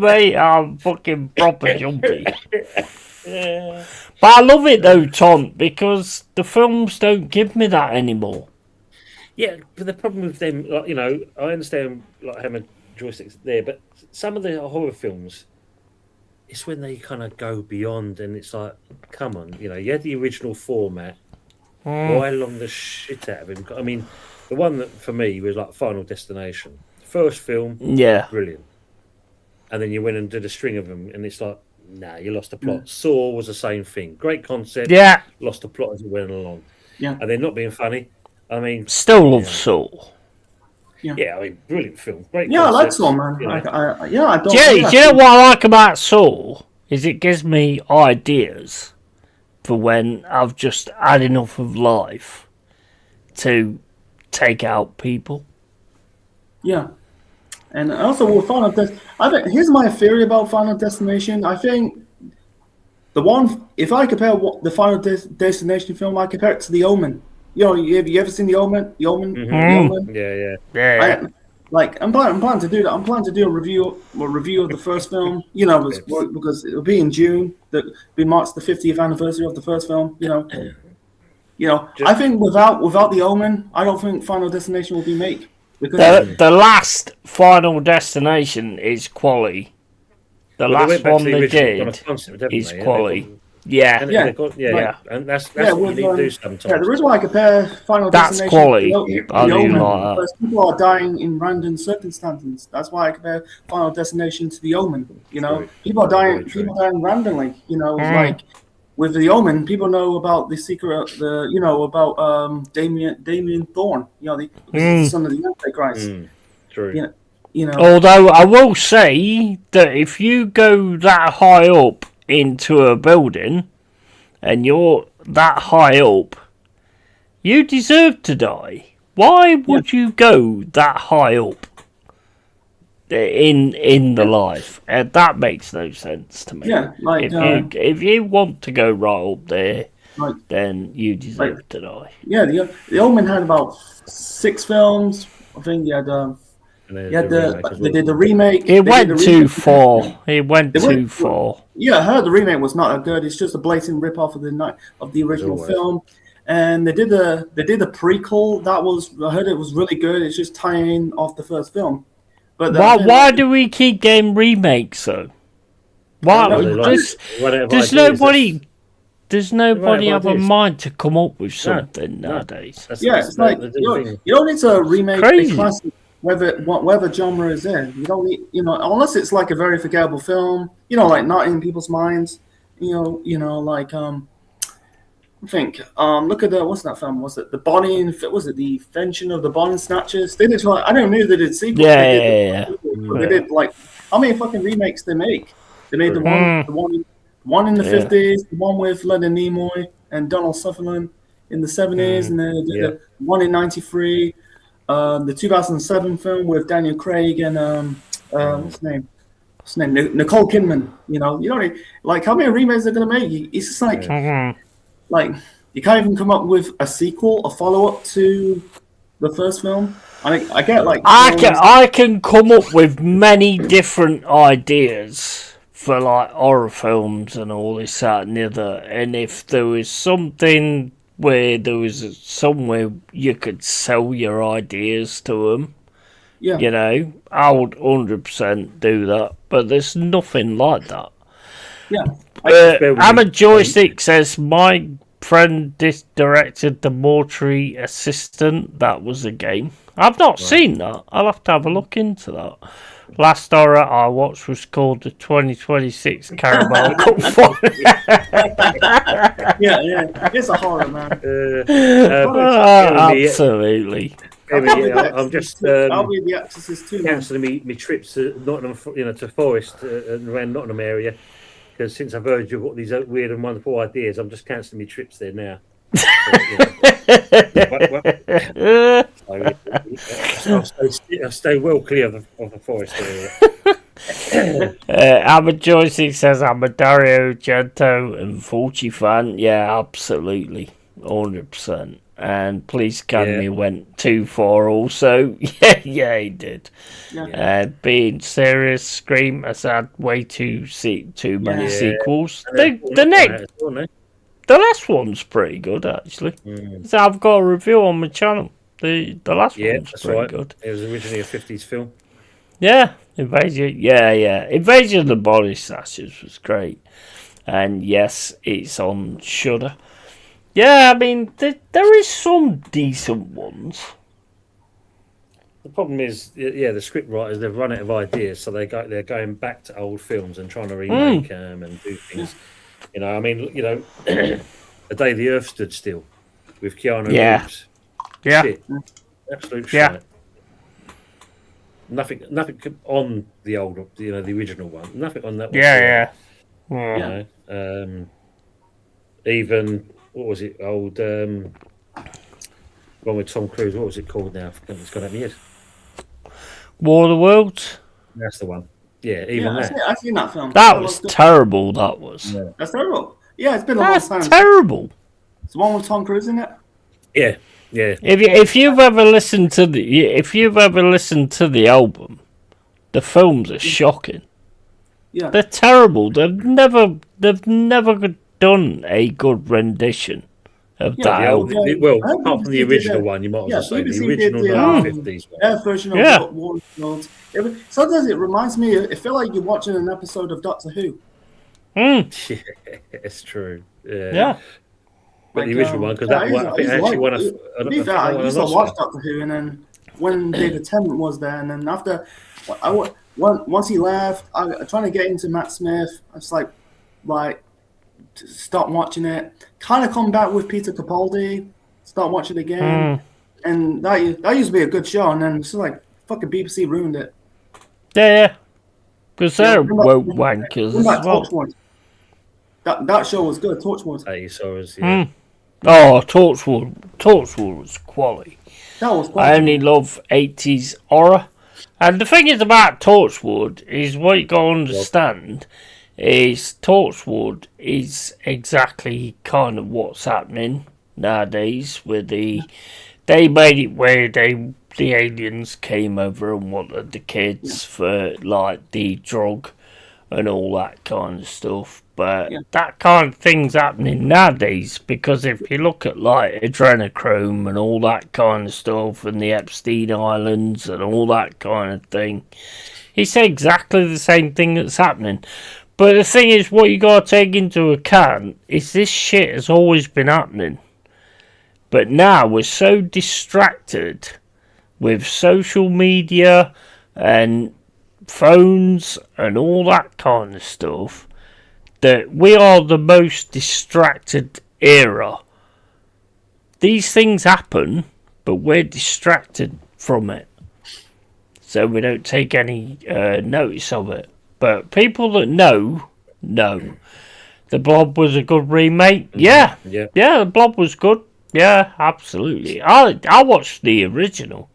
Mate, I'm fucking proper jumpy. But I love it though, Tom, because the films don't give me that anymore. Yeah, but the problem with them, like, I understand like having joysticks there, but some of the horror films, it's when they kind of go beyond, and it's like, come on, you had the original format. Why long the shit out of him? I mean, the one that for me was like Final Destination. The first film, brilliant. And then you went and did a string of them, and it's like, nah, you lost the plot. Saw was the same thing. Great concept. Yeah. Lost the plot as it went along. Yeah. And they're not being funny. I mean, still love Saw. Yeah, I mean, brilliant film. Great. Yeah, concept. I like Saw, man. I don't. Do you know what I like about Saw? Is it gives me ideas for when I've just had enough of life to take out people. Yeah. And also with Final Destination, here's my theory about Final Destination. I think the one, if I compare the Final Destination film, I compare it to The Omen. Have you ever seen The Omen? The Omen? Mm-hmm. The Omen? Yeah. I'm planning to do that. I'm planning to do a review of the first film. Because it'll be in June. It'll be March the 50th anniversary of the first film. I think without The Omen, I don't think Final Destination will be made. The last Final Destination is quality. The last one they did is quality. Yeah. And that's what you need to do sometimes. Yeah, the reason why I compare Final Destination quality. to The Omen, because people are dying in random circumstances. That's why I compare Final Destination to The Omen. People are dying randomly. It's like, with The Omen, people know about the secret, about Damien Thorne. Because he's the son of the Antichrist. True. Although I will say that if you go that high up into a building and you're that high up, you deserve to die. Why would you go that high up in the life? That makes no sense to me. Yeah, if you want to go right up there, then you deserve to die. Yeah, the Omen had about 6 films. I think you had they did the remake. It went too far. It went too far. Yeah, I heard the remake was not that good. It's just a blatant rip off of the original film. And they did a prequel I heard it was really good. It's just tying off the first film. But why do we keep getting remakes though? Why there's nobody have a mind to come up with something nowadays. It's like you don't need to remake a classic, whatever genre is in. You don't need, unless it's like a very forgettable film, like not in people's minds. Like I think look at what's that film? Was it the the Invention of the Body Snatchers? They did I don't know they did sequels. Yeah. They did like how many fucking remakes they make? They made the one in the 50s, the one with Leonard Nimoy and Donald Sutherland in the 70s, and then the one in 93, the 2007 film with Daniel Craig and what's his name? Nicole Kidman. You don't need, like how many remakes they're gonna make? It's just like like you can't even come up with a sequel, a follow-up to the first film. I get like I can come up with many different ideas for like horror films and all this, that, and the other. And if there was something where there was somewhere you could sell your ideas to them, I would 100% do that. But there's nothing like that. Yeah. Hammer Joystick says my friend directed The Mortuary Assistant. That was a game. I've not seen that. I'll have to have a look into that. Last horror I watched was called the 2026 Caramel Cup Final. yeah, it's a horror, man. Absolutely. I'm just I'll be the Exorcist too. Cancelling me trips to Nottingham, to Forest and around Nottingham area. Because since I've heard you've got these weird and wonderful ideas, I'm just cancelling my trips there now. I'll stay well clear of the forest area. Albert Joyce says I'm a Dario Argento and Fulci fan. Yeah, absolutely. 100%. And Police Academy went too far also. Yeah, he did. Being serious, Scream has had way too many sequels. The last one's pretty good, actually. So I've got a review on my channel. The last one's pretty good. It was originally a 50s film. Yeah, Invasion. Yeah. Invasion of the Body Snatchers was great. And yes, it's on Shudder. Yeah, I mean, there is some decent ones. The problem is, the script writers, they've run out of ideas, so they're going back to old films and trying to remake them and do things. The Day the Earth Stood Still with Keanu Reeves. Yeah. Shit. Absolute shit. Nothing on the old, the original one. Nothing on that one. Even, what was it? Old, one with Tom Cruise. What was it called now? It's gone out of my head. War of the Worlds? That's the one. Yeah, even that. I've seen that film. That was terrible, that was. Yeah. That's terrible. Yeah, it's been a long time. That's terrible. It's the one with Tom Cruise in it? Yeah. If you've ever listened to the album, the films are shocking. Yeah. They're terrible. They've never done a good rendition of that album. Apart from the original one, you might as well say the original 1950s one. Version of War of the Worlds. Sometimes it reminds me, it feels like you're watching an episode of Doctor Who. Yeah, it's true. Yeah. But the original one, because that one, I think actually won I used to watch Doctor Who, and then when David Tennant was there, and then after, once he left, I trying to get into Matt Smith. I was like, Stop watching it. Kind of come back with Peter Capaldi. Start watching it again. And that used to be a good show, and then it's like fucking BBC ruined it. Yeah. Because they're woke Bring wankers as back well. Torchwood. That show was good. Torchwood. That you saw us, yeah. Oh, Torchwood was quality. That was I quality. only love 80s horror. And the thing is about Torchwood is what you got to understand is Torchwood is exactly kind of what's happening nowadays with they made it where the aliens came over and wanted the kids for like the drug and all that kind of stuff. But that kind of thing's happening nowadays because if you look at like adrenochrome and all that kind of stuff and the Epstein Islands and all that kind of thing, it's exactly the same thing that's happening. But the thing is, what you got to take into account is this shit has always been happening. But now we're so distracted with social media and phones and all that kind of stuff that we are the most distracted era. These things happen, but we're distracted from it. So we don't take any notice of it. But people that know. The Blob was a good remake. Yeah, the Blob was good. Yeah, absolutely. I watched the original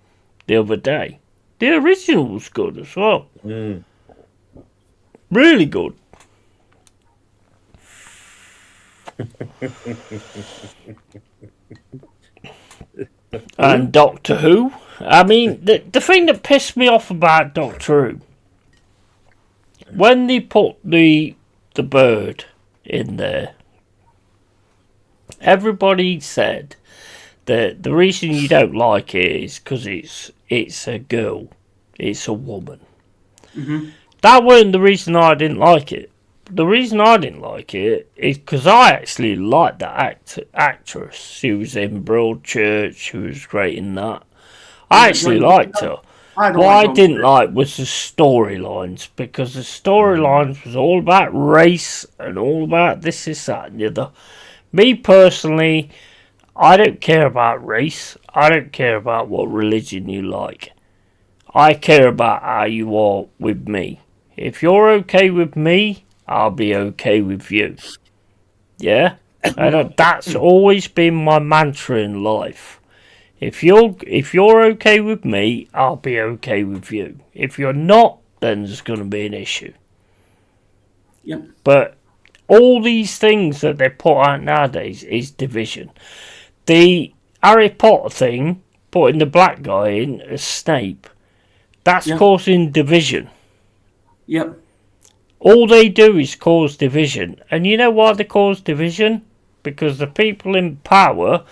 the other day. The original was good as well. Really good. And Doctor Who. I mean, the thing that pissed me off about Doctor Who, when they put the bird in there, everybody said that the reason you don't like it is because it's a girl, it's a woman. That weren't the reason I didn't like it. The reason I didn't like it is because I actually liked that actress. She was in Broadchurch. She was great in that. I actually liked her. What I didn't like was the storylines, because the storylines was all about race and all about this, that, and the other. Me personally, I don't care about race. I don't care about what religion you like. I care about how you are with me. If you're okay with me, I'll be okay with you. Yeah? And that's always been my mantra in life. If you're okay with me, I'll be okay with you. If you're not, then there's going to be an issue. Yep. But all these things that they put out nowadays is division. The Harry Potter thing, putting the black guy in as Snape, that's causing division. Yep. All they do is cause division. And you know why they cause division? Because the people in power,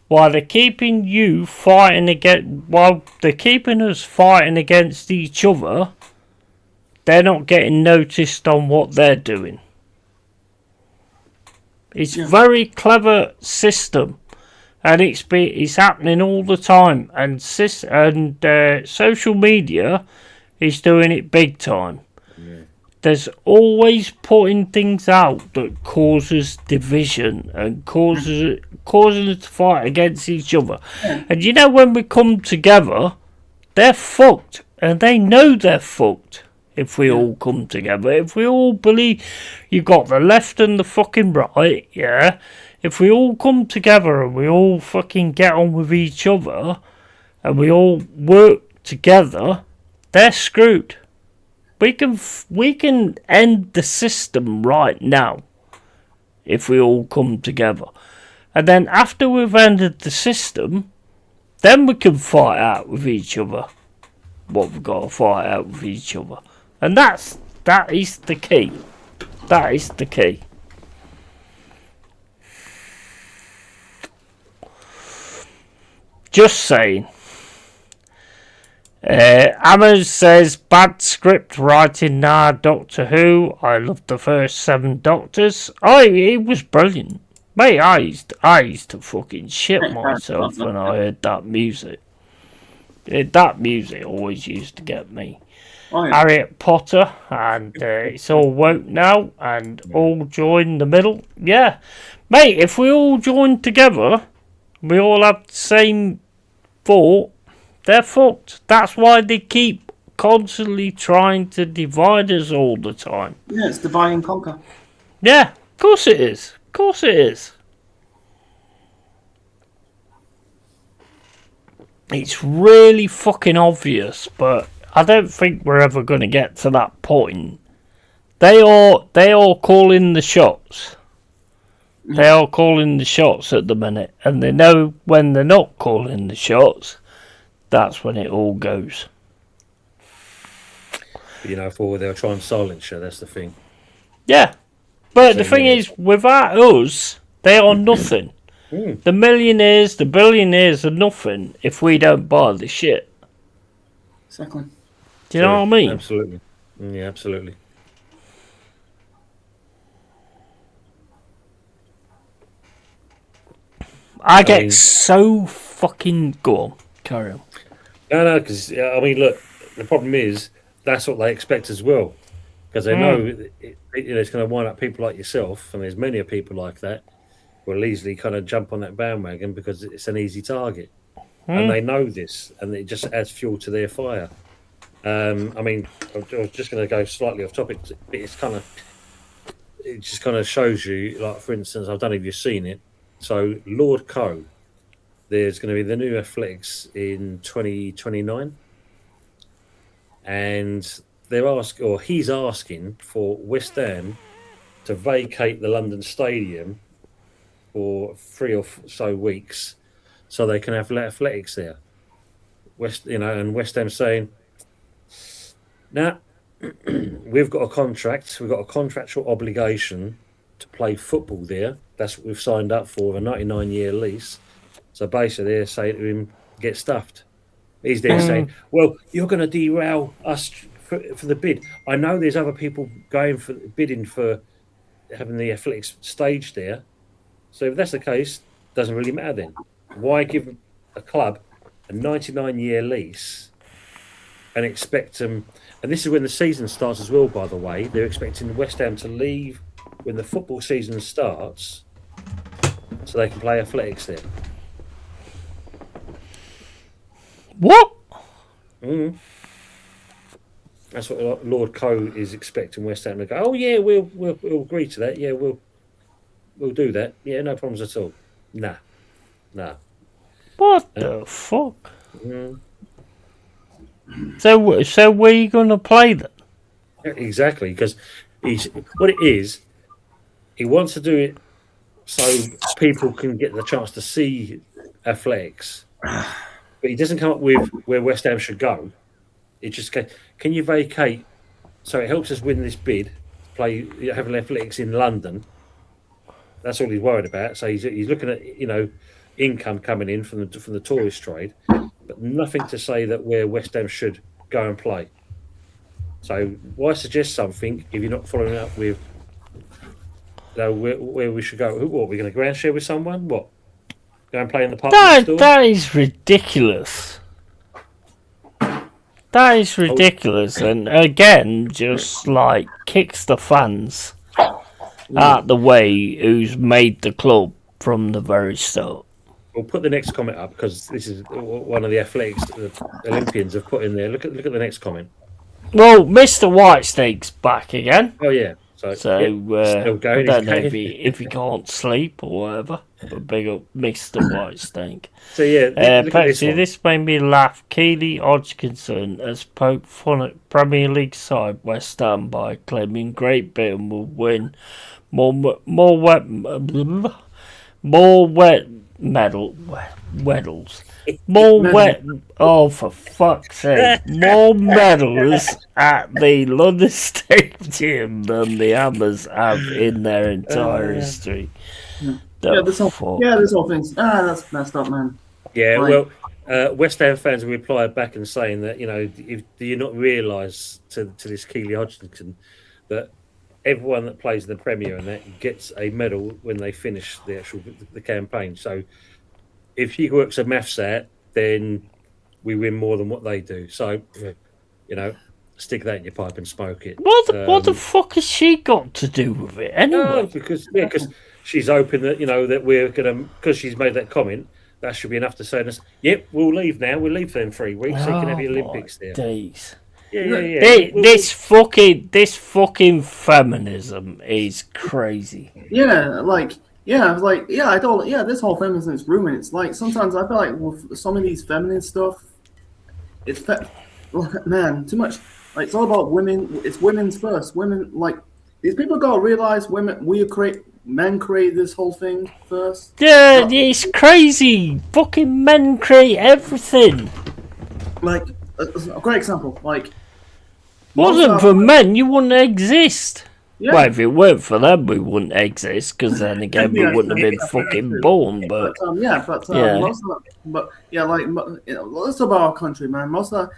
while they're keeping you fighting against, while they're keeping us fighting against each other, they're not getting noticed on what they're doing. It's a very clever system, and it's happening all the time. And social media is doing it big time. There's always putting things out that causes division and causing us to fight against each other. And you know, when we come together, they're fucked. And they know they're fucked if we all come together. If we all believe you've got the left and the fucking right, yeah? If we all come together and we all fucking get on with each other and we all work together, they're screwed. We can end the system right now if we all come together. And then after we've ended the system, then we can fight out with each other what we've got to fight out with each other. And that is the key. That is the key. Just saying. Amos says, bad script writing now, Doctor Who. I loved the first 7 Doctors. It was brilliant. Mate, I used to fucking shit myself when I heard that music. That music always used to get me. Oh, yeah. Harriet Potter, and it's all woke now, and all join the middle. Yeah, mate, if we all join together, we all have the same thought, they're fucked. That's why they keep constantly trying to divide us all the time. Yeah, it's divide and conquer. Yeah, of course it is. Of course it is. It's really fucking obvious, but I don't think we're ever going to get to that point. They are calling the shots. They are calling the shots at the minute, and they know when they're not calling the shots, that's when it all goes. You know, for they'll try and silence you. That's the thing. Yeah, but the So, thing yeah. is, without us, they are nothing. The millionaires, the billionaires are nothing if we don't buy the shit. Exactly. Do you know what I mean? Absolutely. Yeah, absolutely. I get mean- so fucking... Go on, carry on. No, because I mean, look, the problem is that's what they expect as well, because they know it's going to wind up people like yourself, and there's many of people like that will easily kind of jump on that bandwagon because it's an easy target, and they know this, and it just adds fuel to their fire. I mean, I was just going to go slightly off topic, but it just kind of shows you, like for instance, I don't know if you've seen it. So Lord Coe, there's going to be the new athletics in 2029, and he's asking for West Ham to vacate the London Stadium for 3 or so weeks, so they can have athletics there. And West Ham saying, "Now, we've got a contract. We've got a contractual obligation to play football there. That's what we've signed up for, a 99-year lease." So basically, they're saying to him, "Get stuffed." He's there saying, "Well, you're going to derail us for the bid. I know there's other people going for bidding for having the athletics stage there. So if that's the case, doesn't really matter then. Why give a club a 99-year lease and expect them?" And this is when the season starts as well, by the way. They're expecting West Ham to leave when the football season starts so they can play athletics there. What? That's what Lord Coe is expecting West Ham to go. "Oh yeah, we'll agree to that. Yeah, we'll do that. Yeah, no problems at all." Nah. What the fuck? So where are you going to play then? Exactly, because what it is. He wants to do it so people can get the chance to see athletics, but he doesn't come up with where West Ham should go. It just goes, "Can you vacate?" So it helps us win this bid, play having athletics in London. That's all he's worried about. So he's looking at income coming in from the tourist trade, but nothing to say that where West Ham should go and play. So why suggest something if you're not following up with where we should go? What, we're going to ground share with someone? What? Go and play in the park next door? That is ridiculous. That is ridiculous, and again, just like kicks the fans out the way who's made the club from the very start. We'll put the next comment up because this is one of the athletics that the Olympians have put in there. Look at the next comment. Well, Mr. Whitesnake's back again. Oh yeah. So So still going. I don't know if he can't sleep or whatever. But big up Mr. Whitesnake. So yeah, look at Pepsi, this made me laugh. Keely Hodgkinson has poked fun at Premier League side West Ham by claiming Great Britain will win more wet medals. More wet. Oh, for fuck's sake! More medals at the London Stadium than the Hammers have in their entire history. This whole thing's that's messed up, man. Yeah, Right. well, West Ham fans have replied back and saying that do you not realise to this Keely Hodgkinson that everyone that plays in the Premier and that gets a medal when they finish the campaign. So if he works a maths out, then we win more than what they do. So stick that in your pipe and smoke it. What the fuck has she got to do with it anyway? No, because she's hoping that that we're gonna, because she's made that comment, that should be enough to say to us, yep, we'll leave now. We'll leave for them 3 weeks. So you can have your Olympics there. Days. Yeah. This fucking feminism is crazy. This whole feminism is ruining. It's like sometimes I feel like with some of these feminine stuff, man, too much. Like it's all about women. It's women's first. Women, like these people gotta realize men create this whole thing first. Yeah, it's crazy. Fucking men create everything. Like a great example. Like wasn't for men, you wouldn't exist. Yeah. Well, if it weren't for them, we wouldn't exist. Because then again, we wouldn't have been fucking born. But most of our country, man, most of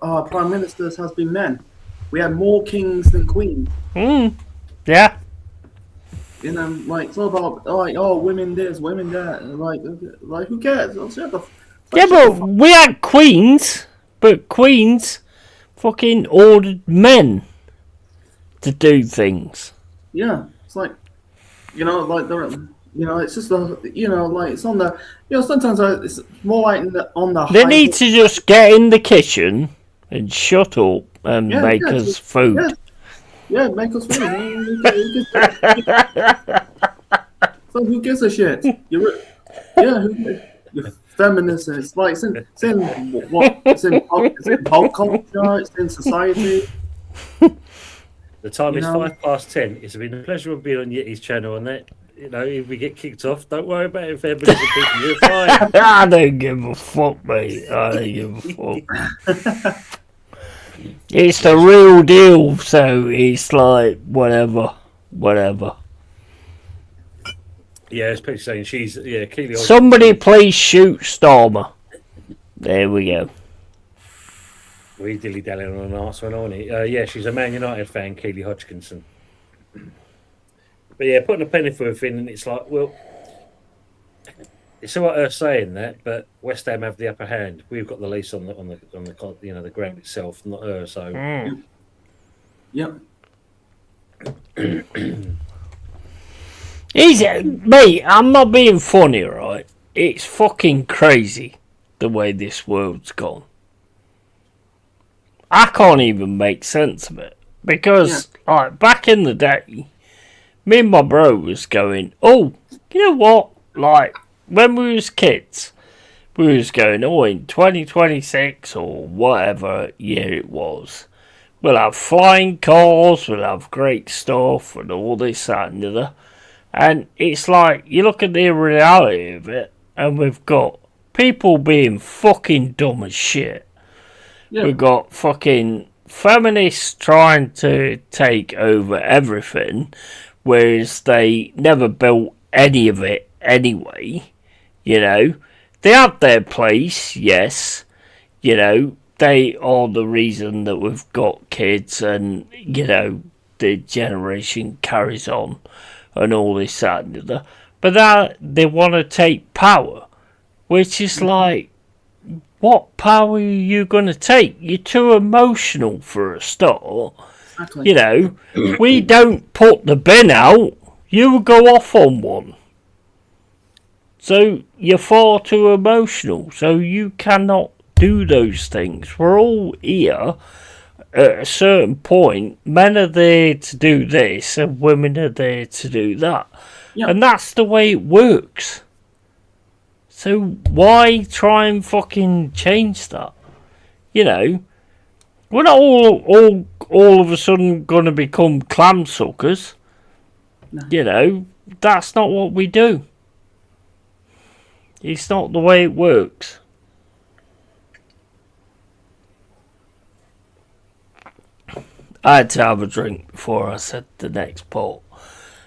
our prime ministers has been men. We had more kings than queens. Yeah. It's all about women this, women that. Like who cares? But we had queens, but queens fucking ordered men to do things. Yeah, it's like, it's just it's on the, sometimes it's more like on the. They need to just get in the kitchen and shut up and make us food. Yeah, make us food. So who gives a shit? You're feminist. It's like it's in pop culture. It's in society. The time is 10:05. It's been a pleasure of being on Yeti's channel, and that if we get kicked off, don't worry about it. If everybody's people, you're fine. I don't give a fuck, mate. I don't give a fuck. It's the real deal, so it's like whatever. Yeah, it's pretty saying she's Keely. Somebody please shoot Stormer. There we go. We dilly dallying on an arse one, aren't he? She's a Man United fan, Keely Hodgkinson. But yeah, putting a penny for a thing, and it's like, well, it's all right her saying that, but West Ham have the upper hand. We've got the lease on the ground itself, not her. So, Yep. Mate, I'm not being funny, right? It's fucking crazy the way this world's gone. I can't even make sense of it. Because, like, back in the day, me and my bro was going, oh, you know what? Like, when we was kids, we was going, in 2026 or whatever year it was, we'll have flying cars, we'll have great stuff and all this, that and the other. And it's like, you look at the reality of it, and we've got people being fucking dumb as shit. Yeah. We've got fucking feminists trying to take over everything, whereas they never built any of it anyway. They have their place, yes. They are the reason that we've got kids and, the generation carries on and all this, that and the other. But now they want to take power, which is like, what power are you going to take? You're too emotional for a start. Exactly. We don't put the bin out. You go off on one. So you're far too emotional. So you cannot do those things. We're all here at a certain point. Men are there to do this and women are there to do that. Yep. And that's the way it works. So why try and fucking change that? We're not all of a sudden going to become clam suckers. No. That's not what we do. It's not the way it works. I had to have a drink before I said the next part.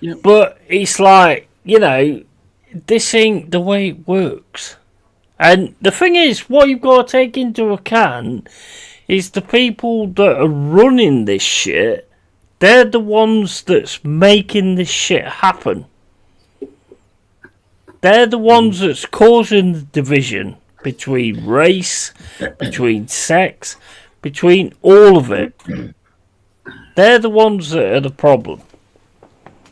Yep. But it's like, this ain't the way it works. And the thing is, what you've got to take into account is the people that are running this shit, they're the ones that's making this shit happen. They're the ones that's causing the division between race, between sex, between all of it, they're the ones that are the problem.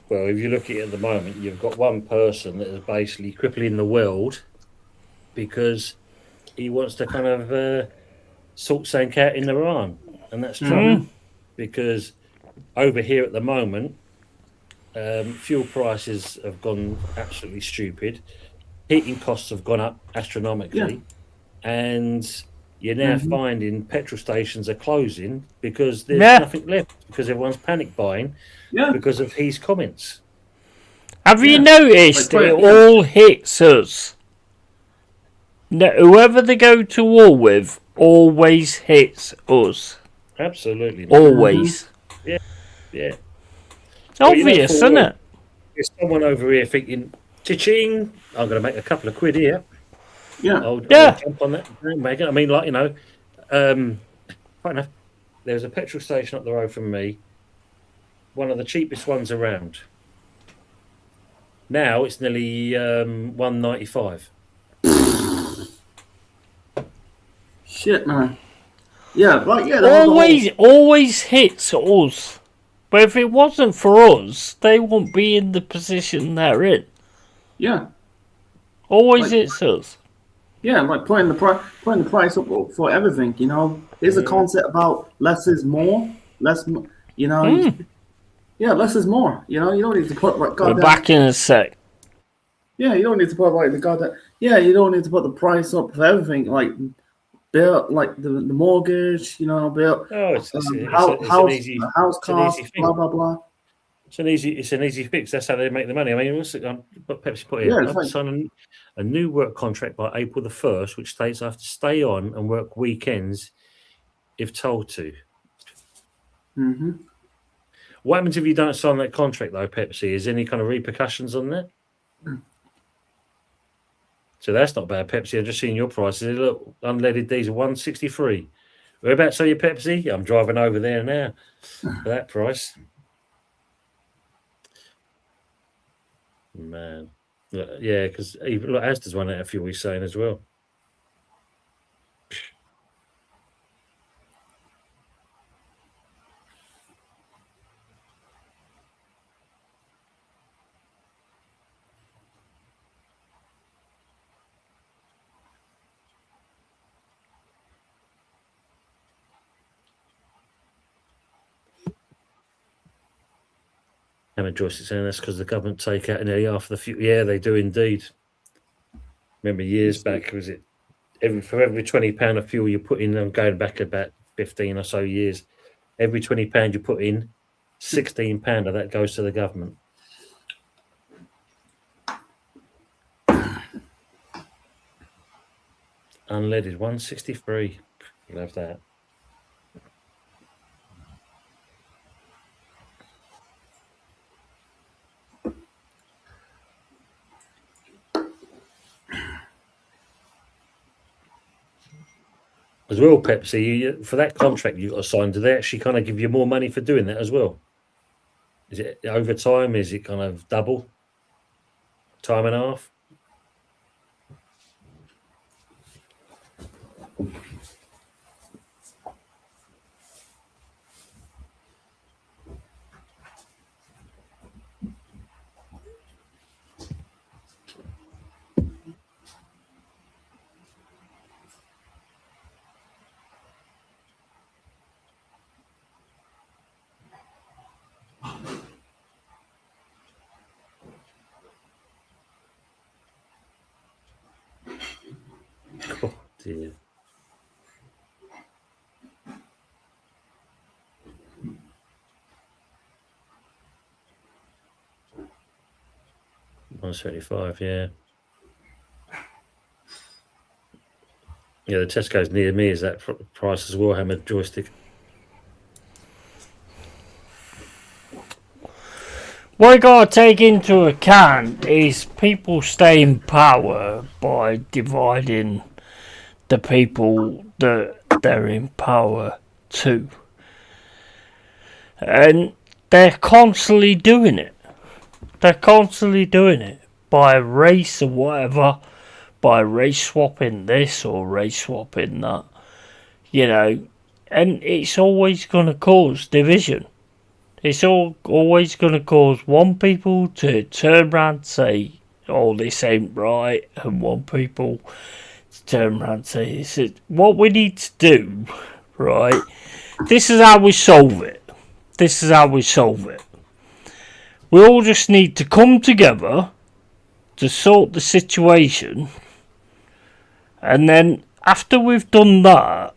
Well, if you look at it at the moment, you've got one person that is basically crippling the world because he wants to kind of sort something out in Iran, and that's Trump. Because over here at the moment, fuel prices have gone absolutely stupid. Heating costs have gone up astronomically, and you're now finding petrol stations are closing because there's nothing left because everyone's panic buying because of his comments. Have you noticed it all hits us? No, whoever they go to war with always hits us. Absolutely. Always. Yeah. It's obvious, isn't it? There's someone over here thinking, cha-ching, I'm going to make a couple of quid here. I'll jump on that and make it. I mean, like, you know, quite enough. There's a petrol station up the road from me, one of the cheapest ones around. Now it's nearly $1.95. Shit, man. Yeah, like always hits us. But if it wasn't for us, they wouldn't be in the position they're in. Yeah. Always hits us. Yeah, like putting the price up for everything. You know, there's a concept about less is more. You know. Yeah, less is more. You know, you don't need to put like We're back in a sec. Yeah, you don't need to put like the goddamn. Yeah, you don't need to put the price up for everything. Like bill, like the mortgage. You know, bill. Oh, it's an easy cost. thing. Blah blah blah. It's an easy fix. That's how they make the money. I mean, what Pepsi put here? I've signed a new work contract by April the 1st, which states I have to stay on and work weekends if told to. Mm-hmm. What happens if you don't sign that contract, though, Pepsi? Is there any kind of repercussions on that? So that's not bad, Pepsi. I've just seen your prices. Look, unleaded diesel, 163. Whereabouts are you, Pepsi? I'm driving over there now for that price. Man. Yeah, because look, Asda's run out of fuel, he's saying as well. Hammond Joyce is saying that's because the government take out nearly half the fuel. Yeah, they do indeed. Remember years back, was it for every £20 of fuel you put in, I'm going back about 15 or so years, every £20 you put in, £16 of that goes to the government. Unleaded, 163. Love that. As well, Pepsi, for that contract you got to sign, do they actually kind of give you more money for doing that as well? Is it overtime? Is it kind of double? Time and a half? Oh, dear. $175, yeah. Yeah, the Tesco's near me is that price as well, Hammer joystick. What you got to take into account is people stay in power by dividing the people that they're in power to. And they're constantly doing it. They're constantly doing it by race or whatever, by race swapping this or race swapping that. You know, and it's always going to cause division. It's always going to cause one people to turn around and say, oh, this ain't right, and one people to turn around and say, this is what we need to do, right? This is how we solve it. This is how we solve it. We all just need to come together to sort the situation, and then after we've done that,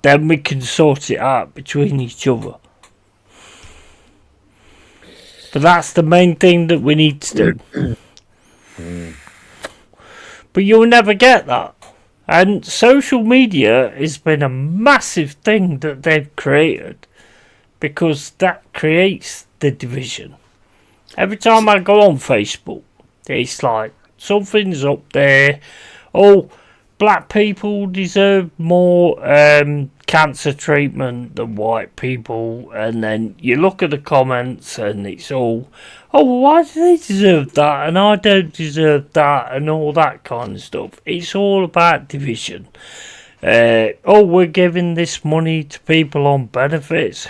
then we can sort it out between each other. But that's the main thing that we need to do. But you'll never get that. And social media has been a massive thing that they've created, because that creates the division. Every time I go on Facebook, it's like something's up there. Oh, black people deserve more cancer treatment than white people, and then you look at the comments and it's all, oh, why do they deserve that and I don't deserve that, and all that kind of stuff. It's all about division. Oh, we're giving this money to people on benefits.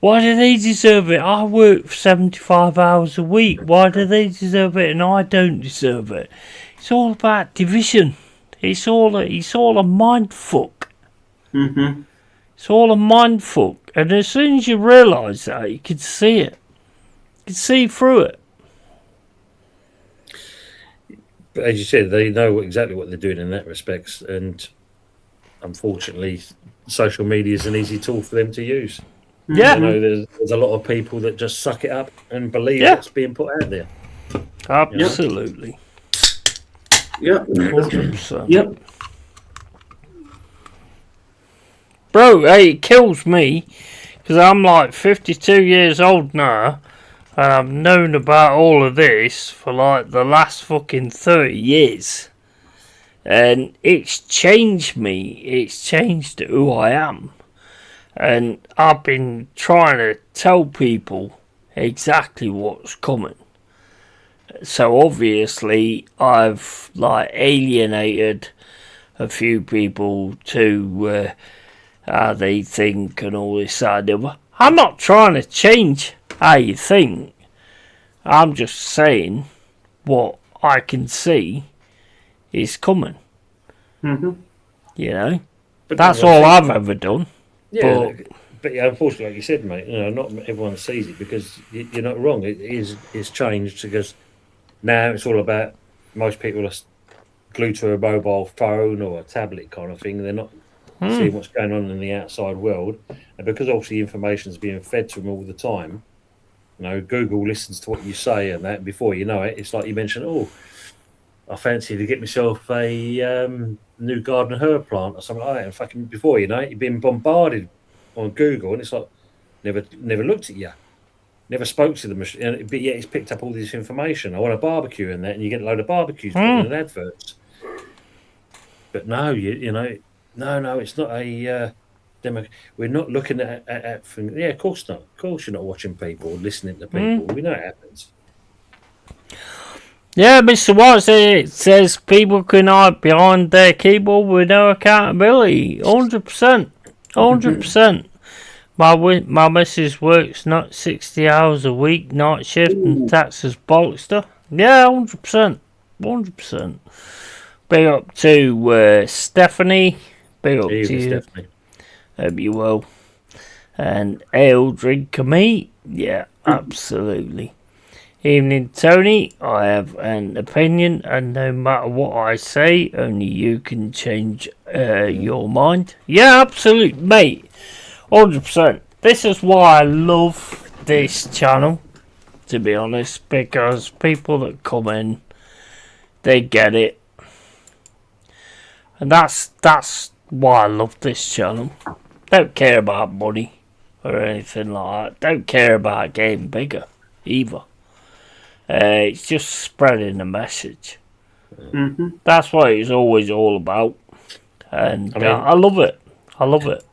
Why do they deserve it? I work 75 hours a week. Why do they deserve it and I don't deserve it? It's all about division. It's all a mind fuck. Mm-hmm. It's all a mind fuck. And as soon as you realise that, you can see it. You can see through it. But as you said, they know exactly what they're doing in that respect, and unfortunately, social media is an easy tool for them to use. Yeah. You know, there's a lot of people that just suck it up and believe what's being put out there. Absolutely. Yep. 100%. Yep. Bro, hey, it kills me, because I'm like 52 years old now, and I've known about all of this for like the last fucking 30 years. And it's changed me. It's changed who I am. And I've been trying to tell people exactly what's coming. So obviously I've like alienated a few people to how they think and all this side of it. I'm not trying to change how you think. I'm just saying what I can see is coming. Mm-hmm. You know? But That's all I've ever done. Yeah, but yeah, unfortunately, like you said, mate, you know, not everyone sees it, because you're not wrong. It's changed, because now it's all about, most people are glued to a mobile phone or a tablet kind of thing. They're not seeing what's going on in the outside world, and because obviously information is being fed to them all the time. You know, Google listens to what you say and that. Before you know it, it's like you mentioned, oh, I fancy to get myself a new garden herb plant or something like that. And fucking before you know it, you've been bombarded on Google, and it's like never looked at you, never spoke to the machine, but yet it's picked up all this information. I want a barbecue and that, and you get a load of barbecues put in adverts. But no, you know, no, it's not a demo. We're not looking at things. Yeah, of course not. Of course you're not watching people or listening to people. We know it happens. Yeah, Mr. White says people can hide behind their keyboard with no accountability. 100%. 100%. My missus works not 60 hours a week, night shift, and taxes bollocks her. Yeah, 100%. 100%. Big up to Stephanie. Big up to you. Stephanie. Hope you will. And ale drinker me. Yeah, absolutely. Evening, Tony. I have an opinion, and no matter what I say, only you can change your mind. Yeah, absolutely, mate. 100%. This is why I love this channel, to be honest, because people that come in, they get it. And that's why I love this channel. Don't care about money or anything like that. Don't care about getting bigger either. It's just spreading the message. Mm-hmm. That's what it's always all about. And I mean, I love it. I love it.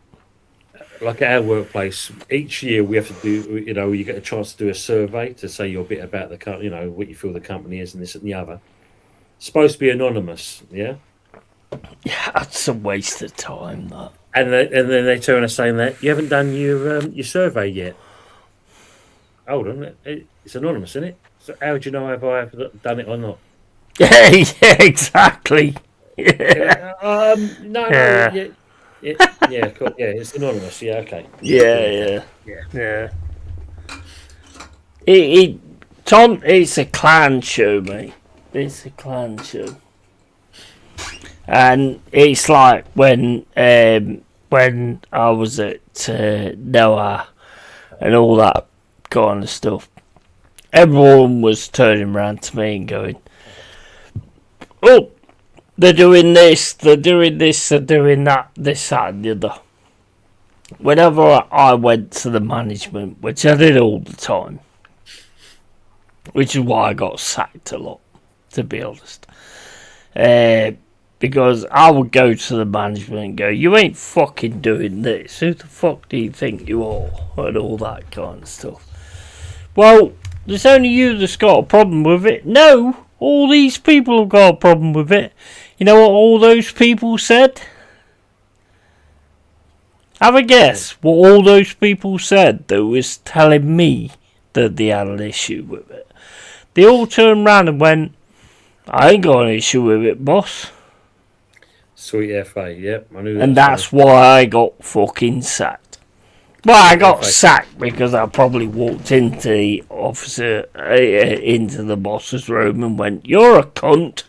Like at our workplace, each year we have to do, you know, you get a chance to do a survey to say your bit about the company, you know, what you feel the company is and this and the other. It's supposed to be anonymous, yeah? Yeah, that's a waste of time, that. And then they turn us saying that you haven't done your survey yet. Hold on, it's anonymous, isn't it? So how do you know if I've done it or not? Yeah, exactly. No, Yeah. cool. Yeah, it's anonymous. Yeah, okay. Yeah. Tom, it's a clan show, mate. It's a clan show, and it's like when I was at Noah and all that kind of stuff. Everyone was turning around to me and going, "Oh, they're doing this, they're doing this, they're doing that, this, that, and the other." Whenever I went to the management, which I did all the time, which is why I got sacked a lot, to be honest. Because I would go to the management and go, "You ain't fucking doing this. Who the fuck do you think you are?" And all that kind of stuff. Well, there's only you that's got a problem with it. No, all these people have got a problem with it. You know what all those people said? Have a guess what all those people said that was telling me that they had an issue with it. They all turned round and went, "I ain't got an issue with it, boss." Sweet FA, yep. I knew that. And that's why I got fucking sacked. Well, I got sacked because I probably walked into the officer, into the boss's room and went, "You're a cunt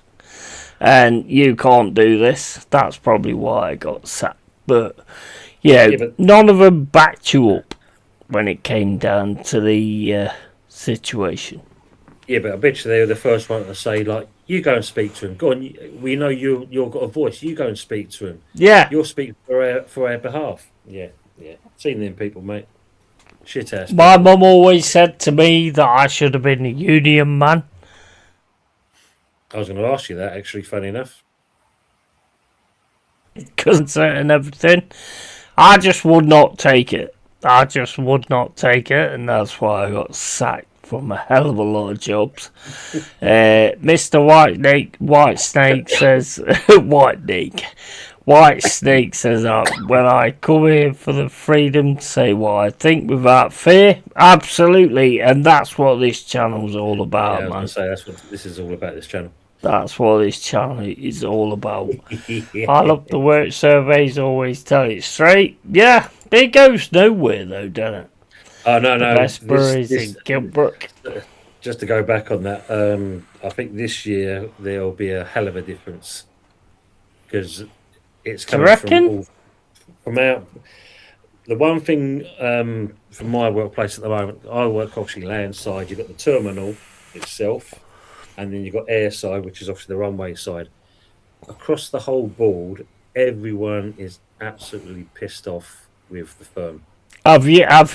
and you can't do this." That's probably why I got sacked. But, none of them backed you up when it came down to the situation. Yeah, but I bet you they were the first one to say, like, you go and speak to him. Go on, we know you've got a voice. You go and speak to him. Yeah. You'll speak for our behalf. Yeah. Seen them people, mate. Shit ass. My mum always said to me that I should have been a union man. I was going to ask you that, actually, funny enough. Concert and everything. I just would not take it. And that's why I got sacked from a hell of a lot of jobs. Mr. White Snake says, White Snake says, when I come here for the freedom to say what I think without fear, absolutely, and that's what this channel's all about, I was man. going to say, that's what this is all about, this channel. That's what this channel is all about. I love the work surveys, always tell it straight. Yeah, it goes nowhere though, doesn't it? Oh, no. The best breweries in Gilbrook. Just to go back on that, I think this year there'll be a hell of a difference. Because it's coming from out. The one thing from my workplace at the moment, I work obviously land side. You've got the terminal itself, and then you've got air side, which is obviously the runway side. Across the whole board, everyone is absolutely pissed off with the firm. Have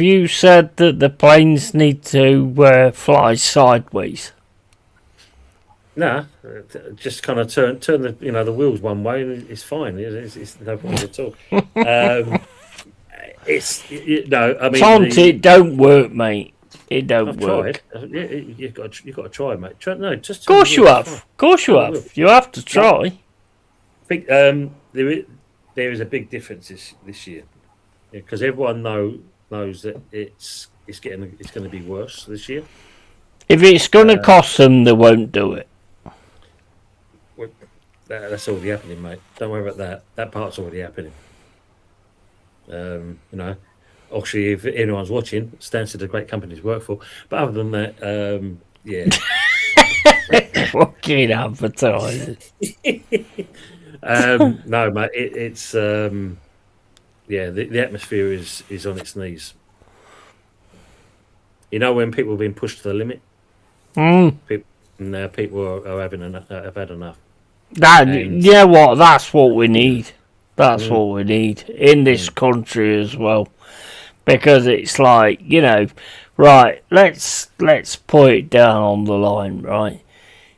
you said that the planes need to fly sideways? Nah, just kind of turn the the wheels one way and it's fine. It's no problem at all. I mean, it don't work, mate. It don't work. Tried. You've got to try, mate. Of course you have. Of course you have. You have to try. I think there is a big difference this year because everyone knows that it's going to be worse this year. If it's going to cost them, they won't do it. That's already happening, mate. Don't worry about that. That part's already happening. Actually, if anyone's watching, Stansted's a great company to work for. But other than that, yeah. Fucking advertising. No, mate. It's the atmosphere is on its knees. You know when people have been pushed to the limit. People are have had enough. You know what? That's what we need. That's what we need in this country as well, because it's like right. Let's put it down on the line, right?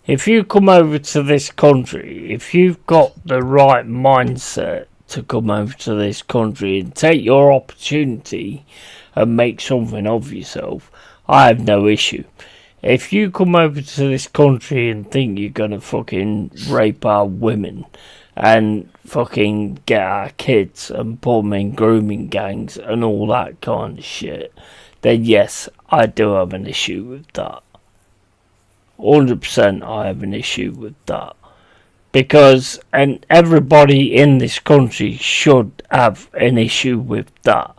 If you come over to this country, if you've got the right mindset to come over to this country and take your opportunity and make something of yourself, I have no issue. If you come over to this country and think you're going to fucking rape our women and fucking get our kids and put them in grooming gangs and all that kind of shit, then yes, I do have an issue with that. 100% I have an issue with that. Because, and everybody in this country should have an issue with that.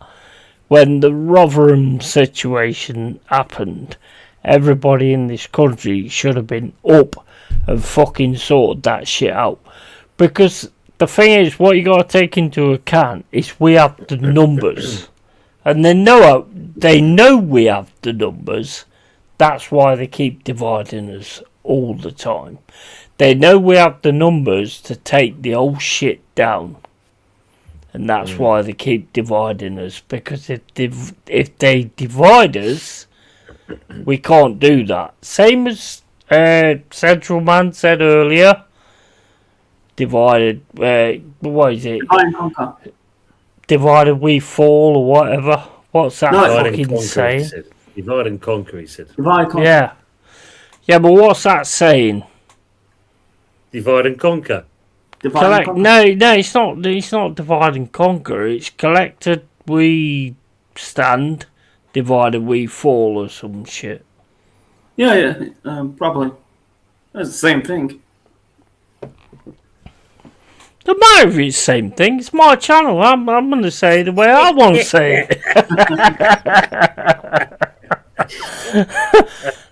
When the Rotherham situation happened, everybody in this country should have been up and fucking sorted that shit out. Because the thing is, what you got to take into account is we have the numbers. And they know we have the numbers. That's why they keep dividing us all the time. They know we have the numbers to take the old shit down. And that's why they keep dividing us. Because if they divide us, we can't do that. Same as Central Man said earlier. Divided, what is it? Divide and conquer. Divided we fall or whatever. What's that Divide and fucking conquer, he saying? said. Divide and conquer, he said. Divide and conquer. Yeah. Yeah, but what's that saying? Divide and conquer. Divide and conquer. No, it's not. It's not divide and conquer. It's collected we stand, divided we fall, or some shit. Yeah, probably. That's the same thing. No matter if it's the same thing. It's my channel. I'm going to say it the way I want to say it.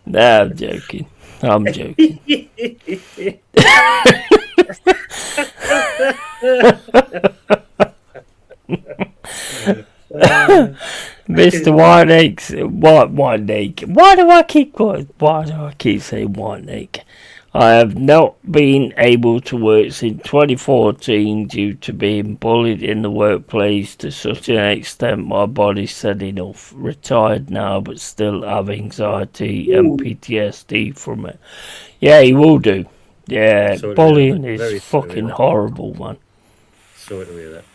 No, I'm joking. I'm joking. Mr. Whiteneck. Why do I keep saying Whiteneck? I have not been able to work since 2014 due to being bullied in the workplace to such an extent my body said enough. Retired now, but still have anxiety and PTSD from it. Yeah, he will do. Yeah, Sorry, bullying very is fucking horrible, man. Sorry to hear that.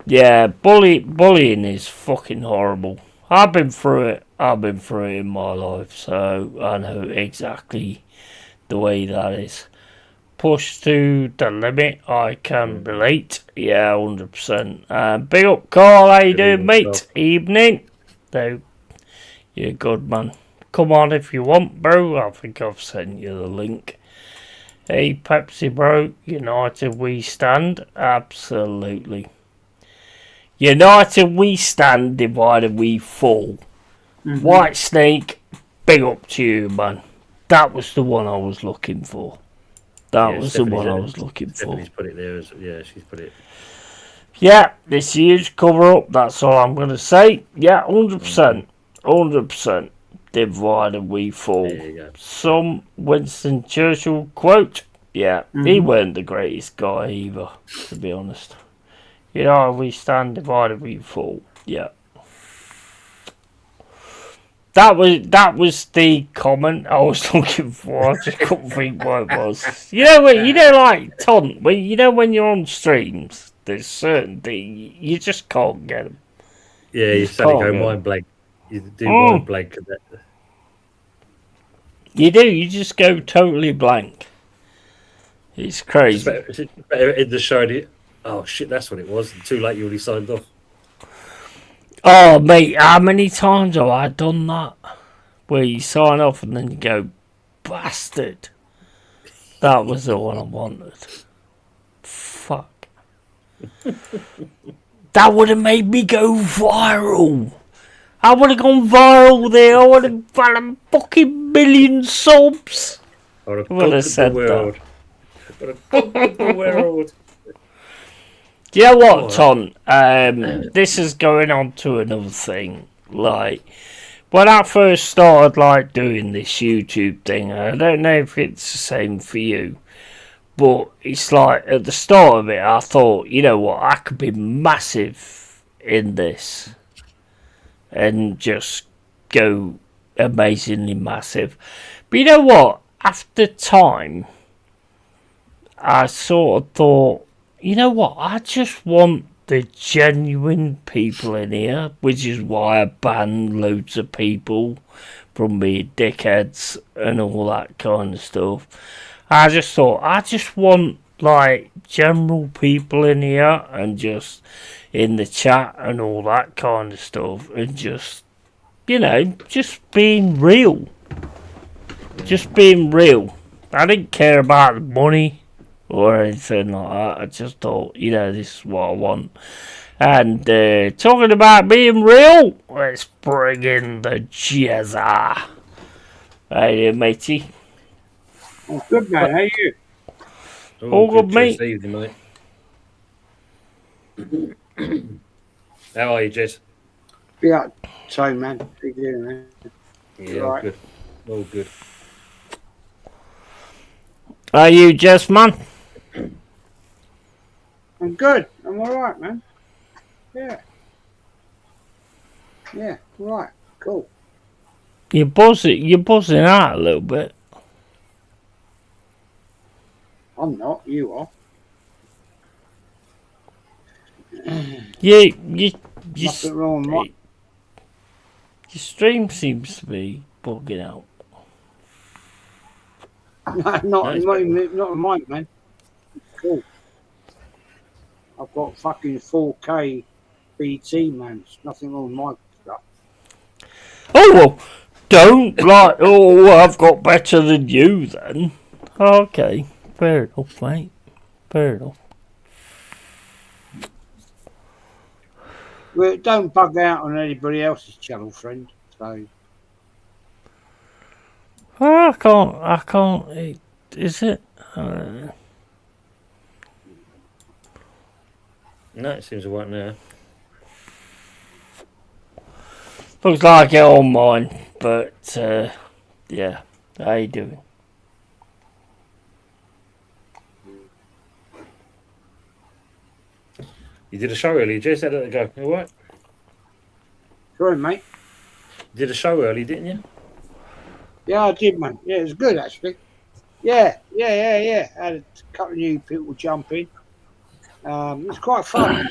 Yeah, bullying is fucking horrible. I've been through it in my life, so I know exactly the way that is. Pushed to the limit, I can relate. Yeah, 100%. Big up, Carl. How you doing, mate? Evening. No, you're good, man. Come on if you want, bro. I think I've sent you the link. Hey, Pepsi, bro. United we stand. Absolutely. United we stand, divided we fall. White Snake, big up to you, man. That was the one I was looking for. That was the one I was looking for. Stephanie's put it there. She's put it. Yeah, this huge cover up, that's all I'm going to say. Yeah, 100%. 100%. Divided we fall. There you go. Some Winston Churchill quote. Yeah, he weren't the greatest guy either, to be honest. We stand, divided we fall. Yeah. That was the comment I was looking for. I just couldn't think what it was. Like Tom, when you're on streams, there's certain things you just can't get them. Yeah, you suddenly go mind blank. You do mind blank at that. You do. You just go totally blank. It's crazy. Is it better in the show? Oh shit, that's what it was. Too late. You already signed off. Oh, mate, how many times have I done that? Where you sign off and then you go, bastard. That was the one I wanted. Fuck. That would have made me go viral. I would have gone viral there. I would have had a fucking million subs. I would have Well, conquered said the world. I would have conquered the world. Do you know what, Tom? This is going on to another thing. Like, when I first started doing this YouTube thing, I don't know if it's the same for you, but it's like at the start of it, I thought, you know what, I could be massive in this and just go amazingly massive. But you know what? After time, I sort of thought, you know what, I just want the genuine people in here, which is why I banned loads of people from being dickheads and all that kind of stuff. I just thought, I just want like general people in here and just in the chat and all that kind of stuff, and just, you know, just being real. Just being real. I didn't care about the money or anything like that. I just thought, you know, this is what I want. And talking about being real, let's bring in the Jezza. Hey there, matey. Oh, good, man. How are you? All good, mate. Evening, mate. How are you, Jez? Yeah, so, man. How you doing, man? Yeah, all good. All good. Are you Jess, man? I'm good. I'm all right, man. Yeah. Yeah, all right. Cool. You're buzzing out a little bit. I'm not. You are. You Nothing wrong with your stream seems to be bugging out. not in mine, man. Cool. I've got fucking 4K BT, man. There's nothing wrong with my stuff. Oh, well, don't like, oh, I've got better than you then. Okay, fair enough, mate. Fair enough. Well, don't bug out on anybody else's channel, friend. So. I can't, is it? I don't know. No, it seems to work now. Looks like it on mine, but yeah. How you doing? You did a show earlier, Jez. How did it go? All right? Sorry, mate. You did a show early, didn't you? Yeah, I did, man. Yeah, it was good, actually. Yeah. I had a couple of new people jump in. It was quite fun.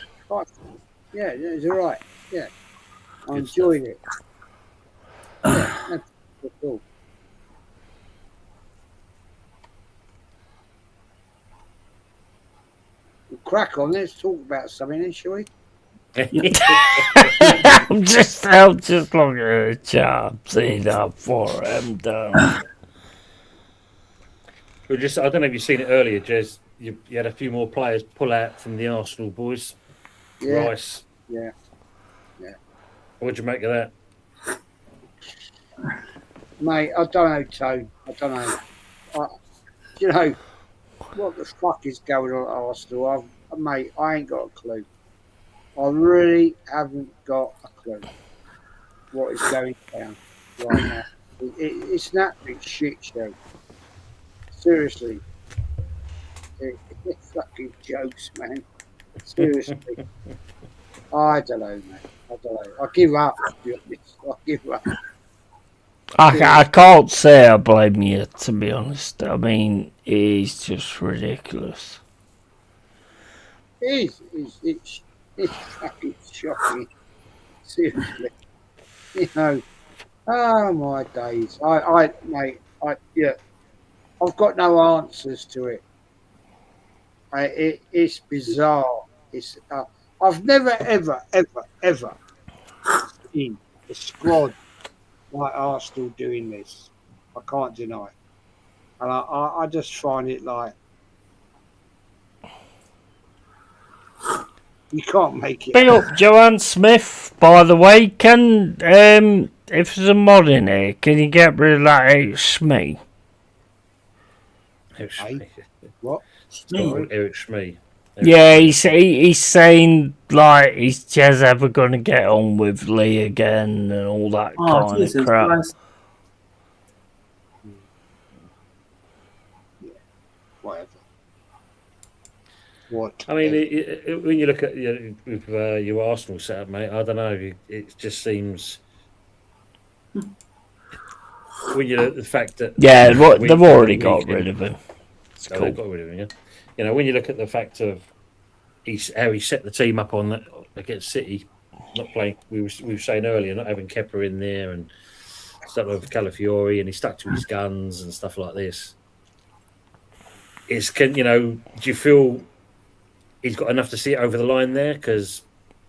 Yeah, it was all right. Yeah, I enjoyed it. Yeah, that's cool. We'll crack on. Let's talk about something, then, shall we? I'm just looking at the chat, seeing how far I'm down. I don't know if you've seen it earlier, Jez. You had a few more players pull out from the Arsenal boys. Yeah. Rice. Yeah. What'd you make of that? Mate, I don't know, Tone. I don't know. You know, what the fuck is going on at Arsenal? Mate, I ain't got a clue. I really haven't got a clue what is going down right now. It's an absolute shit show. Seriously. It's fucking jokes, man. Seriously. I don't know, man. I don't know. I give up, to be honest. I give up. I can't say I blame you, to be honest. I mean, it's just ridiculous. It's fucking shocking. Seriously. You know, oh my days. Yeah, I've got no answers to it. It's bizarre. I've never, ever seen a squad like Arsenal doing this. I can't deny it. And I just find it like you can't make it. Big up Joanne Smith, by the way. Can if there's a mod in here, can you get rid of that Eric Schmee? What? Eric Schmee. Yeah, he's saying like, is Jez ever gonna get on with Lee again and all that kind of crap. Christ. Whatever. What? I mean, when you look at your Arsenal setup, mate, I don't know. It just seems when you look at the fact that they've already got rid of him. It's cool. They've got rid of him. Yeah. You know, when you look at the fact of how he set the team up on that against City, not playing. We were saying earlier, not having Kepa in there and stuff with Calafiori, and he stuck to his guns and stuff like this. do you feel he's got enough to see it over the line there? Because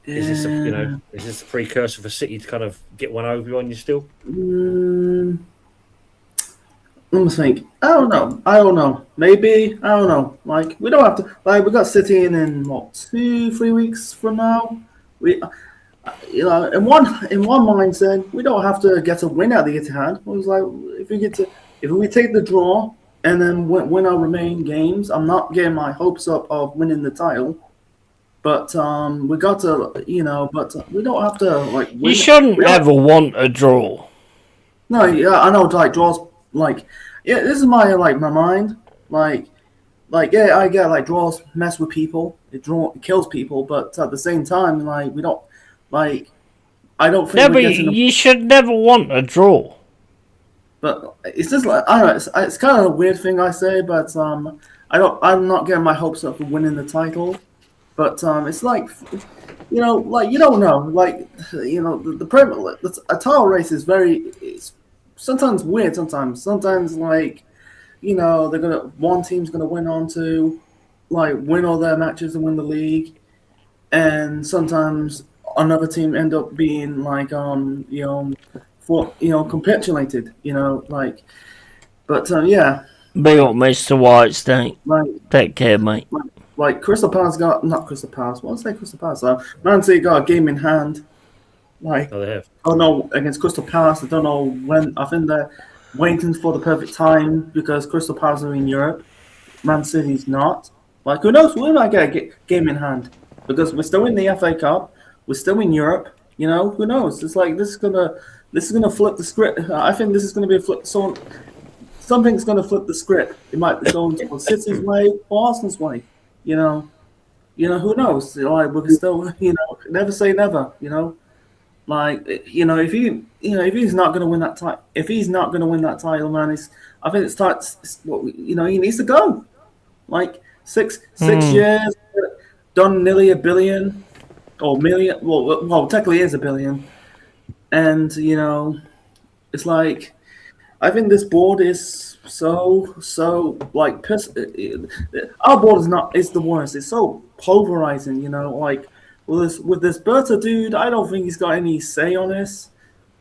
is this a precursor for City to kind of get one over on you still? Let me think. I don't know. Maybe I don't know. Like we don't have to. Like we got City in what 2-3 weeks from now. We, in one mindset, we don't have to get a win at the Etihad. It was like if we take the draw and then win our remaining games, I'm not getting my hopes up of winning the title. But we got to, but we don't have to like. Win. You shouldn't ever want a draw. No, yeah, I know. Like draws, like this is my mind. Like yeah, I get like draws mess with people. It kills people, but at the same time, like we don't like. I don't think. No, but you should never want a draw. But it's just like I don't know. It's kind of a weird thing I say, but I'm not getting my hopes up for winning the title. But it's like, like you don't know, like the Premier, a title race is it's sometimes weird. Sometimes like, one team's gonna win on to, like win all their matches and win the league, and sometimes another team end up being like capitulated, like, but yeah. Big up, Mr. Whitesnake. Take care, mate. Like Crystal Palace not Crystal Palace. What did I say? Crystal Palace. Man City got a game in hand. Like, they have. Oh no, against Crystal Palace. I don't know when. I think they're waiting for the perfect time because Crystal Palace are in Europe. Man City's not. Like, who knows? We might get a game in hand because we're still in the FA Cup. We're still in Europe. Who knows? It's like this is gonna flip the script. I think this is gonna be a flip. Something's gonna flip the script. It might be going to City's way or Arsenal's way. Who knows? Like we can still, never say never. Like if he's not going to win that title, man, I think it's time. He needs to go. Like six years, done nearly $1 billion or million. Well, technically it is $1 billion, and it's like. I think this board is so like pissed. Our board is the worst. It's so pulverizing, like with this Berta dude. I don't think he's got any say on this.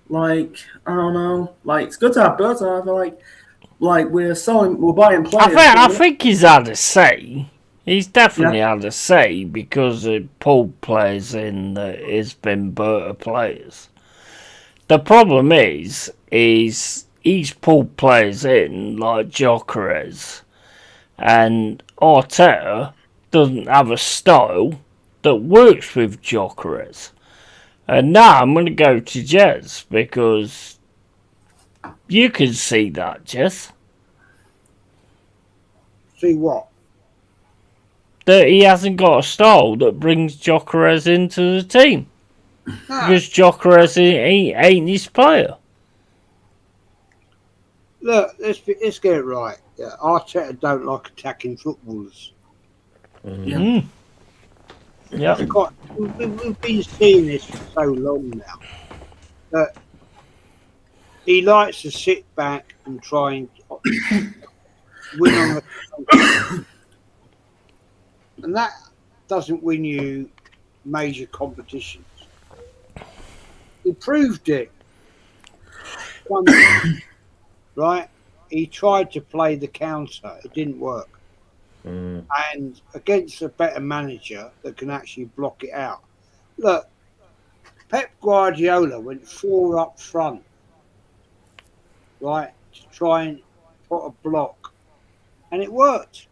Like I don't know. Like it's good to have Berta. I feel like we're buying players. I think he's had a say. He's definitely had a say because it pulled players in that has been Berta players. The problem is he's pulled players in like Gyökeres, and Arteta doesn't have a style that works with Gyökeres. And now I'm going to go to Jez because you can see that, Jez. See what? That he hasn't got a style that brings Gyökeres into the team. Because Gyökeres ain't his player. Look, let's get it right. Yeah, Arteta don't like attacking footballers. Yeah. We've been seeing this for so long now. That he likes to sit back and try and win on the and that doesn't win you major competitions. He proved it. Right? He tried to play the counter. It didn't work. And against a better manager that can actually block it out. Look, Pep Guardiola went 4 up front, right, to try and put a block. And it worked.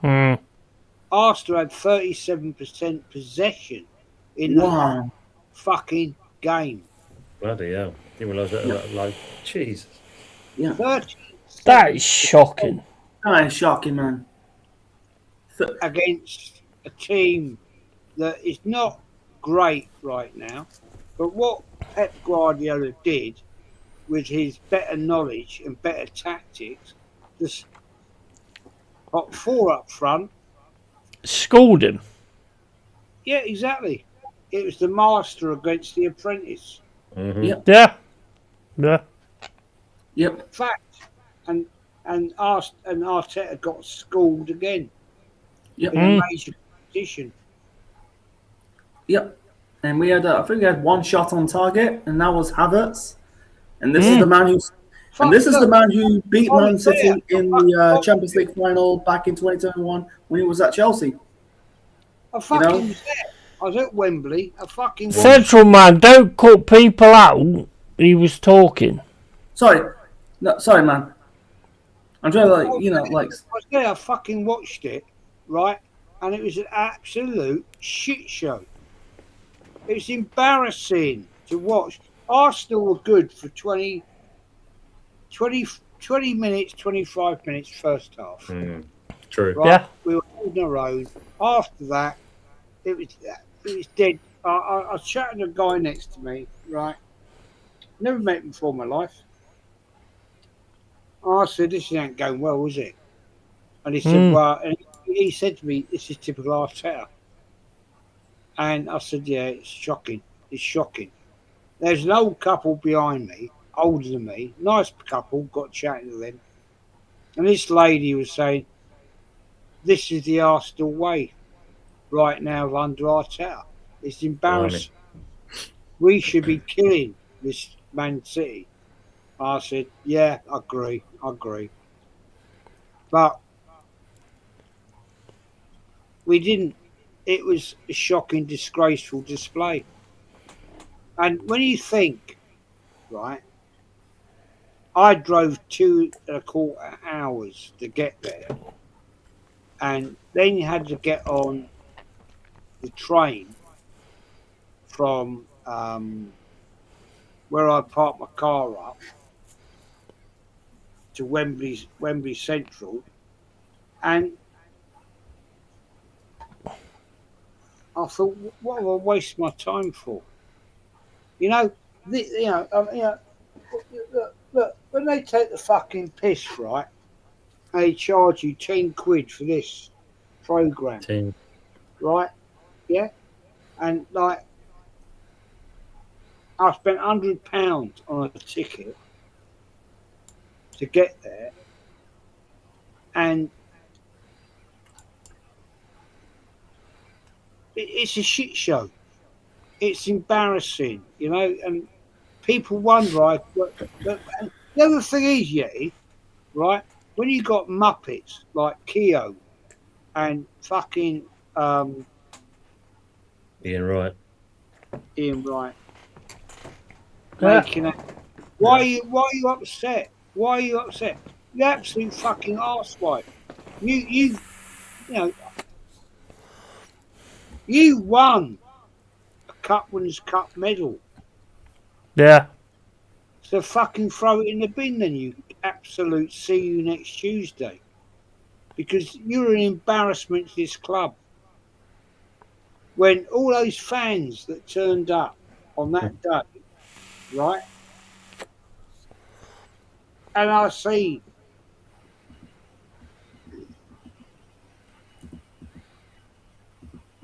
Arsenal had 37% possession in the fucking game. Bloody hell. Didn't realise that. Like, Jesus. Yeah. That is shocking. That is shocking, man. Against a team that is not great right now, but what Pep Guardiola did with his better knowledge and better tactics, just got 4 up front. Schooled him. Yeah, exactly. It was the master against the apprentice. Yep. Yeah. Yep. Fact. And and Arteta got schooled again Yep. in a major competition. Yep. And we had, I think we had one shot on target, and that was Havertz. And this is the man who beat Man City in the Champions League final back in 2021 when he was at Chelsea. I fucking was there. I was at Wembley. I fucking watched. Central man, don't cut people out. He was talking. Sorry, man. I'm trying to I was there. I fucking watched it, right? And it was an absolute shit show. It was embarrassing to watch. Arsenal were good for 20 minutes, 25 minutes first half. True. Right? Yeah. We were holding our own. After that, it was dead. I was chatting to a guy next to me, right? Never met him before in my life. I said, "This ain't going well, is it?" And he said, "Well," and he said to me, "This is typical Arteta." And I said, "Yeah, it's shocking. It's shocking." There's an old couple behind me, older than me, nice couple, got chatting to them. And this lady was saying, "This is the Arsenal way right now under Arteta. It's embarrassing. We should be killing this Man City." I said, "Yeah, I agree. But we didn't. It was a shocking, disgraceful display. And when you think, right, I drove 2.25 hours to get there. And then you had to get on the train from where I parked my car up to Wembley Central. And I thought, what have I wasted my time for? Look, when they take the fucking piss, right? They charge you 10 quid for this program, 10. right? Yeah, and like I spent £100 on a ticket to get there, and it's a shit show. It's embarrassing, and people wonder. The other thing is, right, when you got Muppets like Keo and fucking Ian Wright. making it. Why are you upset? Why are you upset? You absolute fucking arsewipe. You won a Cup Winners' Cup medal. Yeah. So fucking throw it in the bin then, you absolute see you next Tuesday. Because you're an embarrassment to this club. When all those fans that turned up on that day, right? And I see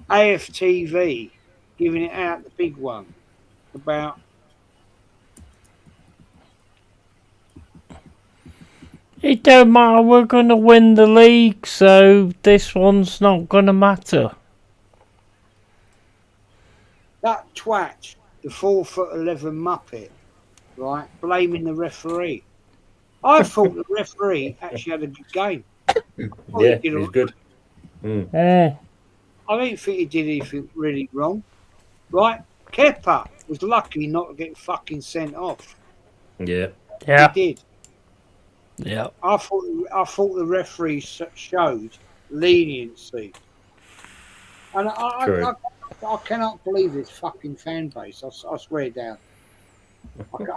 AFTV giving it out, the big one, about it don't matter, we're going to win the league, so this one's not going to matter. that twat, the 4'11" Muppet, right, blaming the referee. I thought the referee actually had a good game. Yeah, he's good. Mm. I don't think he did anything really wrong. Right? Kepa was lucky not to get fucking sent off. Yeah. Yeah. He did. Yeah. I thought the referee showed leniency. And I cannot believe this fucking fan base. I swear down.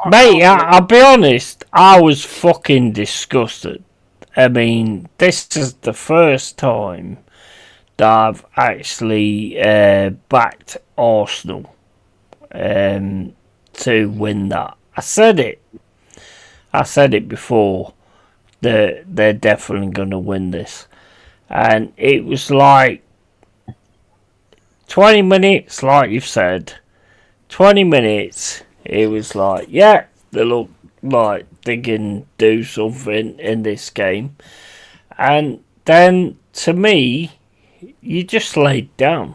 Mate, I'll be honest, I was fucking disgusted. I mean, this is the first time that I've actually backed Arsenal to win that. I said it before that they're definitely going to win this. And it was like 20 minutes, like you've said. 20 minutes, it was like, yeah, they look like they can do something in this game, and then to me, you just laid down.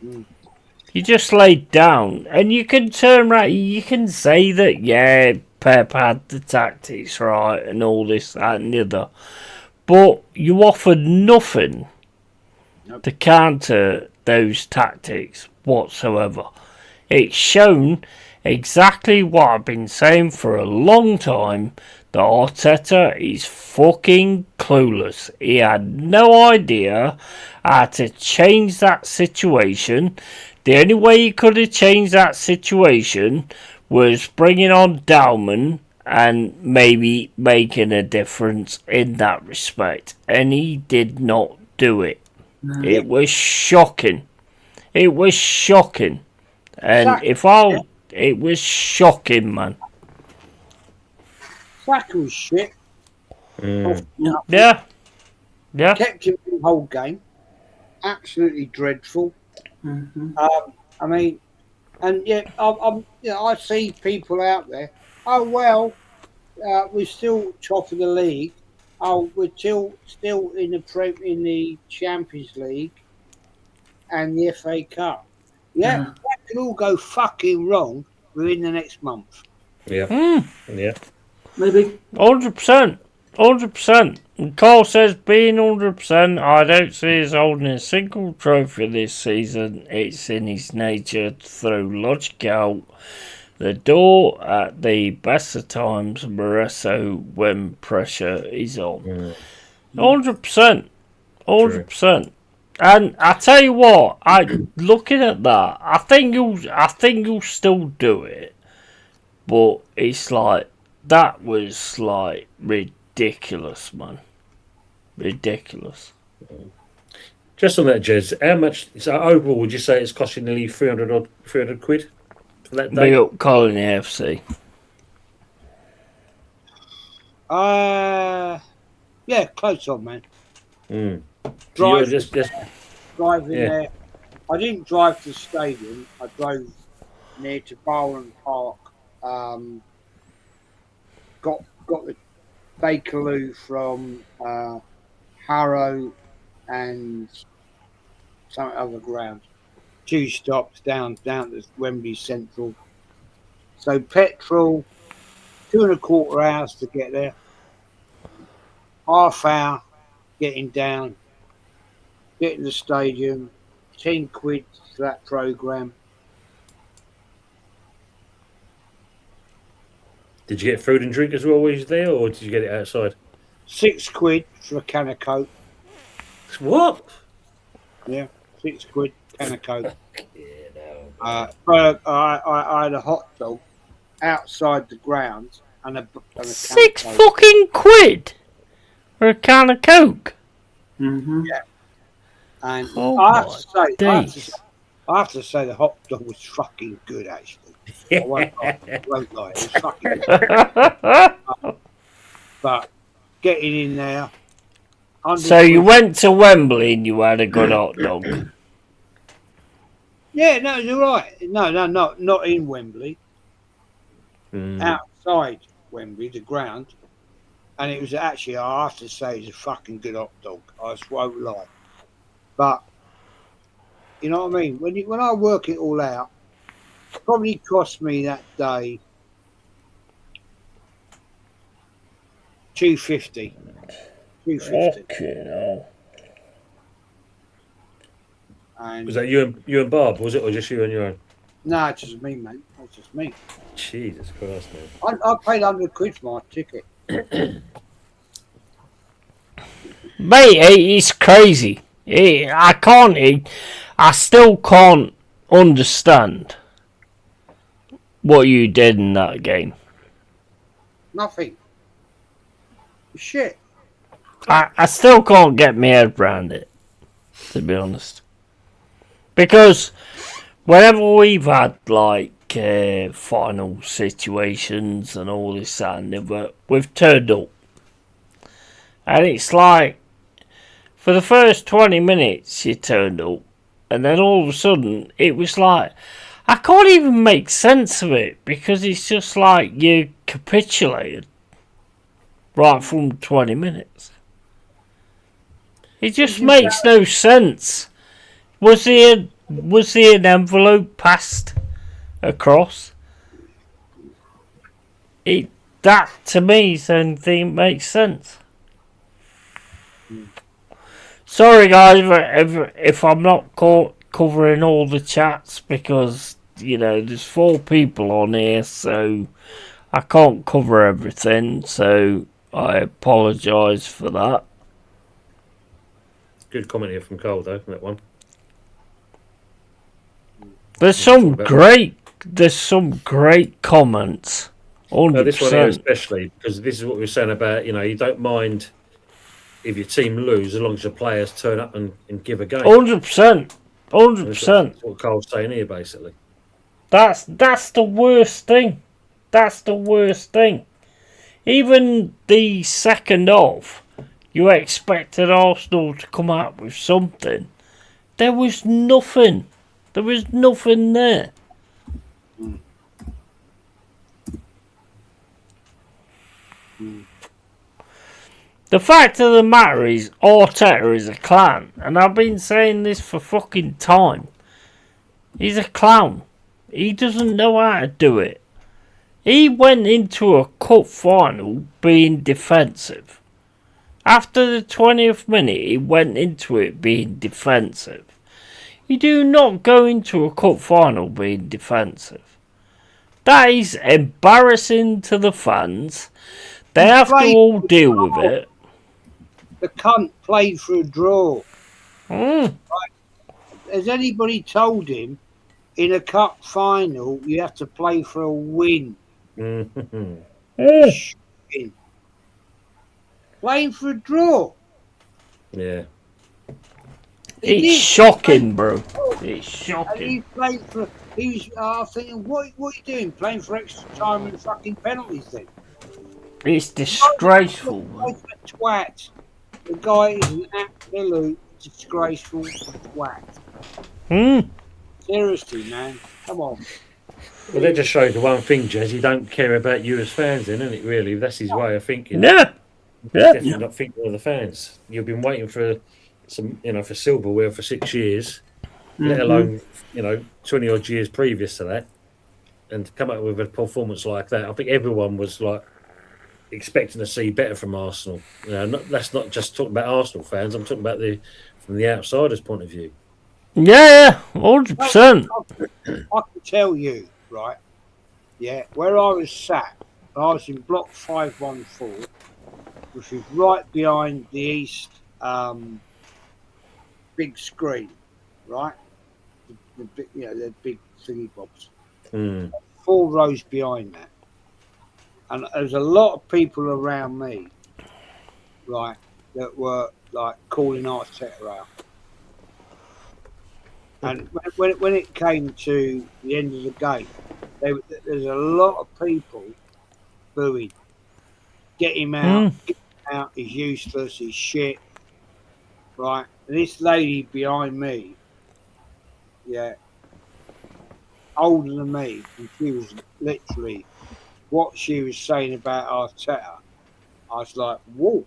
You just laid down, and you can turn right. You can say that, yeah, Pep had the tactics right and all this, that, and the other, but you offered nothing to counter those tactics whatsoever. It's shown exactly what I've been saying for a long time, that Arteta is fucking clueless. He had no idea how to change that situation. The only way he could have changed that situation was bringing on Dalman and maybe making a difference in that respect. And he did not do it. It was shocking. It was shocking. And it was shocking, man. Saka was shit. Yeah. Yeah. Kept him the whole game. Absolutely dreadful. I mean, and yet I see people out there. Oh well, we're still top of the league. Oh, we're still in the Champions League and the FA Cup. Yeah, that could all go fucking wrong within the next month. Yeah. Yeah. Maybe. 100%. 100%. And Cole says, being 100%, I don't see us holding a single trophy this season. It's in his nature to throw logic out the door at the best of times, Moresso, when pressure is on. 100%. 100%. And I tell you what, looking at that, I think you'll still do it. But it's like, that was like ridiculous, man. Ridiculous. Just on that, Jez, how much? So overall, would you say it's costing nearly 300 quid for that day? Big up Colin AFC. Yeah, close on, man. So just Driving there. I didn't drive to the stadium. I drove near to Barwon Park. Got the Bakerloo from Harrow and some other ground. 2 stops down to Wembley Central. So petrol, 2.25 hours to get there. Half hour getting down, getting to the stadium, 10 quid for that programme. Did you get food and drink as well while you were there, or did you get it outside? 6 quid for a can of Coke. What? Yeah, 6 quid, can of Coke. But I had a hot dog outside the ground and a can 6 of Coke. fucking quid for a can of Coke. Yeah. And Oh I my days. have to say the hot dog was fucking good, actually. I won't lie. It was fucking good. But getting in there. So you went to Wembley and you had a good hot dog. Yeah, no, you're right. No, not in Wembley. Outside Wembley, the ground. And it was actually, I have to say, it's a fucking good hot dog. I just won't lie. But, you know what I mean? When I work it all out, it probably cost me that day $2.50. $2.50. And Was that you and Barb, was it, or just you on your own? no, it's just me, mate. It's just me. Jesus Christ, man. I paid 100 quid for my ticket. Mate, it's crazy. I still can't understand what you did in that game. Nothing. Shit. I still can't get my head around it, to be honest. Because whenever we've had like final situations and all this that and the other, we've turned up. And it's like, for the first 20 minutes you turned up, and then all of a sudden it was like, I can't even make sense of it, because it's just like you capitulated right from 20 minutes. It just makes no sense. Was there an envelope passed across? That to me is the only thing that makes sense. Sorry guys if I'm not covering all the chats, because there's 4 people on here, so I can't cover everything, so I apologise for that. Good comment here from Cole, though, that one. There's some great comments. 100%. This one here especially, because this is what we were saying about, you don't mind if your team lose as long as your players turn up and give a game. 100%. 100%. That's what Cole's saying here, basically. That's the worst thing. That's the worst thing. Even the second half, you expected Arsenal to come out with something. There was nothing. There was nothing there. The fact of the matter is, Arteta is a clown. And I've been saying this for fucking time. He's a clown. He doesn't know how to do it. He went into a cup final being defensive. After the 20th minute, he went into it being defensive. You do not go into a cup final being defensive. That is embarrassing to the fans. They have to all deal with it. The cunt played for a draw. Mm. Has anybody told him in a cup final you have to play for a win? Mm-hmm. Mm. Playing for a draw. Yeah. It's shocking, bro. It's shocking. And he played for. He was thinking, what are you doing? Playing for extra time and fucking penalties then? It's disgraceful. Twat. The guy is an absolute disgraceful twat. Hmm. Seriously, man. Come on. Well, that just shows the one thing, Jez. He don't care about you as fans, then, isn't it? Really, that's his way of thinking. Yeah. Definitely not thinking of the fans. You've been waiting for for silverware for 6 years, let alone 20 odd years previous to that, and to come up with a performance like that. I think everyone was like expecting to see better from Arsenal. That's not just talking about Arsenal fans. I'm talking about from the outsider's point of view. Yeah, 100%. I can tell you, right? Yeah, where I was sat, I was in block 514, which is right behind the east big screen, right? The big thingy bobs. 4 rows behind that. And there's a lot of people around me, right, that were like calling Arteta out. And when it came to the end of the game, there's a lot of people booing. Get him out, get him out, he's useless, he's shit. Right? And this lady behind me, yeah, older than me, and she was literally, what she was saying about Arteta, I was like, whoa.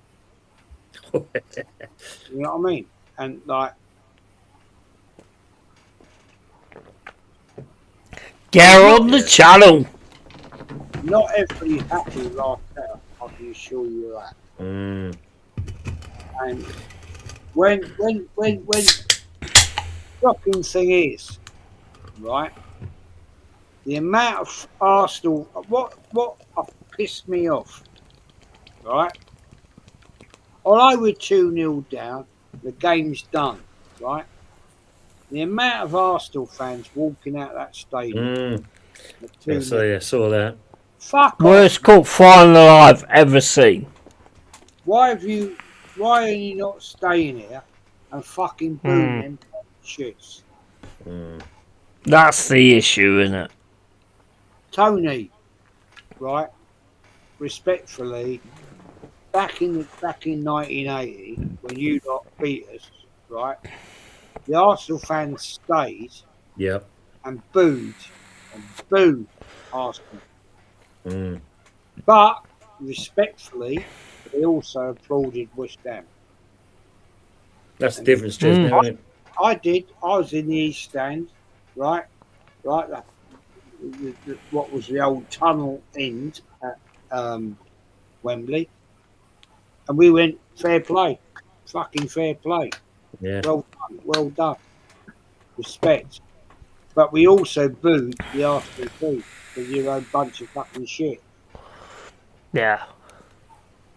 You know what I mean? And like, get on the channel. not everybody's happy with Arteta, I can assure you that. And when shocking thing is, right, the amount of Arsenal, what pissed me off, right? Although we're 2-0 down, the game's done, right? The amount of Arsenal fans walking out that stadium. I saw that. Fuck Worst off. cup final I've ever seen. Why are you not staying here and fucking booing them shits? That's the issue, isn't it? Tony, right? Respectfully, back in 1980 when you lot beat us, right? The Arsenal fans stayed and booed Arsenal. But respectfully, they also applauded West Ham. That's the difference, Jez, now, isn't it? I did. I was in the East Stand, right? Right. What was the old tunnel end at Wembley? And we went fair play, fucking fair play. Yeah. Well done, well done. Respect. But we also booed the Arsenal team because you're a bunch of fucking shit. Yeah.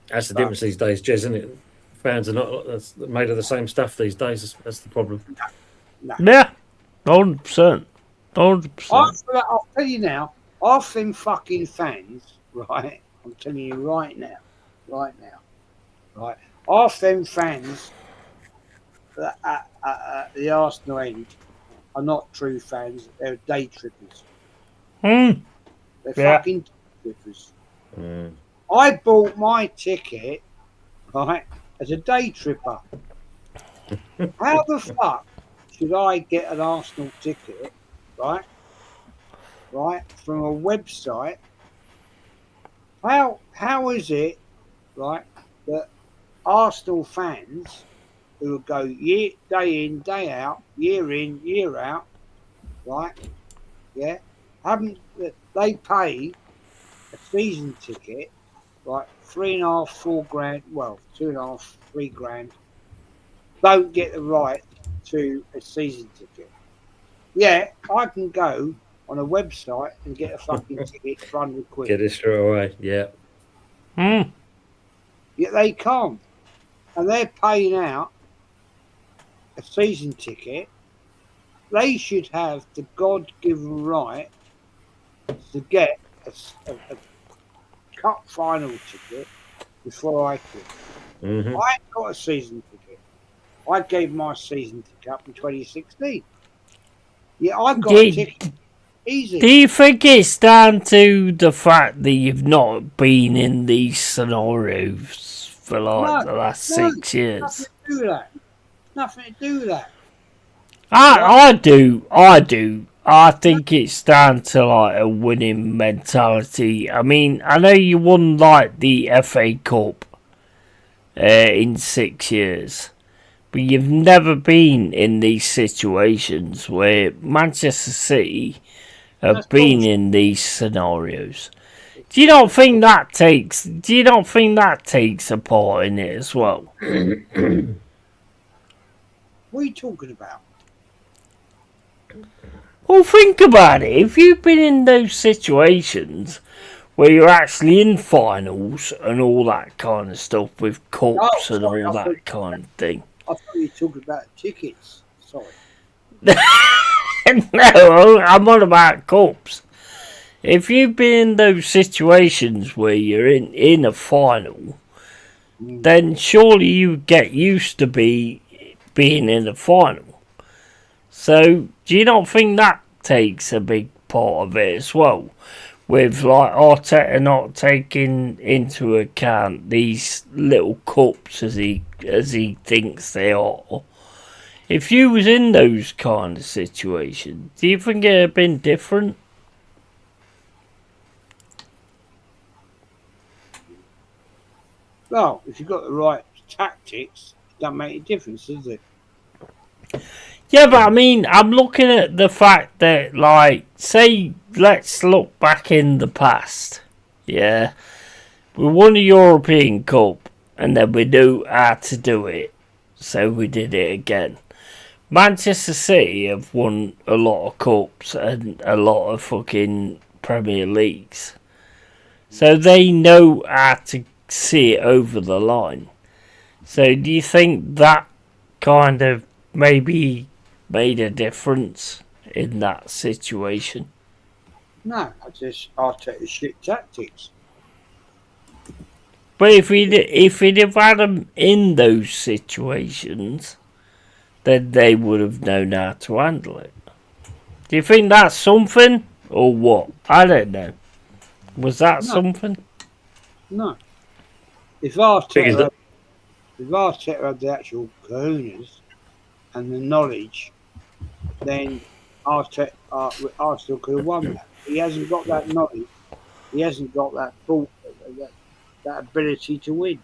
That's the difference these days, Jez, isn't it? Fans are not that's made of the same stuff these days. That's the problem. Yeah. 100%. 100%. I'll tell you now, half them fucking fans, right? I'm telling you right now, right? Half them fans at the Arsenal end are not true fans. They're day trippers. They're fucking day trippers. I bought my ticket, right, as a day tripper. How the fuck should I get an Arsenal ticket, right, from a website? How is it, right, that Arsenal fans who will go day in, day out, year in, year out, right, yeah, they pay a season ticket, right, 3.5, 4 grand, well, 2.5, 3 grand, don't get the right to a season ticket. Yeah, I can go on a website and get a fucking ticket for 100 quid. Get it straight away, yeah. Yet they can't. And they're paying out a season ticket. They should have the God-given right to get a cup final ticket before I could. Mm-hmm. I ain't got a season ticket. I gave my season ticket up in 2016. Yeah, I got a ticket. Easy. Do you think it's down to the fact that you've not been in these scenarios for the last 6 years? Nothing to do with that. Nothing to do with that. I do. I think it's down to like a winning mentality. I mean, I know you won like the FA Cup in 6 years, but you've never been in these situations where Manchester City have been in these scenarios. Do you not think that takes a part in it as well? What are you talking about? Well, think about it. If you've been in those situations where you're actually in finals and all that kind of stuff with cups and all that kind of thing. I thought you were talking about tickets. Sorry. No, I'm on about cups. If you've been in those situations where you're in a final, then surely you get used to being in a final. So, do you not think that takes a big part of it as well? With like Arteta not taking into account these little cups as he thinks they are. If you was in those kind of situations, do you think it'd have been different? Well, if you've got the right tactics, it doesn't make a difference, does it? Yeah, but I mean, I'm looking at the fact that, like, say, let's look back in the past. Yeah, we won a European Cup, and then we knew how to do it, so we did it again. Manchester City have won a lot of cups and a lot of fucking Premier Leagues, so they know how to see it over the line. So, do you think that kind of maybe made a difference in that situation? No, I'll take the shit tactics. But if he'd have had them in those situations, then they would have known how to handle it. Do you think that's something, or what? I don't know. Was that something? No. If Arteta had the actual kahunas and the knowledge, then Arsenal could have won that. He hasn't got that knowledge. He hasn't got that thought that ability to win.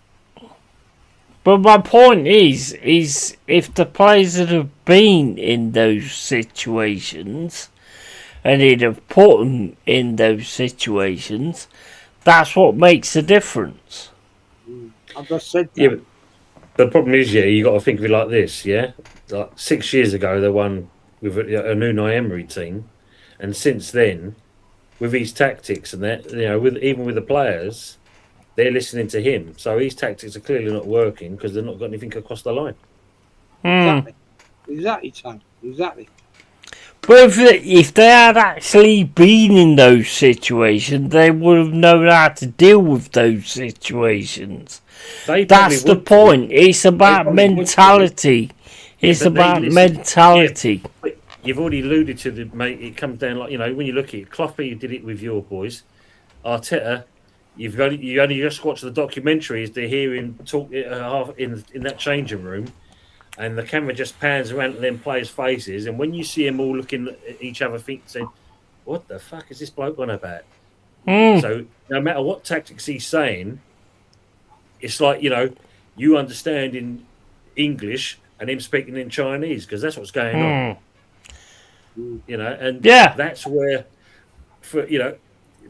But my point is if the players that have been in those situations and he'd have put them in those situations, that's what makes the difference. I've just said that. Yeah, but the problem is, you got to think of it like this, yeah? Like 6 years ago, they won with a new Emery team. And since then, with his tactics and that, even with the players, they're listening to him. So his tactics are clearly not working because they've not got anything across the line. Exactly, Tony. Exactly. But if they had actually been in those situations, they would have known how to deal with those situations. That's the point. It's about mentality. It's about mentality. But you've already alluded to mate. It comes down like when you look at it. Cloughy did it with your boys. Arteta, you only just watch the documentaries. They hear him talk in that changing room, and the camera just pans around to them players' faces. And when you see them all looking at each other, saying, "What the fuck is this bloke on about?" So no matter what tactics he's saying, it's like you understand in English and him speaking in Chinese because that's what's going on. And that's where,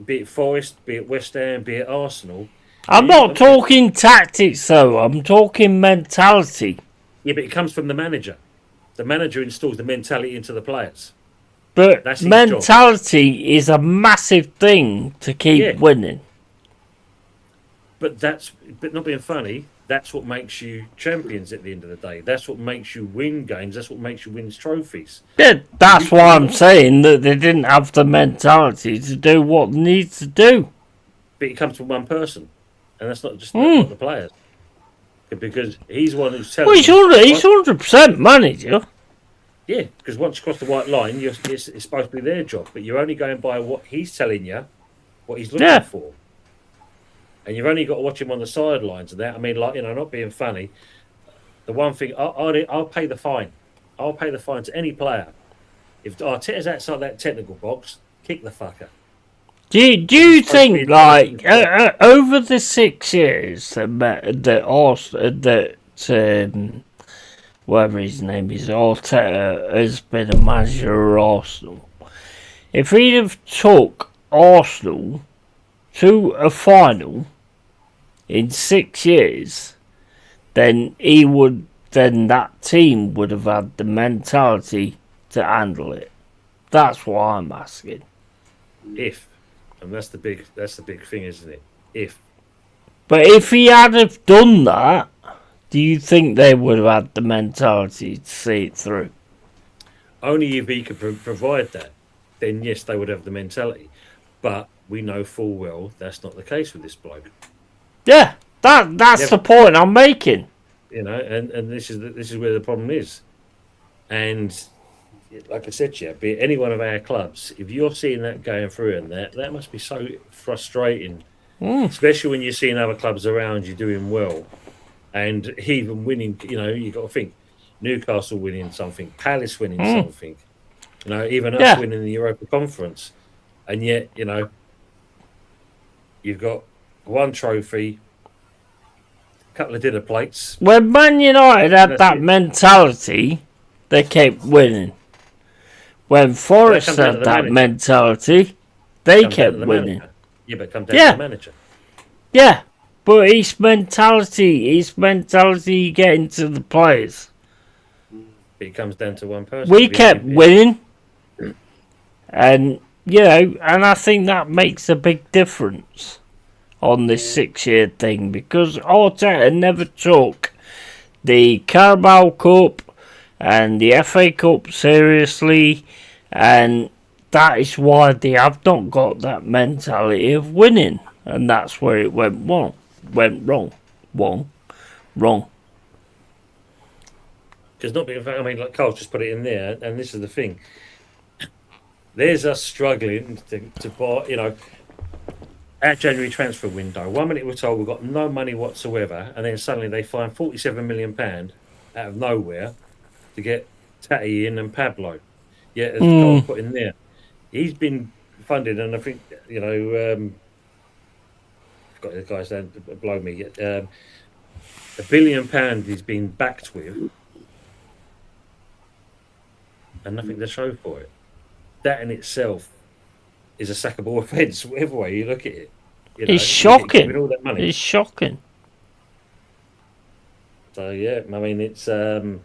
be it Forest, be it West Ham, be it Arsenal. I'm not talking tactics though. I'm talking mentality. Yeah, but it comes from the manager. The manager installs the mentality into the players. But mentality is a massive thing to keep winning. But not being funny, that's what makes you champions at the end of the day. That's what makes you win games. That's what makes you win trophies. Yeah, that's why I'm saying that they didn't have the mentality to do what they need to do. But it comes from one person, and that's not just not the players. Because he's one who's telling. Well, he's 100% manager. Yeah, because once you cross the white line, it's supposed to be their job. But you're only going by what he's telling you, what he's looking for. And you've only got to watch him on the sidelines and that. I mean, not being funny. The one thing, I'll pay the fine. I'll pay the fine to any player. If Arteta's outside that technical box, kick the fucker. Do you think, over the 6 years that whatever his name is, Arteta has been a manager of Arsenal, if he'd have took Arsenal to a final in 6 years, then that team would have had the mentality to handle it. That's what I'm asking. And that's the big thing, isn't it? But if he had have done that, do you think they would have had the mentality to see it through? Only if he could provide that, then yes, they would have the mentality. But we know full well that's not the case with this bloke. Yeah, that's the point I'm making. And this is where the problem is. And like I said to you, be it any one of our clubs, if you're seeing that going through and that must be so frustrating, especially when you're seeing other clubs around you doing well and even winning. You got to think Newcastle winning something, Palace winning something, even us winning the Europa Conference, and yet you've got one trophy, a couple of dinner plates. When Man United had that mentality, they kept winning. When Forest had that mentality, they kept winning. Yeah, but come down to the manager. Yeah, but his mentality getting to the players. But it comes down to one person. We kept winning, and and I think that makes a big difference on this 6-year thing because Arteta never took the Carabao Cup and the FA Cup seriously, and that is why they have not got that mentality of winning, and that's where it went wrong. Because not being, like Carl's just put it in there, and this is the thing. There's us struggling to buy, our January transfer window. 1 minute we're told we've got no money whatsoever, and then suddenly they find £47 million out of nowhere to get Tatty in and Pablo. Yeah, as Carl put in there, he's been funded, and I think got the guys down below me. £1 billion he's been backed with, and nothing to show for it. That in itself is a sackable offence, whatever way you look at it. You know, It's you get given shocking. all that money. It's shocking. So yeah, I mean, it's that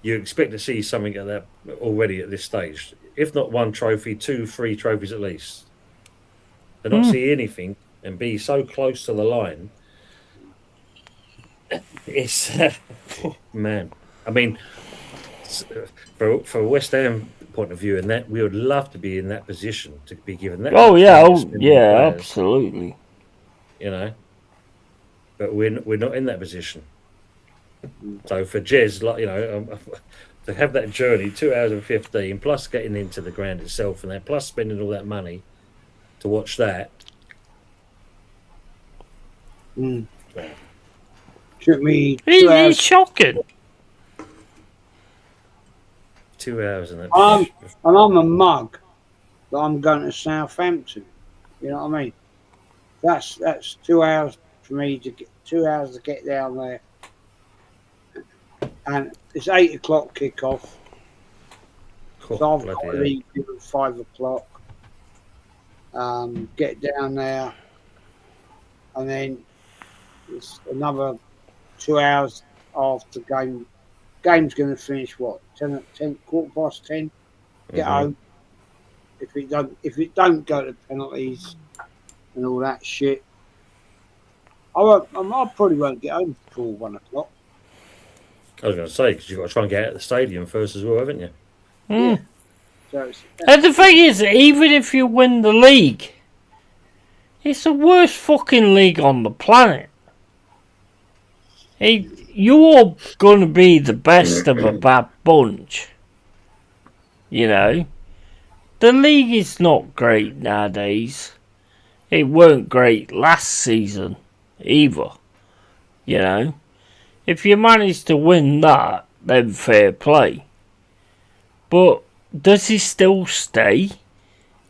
you expect to see something like that already at this stage. If not one trophy, 2, 3 trophies at least. To not see anything and be so close to the line, it's man. I mean, for West Ham point of view, and that we would love to be in that position to be given that. Oh much yeah, money to oh spend on yeah, players, absolutely. you know. But we're not in that position. So for Jez, like, you know, to have that journey, 2 hours and 15, plus getting into the ground itself and that, plus spending all that money to watch that. Mm. Well, Took me 2 It's hours. shocking. 2 hours and that. And I'm a mug, but I'm going to Southampton. You know what I mean? That's 2 hours for me to get 2 hours to get down there, and it's 8 o'clock kickoff. Cool, So I've bloody got to hell. leave at 5 o'clock. Get down there, and then it's another 2 hours after game. Game's going to finish what 10, quarter past 10. Get Mhm. home. If it don't go to penalties and all that shit, I probably won't get home before 1 o'clock. I was going to say, because you've got to try and get out of the stadium first as well, haven't you? Yeah. So it's, And the thing is, even if you win the league, it's the worst fucking league on the planet. You're gonna be the best of a bad bunch. You know, the league is not great nowadays. It weren't great last season either. You know, if you manage to win that, then fair play. But does he still stay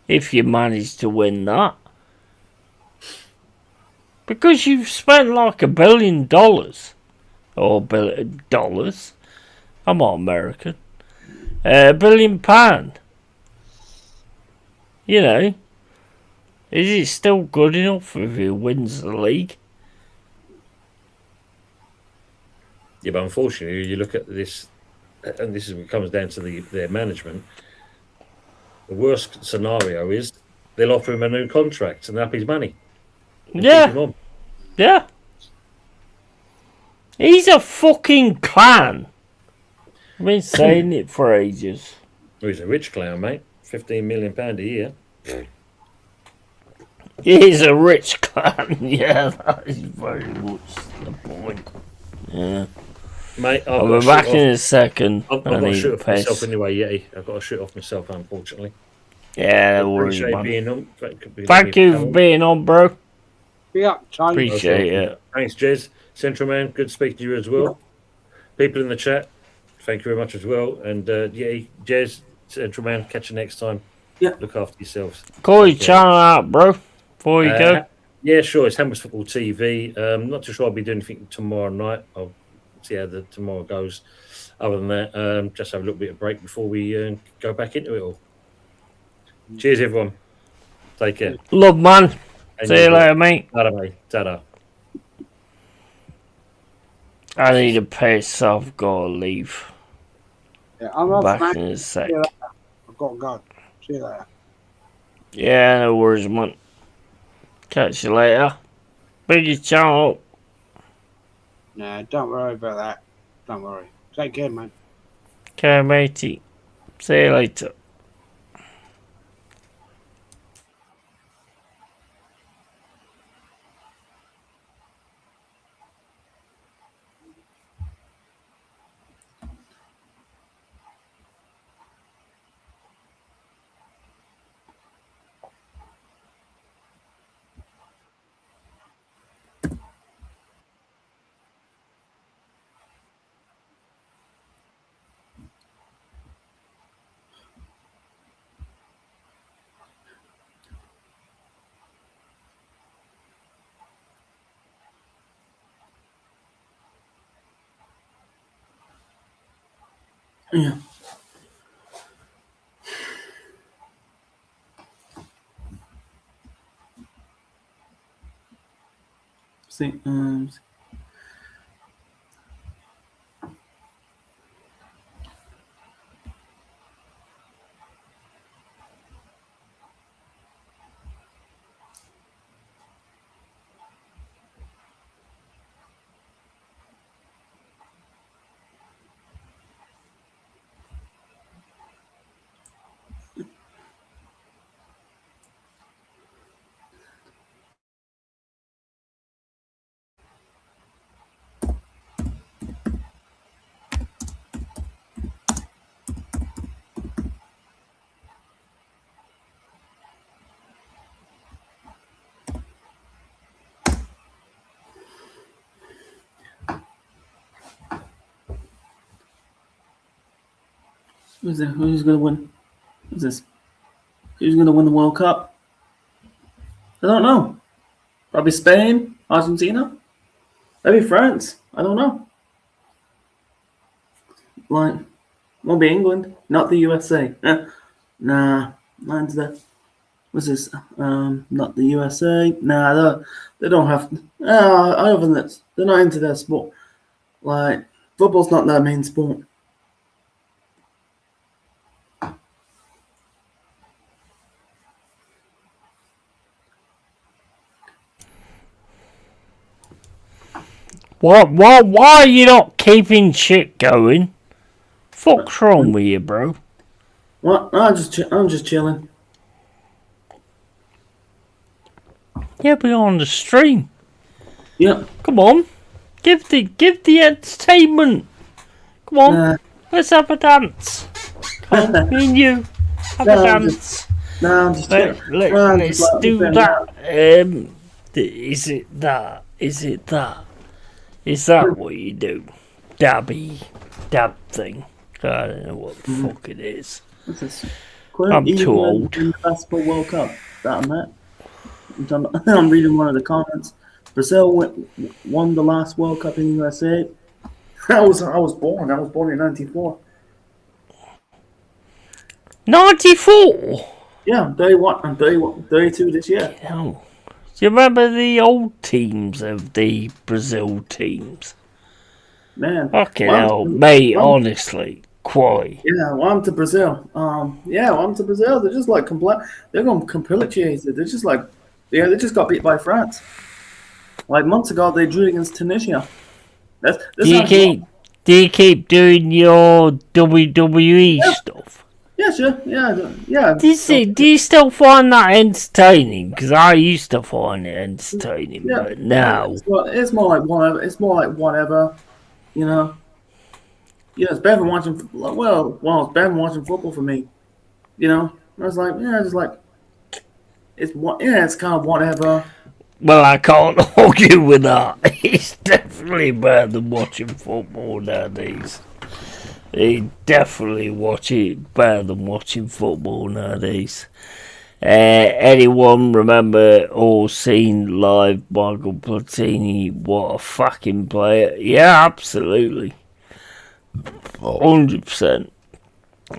if you manage to win that? Because you've spent like $1 billion. Or dollars. I'm not American. £1 billion. You know, is it still good enough if he wins the league? Yeah, but unfortunately, you look at this, and this is what comes down to their management. The worst scenario is they'll offer him a new contract and up his money and keep him Yeah, on. yeah. He's a fucking clown. I've been saying it for ages. Well, he's a rich clown, mate. £15 million a year. He's a rich clown. Yeah, that is very much the point. Yeah. Mate, I'll be back in a second. I've got to shoot off myself anyway, Yeti. I've got to shoot off myself, unfortunately. Yeah, no worries, Appreciate man. being on. Thank you for being on, bro. be up, Tony. Appreciate it. Thanks, Jez. Central Man, good to speak to you as well. People in the chat, thank you very much as well. And Yeti, Jez, Central Man, catch you next time. Yeah. Look after yourselves. Call your channel out, bro, before you go. Yeah, sure. It's Hammers Football TV. Not too sure I'll be doing anything tomorrow night. I'll see how tomorrow goes. Other than that, just have a little bit of break before we go back into it all. Cheers, everyone. Take care. Love, man. And See you later, mate. Ta-da, mate. Ta-da. I need a piss. I've got to leave. Yeah, I'm off, Back man. in a sec. Yeah. I've got to go. See you later. Yeah, no worries, man. Catch you later. Big your channel up. Nah, don't worry about that. Don't worry. Take care, man. Okay, matey. See you later. Yeah. See, who's going to win? Who's this? Who's going to win the World Cup? I don't know. Probably Spain, Argentina, maybe France. I don't know. Like, won't be England, not the USA. Nah, mine's the. What's this? Not the USA. Nah, they don't have. I don't think that's. They're not into their sport. Like, football's not their main sport. Why are you not keeping shit going? Fuck's wrong with you, bro? What? I'm just chilling. Yeah, but you're on the stream. Yeah. Come on. Give the entertainment. Come on. Nah. Let's have a dance. Come on, me and you. Have a dance. I'm just chilling. Let's do that. Is it that? Is it that? Is that what you do? Dab thing. I don't know what the fuck it is. What's this? I'm too old. In the Basketball World Cup that I met. I'm reading one of the comments. Brazil won the last World Cup in the USA. I was born. I was born in '94. 94. Yeah, 31 and 32 this year. Hell. Do you remember the old teams of the Brazil teams? Man. Fucking hell, mate, honestly. Quite. Yeah, welcome to Brazil. Welcome to Brazil. They're just like they're going capitulated. They're just like, yeah, they just got beat by France. Like months ago, they drew against Tunisia. Do you keep doing your WWE stuff? Yeah, sure. Yeah. Do you still find that entertaining? Because I used to find it entertaining, but now it's more like whatever. It's more like whatever, you know. Yeah, it's better than watching. It's better than watching football for me. You know, I was like, it's kind of whatever. Well, I can't argue with that. It's definitely better than watching football nowadays. You definitely watch it better than watching football nowadays. Anyone remember or seen live Michael Platini? What a fucking player! Yeah, absolutely, 100%.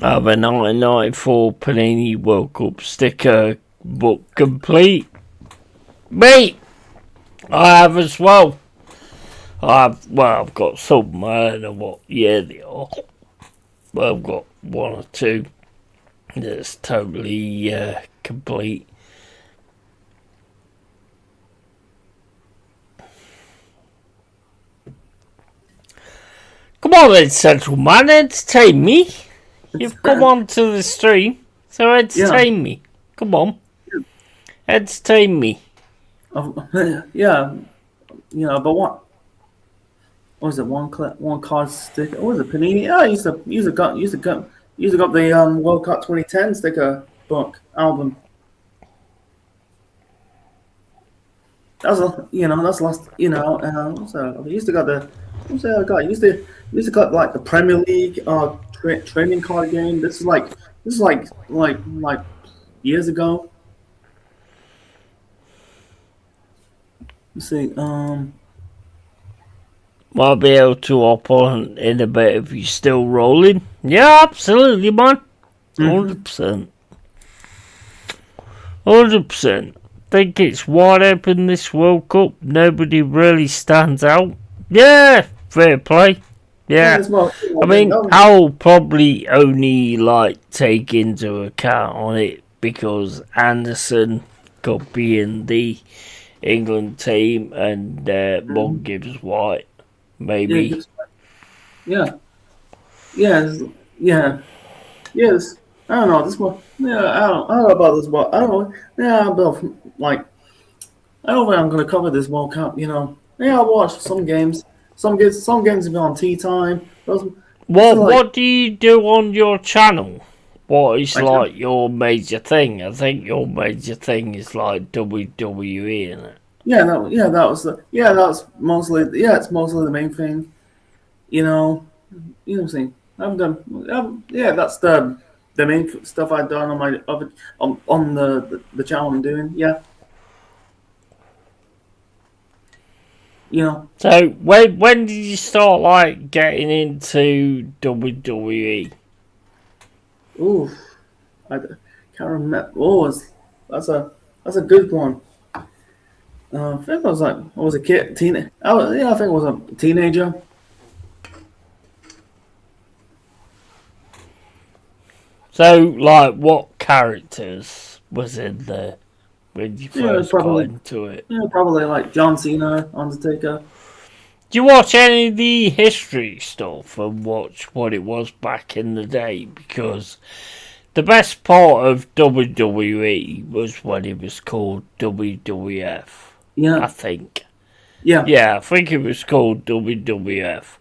I have a 1994 Panini World Cup sticker book complete. Mate, I have as well. I've got some. I don't know what year they are. But I've got one or two that's totally complete. Come on then, Central Man, entertain me. You've come on to the stream, so entertain me. Come on. Entertain me. Yeah, but what? What was it? One card sticker. What was it? Panini. Yeah, I used to got the World Cup 2010 sticker book album. That's last. So I used to got the. What's that I got? I used to got like the Premier League training card game. This is like years ago. Let's see. Might be able to hop on in a bit if you're still rolling. Yeah, absolutely, man. 100%. 100%. Think it's wide open this World Cup. Nobody really stands out. Yeah, fair play. Yeah. I mean, I'll probably only take into account on it because Anderson could be in the England team and Mug Gibbs White, maybe. Yeah. Yes. Yeah. Yes. I don't know this one. Yeah, I don't know about this one. I don't know. Yeah, but I don't think I'm gonna cover this World Cup. Yeah, I watched some games. Some games have been on tea time. What do you do on your channel? What is My your major thing? I think your major thing is WWE, isn't it? That's mostly it's mostly the main thing. You know what I'm saying. I've done that's the main stuff I've done on my other on the channel I'm doing. Yeah. So when did you start getting into WWE? Ooh, I can't remember. That's a good one. I think I was a kid, I think I was a teenager. So what characters was in there when you first got into it? Yeah, probably like John Cena, Undertaker. Do you watch any of the history stuff and watch what it was back in the day? Because the best part of WWE was when it was called WWF. Yeah. I think. Yeah. Yeah, I think it was called WWF.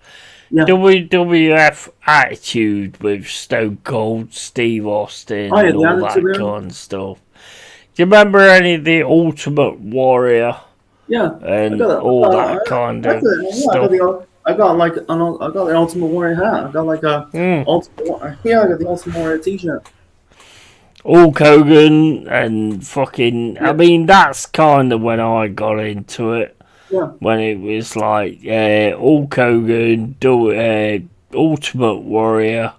Yeah. WWF Attitude with Stone Cold Steve Austin and all that kind of stuff. Do you remember any of the Ultimate Warrior? Yeah. And all that kind of stuff. I got the Ultimate Warrior hat. I got I got the Ultimate Warrior t-shirt. Hulk Hogan and fucking. I mean, that's kind of when I got into it. Yeah. When it was Hulk Hogan, Ultimate Warrior,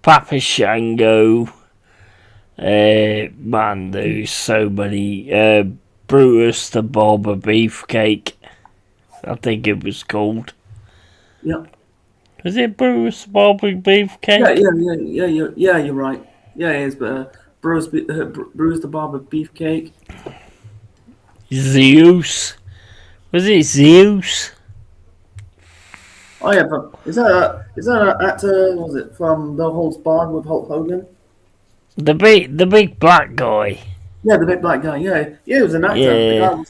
Papa Shango. Man, there's so many. Brutus the Barber Beefcake, I think it was called. Yeah. Was it Brutus the Barber Beefcake? Yeah, you're right. Yeah, it is, but Bruce the Barber Beefcake. Zeus. Was it Zeus? Oh yeah, but is that an actor? Was it from No Holds Barred with Hulk Hogan? The big black guy. Yeah, the big black guy. Yeah, he was an actor. Yeah.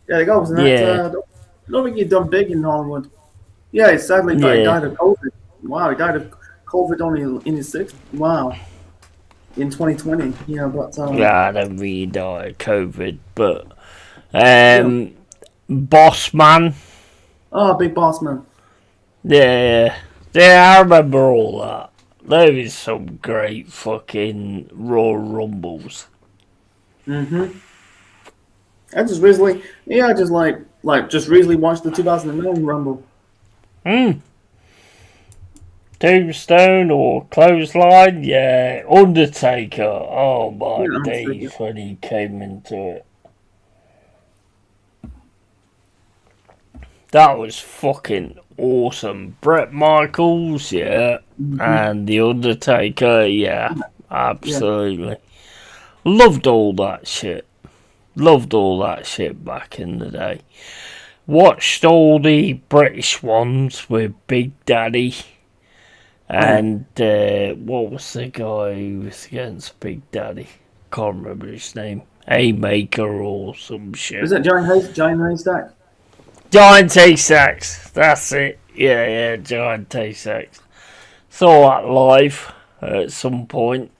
The guy was an actor. I don't think he'd done big in Hollywood. Yeah, he sadly died of COVID. Wow, he died of COVID only in his 60s. Wow. In 2020. Yeah, but I don't really die of COVID, but Boss Man. Oh, Big Boss Man. Yeah, I remember all that. There is some great fucking Royal Rumbles. Mm-hmm. I just recently watched the 2009 Rumble. Tombstone or Clothesline, yeah. Undertaker, oh my days when he came into it. That was fucking awesome. Bret Michaels, yeah. And The Undertaker, yeah. Absolutely. Loved all that shit. Loved all that shit back in the day. Watched all the British ones with Big Daddy. And what was the guy who was against Big Daddy? Can't remember his name. Haymaker or some shit. Is that Giant Haystack? Giant Haystacks. That's it. Yeah, Giant Haystacks. Saw that live at some point.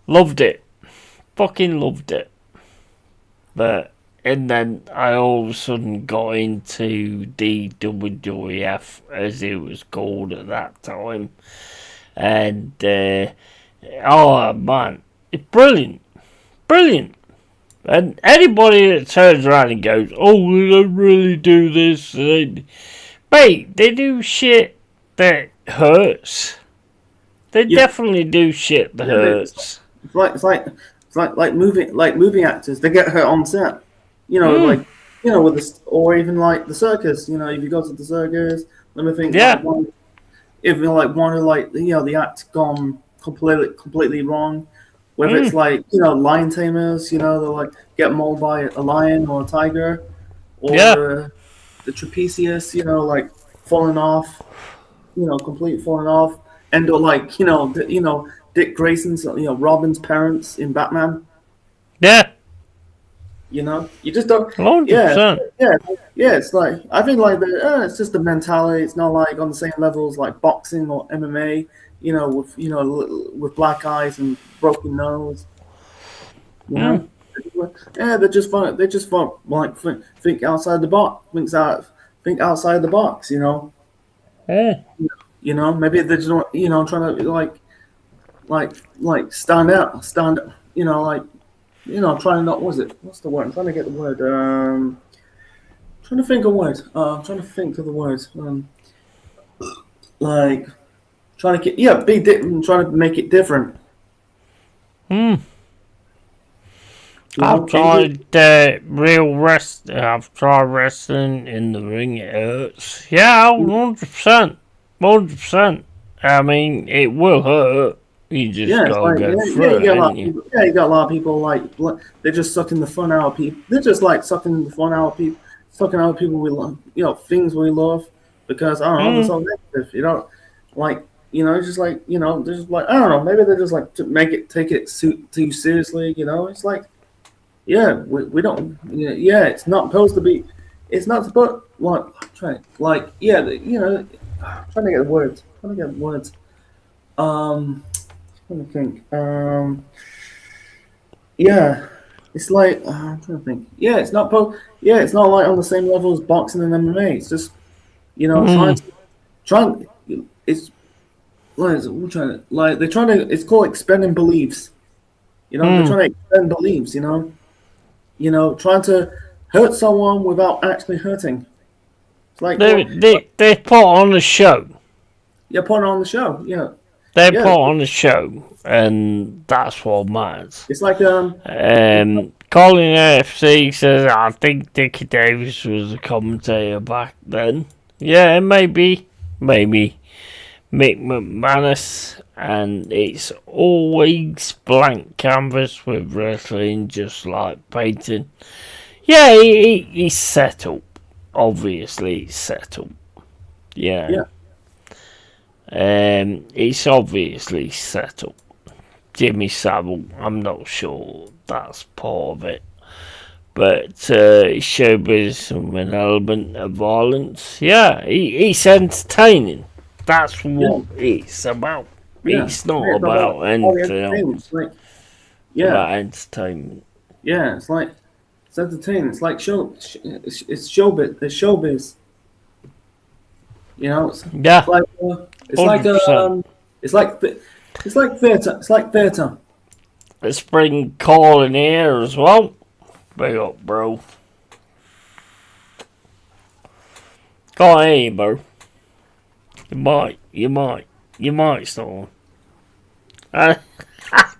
Loved it. Fucking loved it. And then I all of a sudden got into the WWF, as it was called at that time. And, oh man, it's brilliant. Brilliant. And anybody that turns around and goes, "Oh, they don't really do this," mate, they do shit that hurts. They definitely do shit that hurts. It's like movie actors. They get hurt on set. You know, with this, or even like the circus. You know, if you go to the circus, let me think. Yeah. If one of the act gone completely wrong, whether it's like lion tamers, they like get mauled by a lion or a tiger, or the trapezius, like falling off, complete falling off, and or like Dick Grayson's, Robin's parents in Batman. Yeah. You just don't. 100%. Yeah. It's like I think like it's just the mentality. It's not like on the same levels like boxing or MMA. With black eyes and broken nose. Yeah, they just want like think outside the box. Think outside the box. Yeah. Maybe they just trying to like stand out. Trying not. What's the word? I'm trying to get the word. Trying to think of words. Trying to think of the words. Like trying to get be different. Trying to make it different. I've tried real wrestling. I've tried wrestling in the ring. It hurts. Yeah, 100%. 100%. I mean, it will hurt. You just gotta go through it. You got a lot of people like they're just sucking the fun out of people. They're just like sucking the fun out of people, sucking out of people we love. Things we love because I don't know, they're so negative. Like just like they're just like I don't know. Maybe they're just like to take it too seriously. It's like we don't. It's not supposed to be. It's not supposed trying to get the words. Trying to think. It's like I'm trying to think. It's not it's not like on the same level as boxing and MMA. It's just trying. It's they're trying to. It's called expending beliefs. They're trying to expend beliefs. Trying to hurt someone without actually hurting. It's like they put on a show. Yeah, put on the show. Yeah. They put on a show, and that's what matters. It's like Colin AFC says, I think Dickie Davis was a commentator back then. Yeah, maybe Mick McManus, and it's always blank canvas with wrestling, just like painting. Yeah, he's set up. Obviously, he's set up. Yeah. It's obviously set up. Jimmy Savile, I'm not sure that's part of it. But it's showbiz with an element of violence. Yeah, he's entertaining. That's what it's about. It's not about anything else. It's about entertainment. Yeah, it's entertaining. It's like it's showbiz. It's showbiz. It's like theatre. It's like theatre. Let's bring Colin here as well. Big up, bro. Go ahead, bro. You might storm. How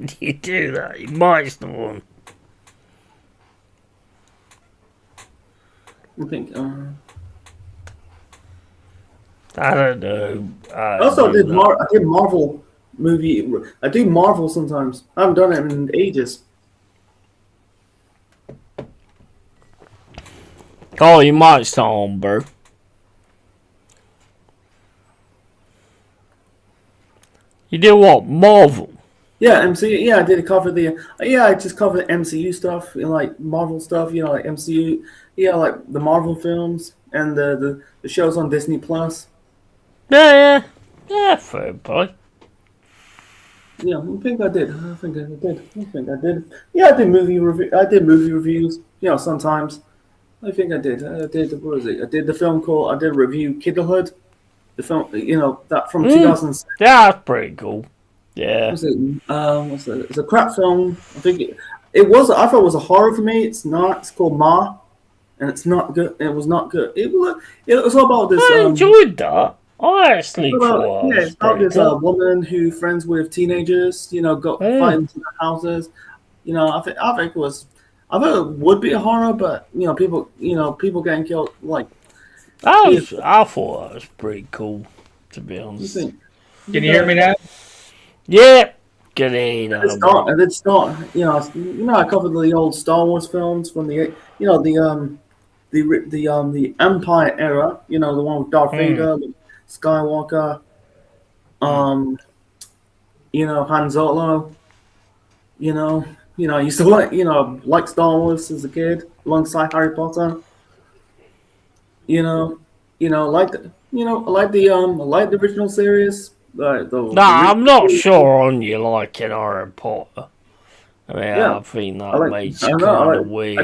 do you do that? You might storm. I think. I don't know. I did Marvel movie. I do Marvel sometimes. I haven't done it in ages. Oh, you might storm, bro. You do what? Marvel? Yeah, MCU. Yeah, I did cover the. I just covered the MCU stuff, like Marvel stuff. Like MCU. Yeah, like the Marvel films and the shows on Disney Plus. Yeah, fair play. Yeah, I think I did. Yeah, I did movie reviews. Sometimes. I think I did. What was it? I did the film called. I did review Kidulthood. The film, that from 2006. Yeah, that's pretty cool. Yeah. What's it? It's a crap film. I think It was. I thought it was a horror for me. It's not. It's called Ma, and it's not good. It was not good. It was all about this. I enjoyed that. I actually thought it was it's about pretty this good. woman who friends with teenagers. Got fighting into their houses. I think it was. I thought it would be a horror, but people getting killed. Like, I thought that was pretty cool, to be you honest. think? Can you hear me now? Yeah, get in. It's not. I covered the old Star Wars films from the Empire era. The one with Darth Vader, Luke Skywalker, Han Solo. I used to like Star Wars as a kid, alongside Harry Potter. I like the original series. I'm not sure on you liking Harry Potter. I mean, Yeah. I think that makes I it don't know, kind of weird. I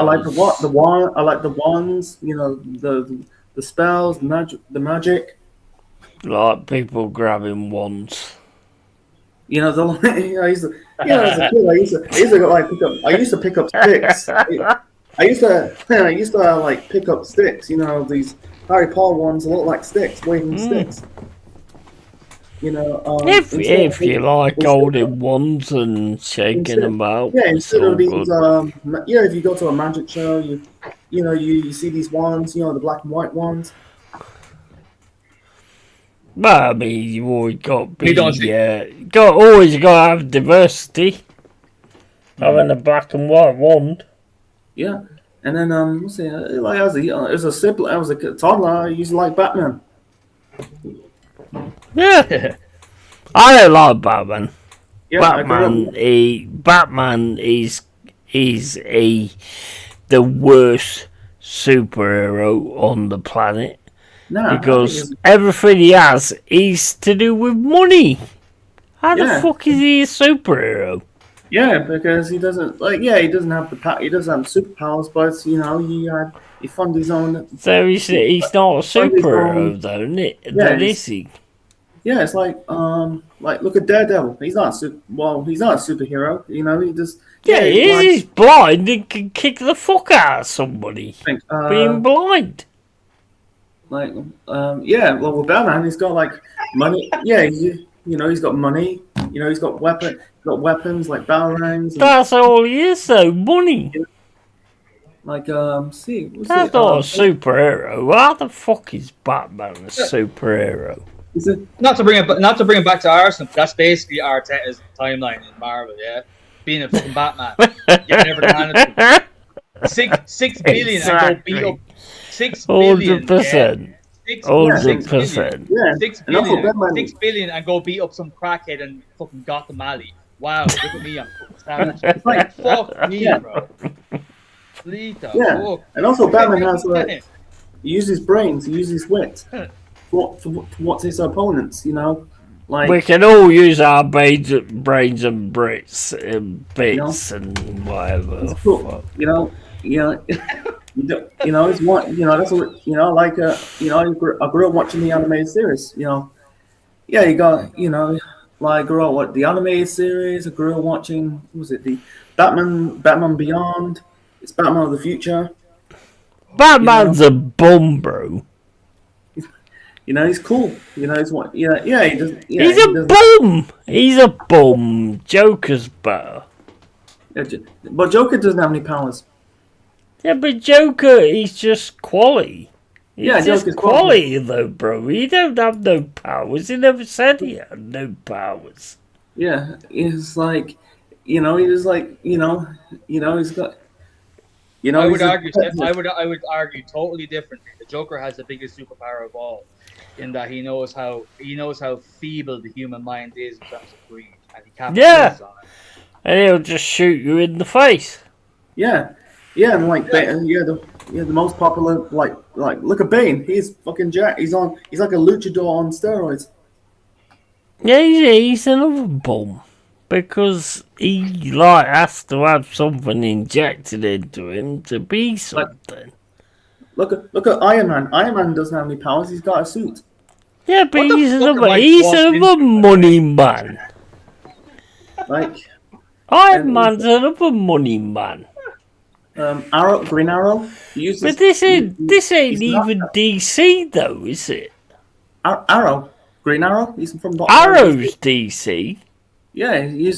like the because- I like the wands. The spells, the magic. Like people grabbing wands. I used to, as a kid, I used to go, like pick up. I used to pick up sticks. I used to like pick up sticks. These Harry Potter ones look like sticks, waving sticks. If you like holding wands and shaking them out, Yeah, it's instead all of these, good. if you go to a magic show, you see these wands, the black and white ones. But I mean, you've always got You don't always got to have diversity. Having a black and white wand. Yeah, and then let's see, like as a sibling, I was a toddler. I used to like Batman. Yeah, I don't like Batman. Yeah, Batman is the worst superhero on the planet because everything he has is to do with money. How the fuck is he a superhero? Yeah, because he doesn't he doesn't have he doesn't have superpowers, but he funds his own. So he's not a superhero though, is he? Yeah, it's like look at Daredevil. He's not he's not a superhero. He just he's blind and can kick the fuck out of somebody. Being blind. Well, with Batman, he's got like money. Yeah, he's got money. He's got weapons like batarangs. That's all he is, though. Money. Like That's not a superhero. How the fuck is Batman a superhero? Not to bring it back to Arsenal, but that's basically Arteta's timeline in Marvel, yeah. Being a fucking Batman, getting everything handed to him. 6 billion and go beat up 6 billion. 100%. 100%. Yeah. 6 billion and go beat up some crackhead in fucking Gotham Alley. Wow, look at me, I'm fucking savage. It's like, fuck me, bro. Yeah. And also Batman has he uses brains, he uses wit. What's his opponents, Like, we can all use our brains and bits and whatever. It's cool. It's one. That's what like. I grew up watching the animated series. You got. I grew up with the animated series. I grew up watching. What was it the Batman Beyond? It's Batman of the Future. Batman's a bum, bro. He's cool. He's what? He does. He's a bum. He's a bum. Joker's better. But Joker doesn't have any powers. Yeah, but Joker, he's just quality. He's just Joker's quality, though, bro. He don't have no powers. He never said he had no powers. Yeah, it's like, he just like, he's got. I would argue totally differently. The Joker has the biggest superpower of all, in that he knows how feeble the human mind is in terms of greed, and he capitalizes on it. And he'll just shoot you in the face. Yeah, and like the most popular like look at Bane. He's fucking jack. He's like a luchador on steroids. Yeah, he's another bum. Because he has to have something injected into him to be something. Look at Iron Man. Iron Man doesn't have any powers. He's got a suit. Yeah, but he's another money man. Like Iron Man's another money man. Green Arrow. But this ain't not- even DC though, is it? Arrow. Green Arrow. He's from Arrow's DC. Yeah, he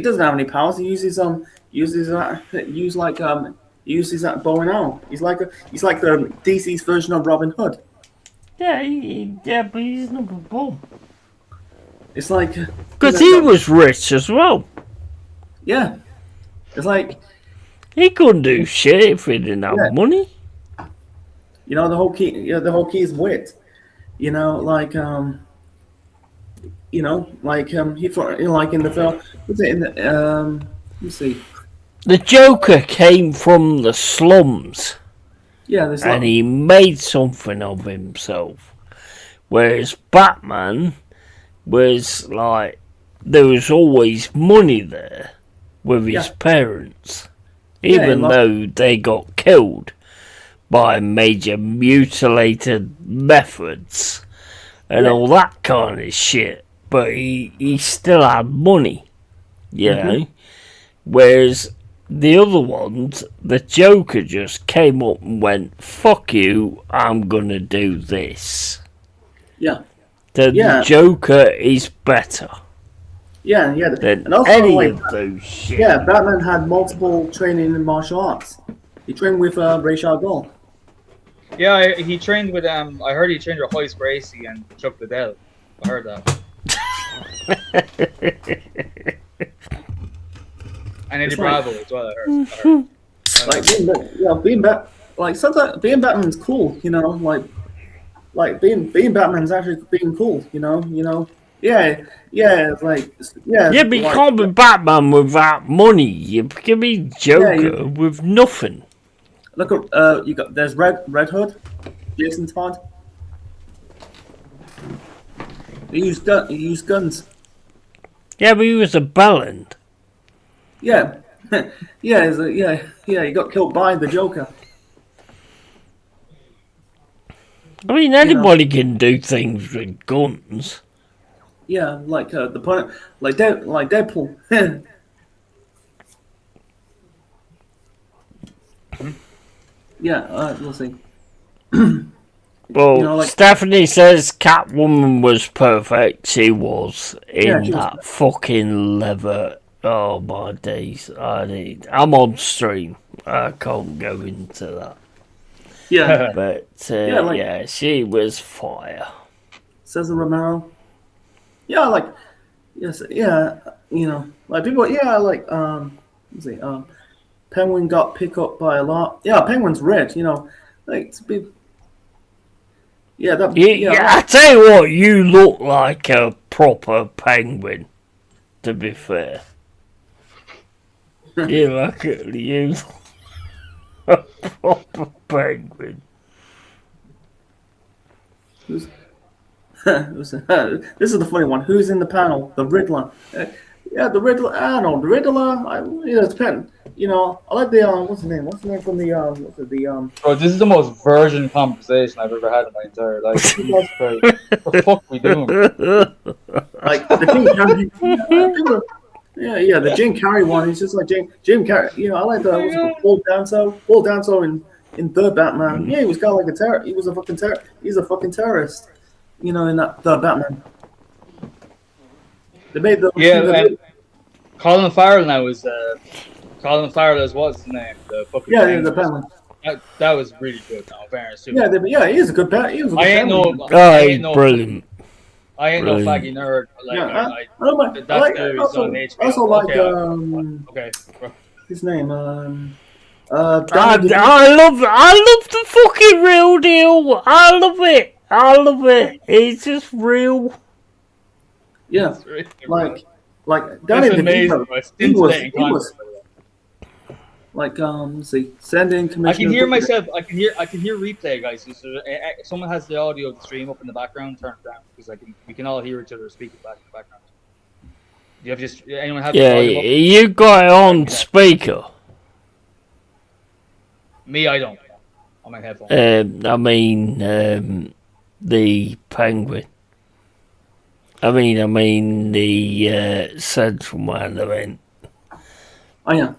doesn't have any powers. He uses uses that bow and arrow. He's like the DC's version of Robin Hood. Yeah, but he's number one. It's like Because he was rich as well. yeah. It's like He couldn't do shit if he didn't have money. the whole key. The whole key is wit. He like in the film. Was it in the let's see. The Joker came from the slums. Yeah, there's and he made something of himself. Whereas Batman was like, there was always money there with his parents. Even though they got killed by major mutilated methods and all that kind of shit. But he still had money, you know? Whereas the other ones, the Joker just came up and went, fuck you, I'm gonna do this. Yeah. The Joker is better Yeah. than And also, any of those shit. yeah, Batman had multiple training in martial arts. He trained with Ra's al Ghul. Yeah, he trained with I heard he trained with Hoist Gracie and Chuck Liddell. I heard that. And Eddie Bravo as well. I heard. Sometimes being Batman's cool, like being Batman's actually being cool, Yeah, but you can't be Batman without money. You can be Joker with nothing. Look at there's Red Hood, Jason Todd. He used guns. Yeah, but he was a bellend. Yeah, he got killed by the Joker. I mean, anybody can do things with guns. Yeah, like Deadpool. We'll see. Well, Stephanie says Catwoman was perfect. She was in that fucking leather. Oh my days! I'm on stream. I can't go into that. Yeah, but she was fire. Cesar Romero. Yeah, people. Yeah, let's see. Penguin got picked up by a lot. Yeah, Penguin's red. To be. Yeah, I tell you what, you look like a proper penguin. To be fair, you look at you, a proper penguin. This is the funny one. Who's in the panel? The Riddler. The Riddler. I don't know. The Riddler. It depends. I like the what's his name? What's the name from the Bro, this is the most virgin conversation I've ever had in my entire life. What the fuck are we doing? Like the Jim Carrey. The Jim Carrey one. He's just like Jim Carrey. I like the Paul Dano in The Batman. Yeah, he was kind of like a terror. He was a fucking terror. He's a fucking terrorist. In that The Batman. They made the Colin Farrell now is Colin Farrell is what's his name? The fucking the Batman. That was really good. Now, fairness. He is a good Batman. He's brilliant. I ain't no faggy nerd. Okay. His name. I love the fucking real deal. I love it. It's just real. Yeah, like Danny DeVito. He was let's see, sending commissioner. I can hear myself. I can hear replay, guys. If someone has the audio stream up in the background, turn it down because we can all hear each other speaking back in the background. Do you have anyone have? Yeah, you got it on speaker. Me, I don't. On my headphones. I mean, the Penguin. I mean the Central Man event. Oh yeah.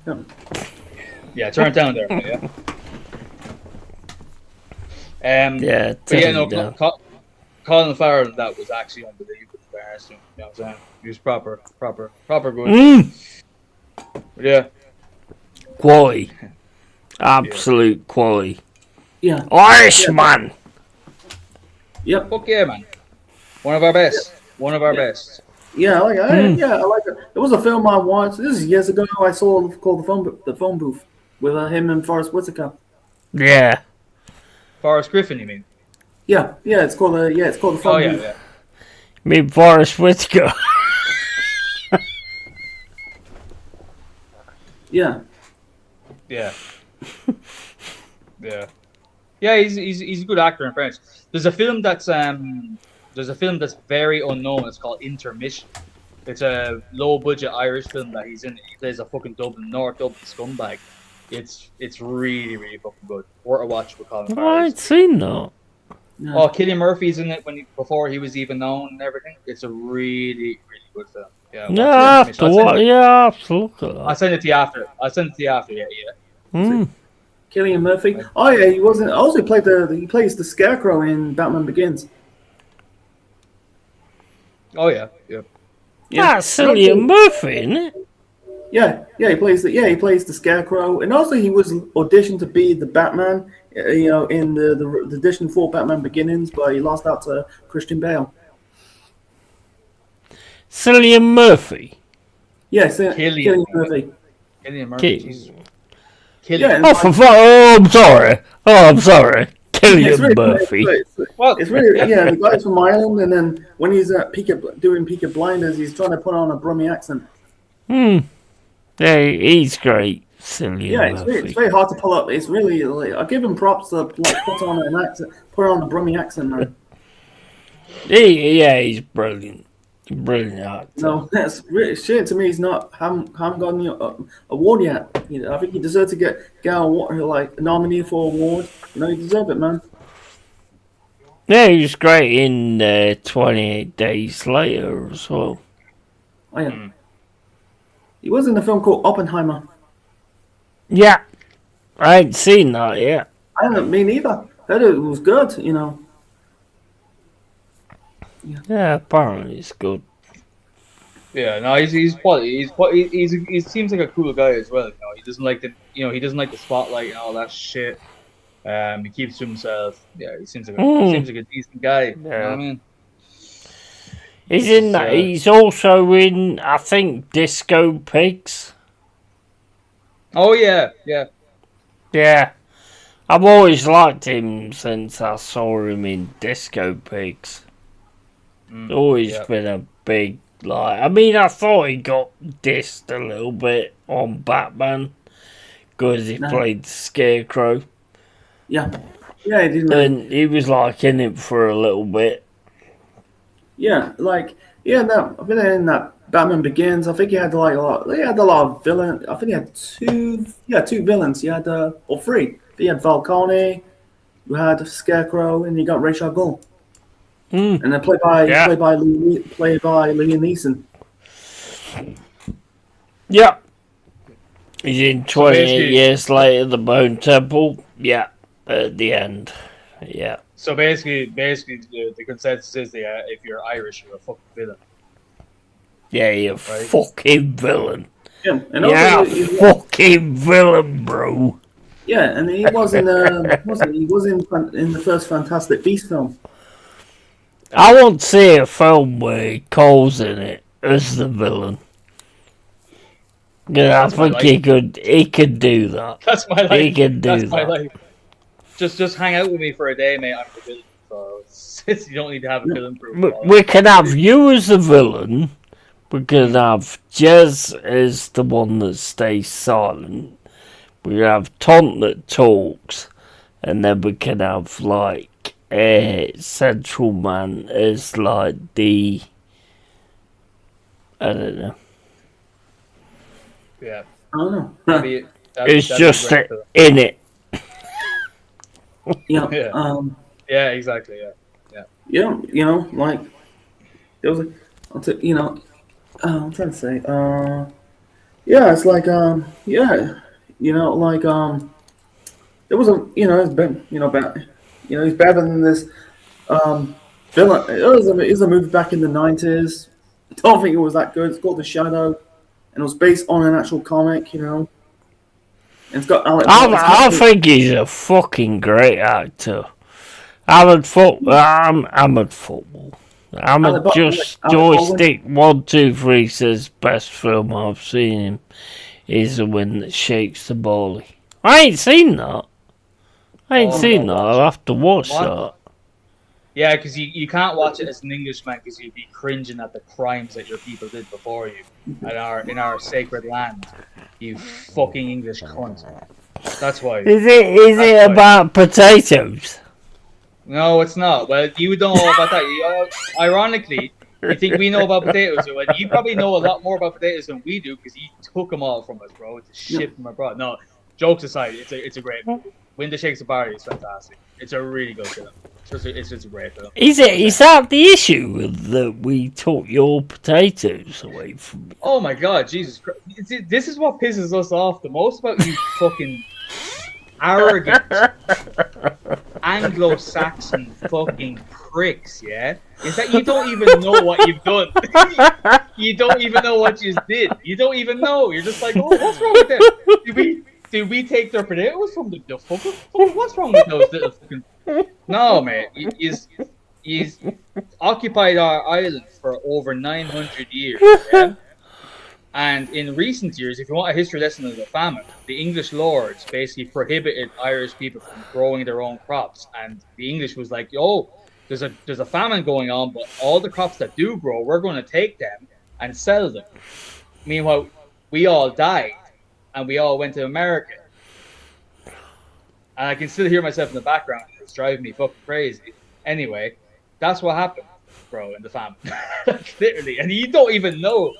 Yeah. Yeah, turn it down there. Yeah. Yeah, But yeah, turn no, it down. Colin Farrell, that was actually unbelievable. To be honest, you know what I'm saying? He was proper good. Mm, But yeah, quality. Absolute quality. Yeah. Irishman. Yep. fuck yeah, man. One of our best. One of our best. Yeah, I like it. Yeah, I like it. There was a film I watched. This is years ago. I saw called the phone booth with him and Forrest Whitaker. Yeah. Forrest Griffin, you mean? Yeah, it's called the Oh phone yeah, booth. yeah. Me Forrest Whitaker. Yeah. Yeah. Yeah. Yeah, he's a good actor in French. There's a film that's very unknown. It's called Intermission. It's a low budget Irish film that he's in. He plays a fucking North Dublin scumbag. It's really, really fucking good. Worth a watch with Colin Farrell. I ain't seen that. Yeah. Oh, Cillian Murphy's in it before he was even known and everything. It's a really, really good film. Yeah, watch Yeah, it. I have to watch. Yeah, I have to look at I'll that. send it to you after. Yeah. Mm. Cillian Murphy. Oh yeah, he wasn't. Also, he plays the Scarecrow in Batman Begins. Oh yeah. That's Cillian Murphy, isn't it? Yeah, he plays the Scarecrow, and also he was auditioned to be the Batman. In the audition for Batman Beginnings, but he lost out to Christian Bale. Cillian Murphy. Yes, Cillian Murphy. Cillian Murphy. Jesus. Cillian. Yeah, I'm sorry. Cillian really, Murphy. It's really the guy's from Ireland, and then when he's doing Peaky Blinders, he's trying to put on a Brummie accent. Yeah, he's great. Cillian Murphy. It's very hard to pull up. It's really I give him props to put on an accent, put on a Brummie accent, man. He's brilliant. Brilliant actor. No, that's really shit to me. He's not haven't got any award yet. I think he deserves to get a nominee for award. You deserve it, man. Yeah, he was great in 28 Days Later as well. Oh yeah. He was in a film called Oppenheimer. Yeah, I ain't seen that yet. I haven't, me neither. Heard it was good, Yeah, apparently it's good. Yeah, no, he's quality. He seems like a cool guy as well. He doesn't like the spotlight and all that shit. He keeps to himself. Yeah, he seems like a decent guy. You know what I mean? He's in that. He's also in, I think, Disco Pigs. Oh yeah. Yeah. I've always liked him since I saw him in Disco Pigs. Always been a big, I thought he got dissed a little bit on Batman because he played the Scarecrow. Yeah, he did. And he was in it for a little bit. Yeah, I've been in that Batman Begins. I think he had a lot. He had a lot of villains. I think he had two villains. He had or three. He had Falcone, you had Scarecrow, and you got Ra's al Ghul. And then played by Liam Neeson. Yeah. He's in 28 Years Later, The Bone Temple. Yeah, at the end. Yeah. So basically, the consensus is that if you're Irish, you're a fucking villain. Yeah, you're a fucking villain. Yeah, and fucking villain, bro. Yeah, and he was in he was in the first Fantastic Beasts film. I want to see a film where Cole's in it as the villain. Yeah, I think he could do that. That's my life. He can do that. My life. Just hang out with me for a day, mate. I'm the villain. So you don't need to have a villain proof. We can have you as the villain. We can have Jez as the one that stays silent. We can have Taunt that talks. And then we can have, Central Man as, the... I don't know. Yeah. I don't know. It's just in it. Yeah. Yeah, exactly. Yeah. Yeah, there was I'm trying to say, Yeah, it's like yeah, like there was a it's been better, he's better than this villain. It was a movie back in the 90s. I don't think it was that good. It's called The Shadow, and it was based on an actual comic. And it's got Alex. I think he's a fucking great actor. Ahmed Football. Ahmed just joystick 1, 2, 3 says best film I've seen him is the one that shakes the bally. I ain't seen that. I'll have to watch that. Yeah, because you can't watch it as an Englishman because you'd be cringing at the crimes that your people did before you in our sacred land. You fucking English cunt. That's why. Is it about potatoes? No, it's not. Well, you don't know about that. Ironically, you think we know about potatoes. Well, you probably know a lot more about potatoes than we do because you took them all from us, bro. It's a shit from abroad. No, jokes aside, it's a great movie. When the Shakes the Party is fantastic. It's a really good film. It's just a great film. Is that the issue that we took your potatoes away from you? Oh my god, Jesus Christ. This is what pisses us off the most about you fucking arrogant Anglo-Saxon fucking pricks, yeah? Is that you don't even know what you've done. You don't even know what you did. You don't even know. You're just like, oh, what's wrong with them? Did we take their potatoes from the fucker? What's wrong with those little fucking... No, mate. He's occupied our island for over 900 years, yeah? And in recent years, if you want a history lesson of the famine, the English lords basically prohibited Irish people from growing their own crops. And the English was like, oh, there's a famine going on, but all the crops that do grow, we're going to take them and sell them. Meanwhile, we all died, and we all went to America. And I can still hear myself in the background. It's driving me fucking crazy. Anyway, that's what happened, bro, in the famine. Literally. And you don't even know.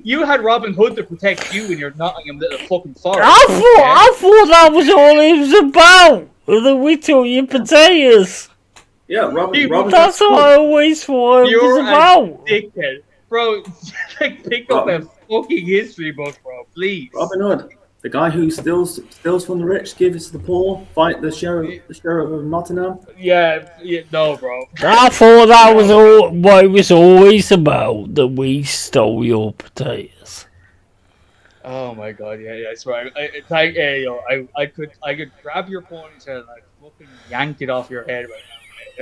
You had Robin Hood to protect you in your Nottingham little fucking forest. I thought that was all it was about. That we took your potatoes. Yeah, Robin. That's what I always thought it was about. Dickhead. Bro, pick up a fucking history book, bro, please. Robin Hood, the guy who steals from the rich, gives to the poor, fight the sheriff of Nottingham. Yeah, no, bro. I thought that was all what it was always about, that we stole your potatoes. Oh my god, yeah, I swear. I could grab your ponytail and I'd fucking yank it off your head right now.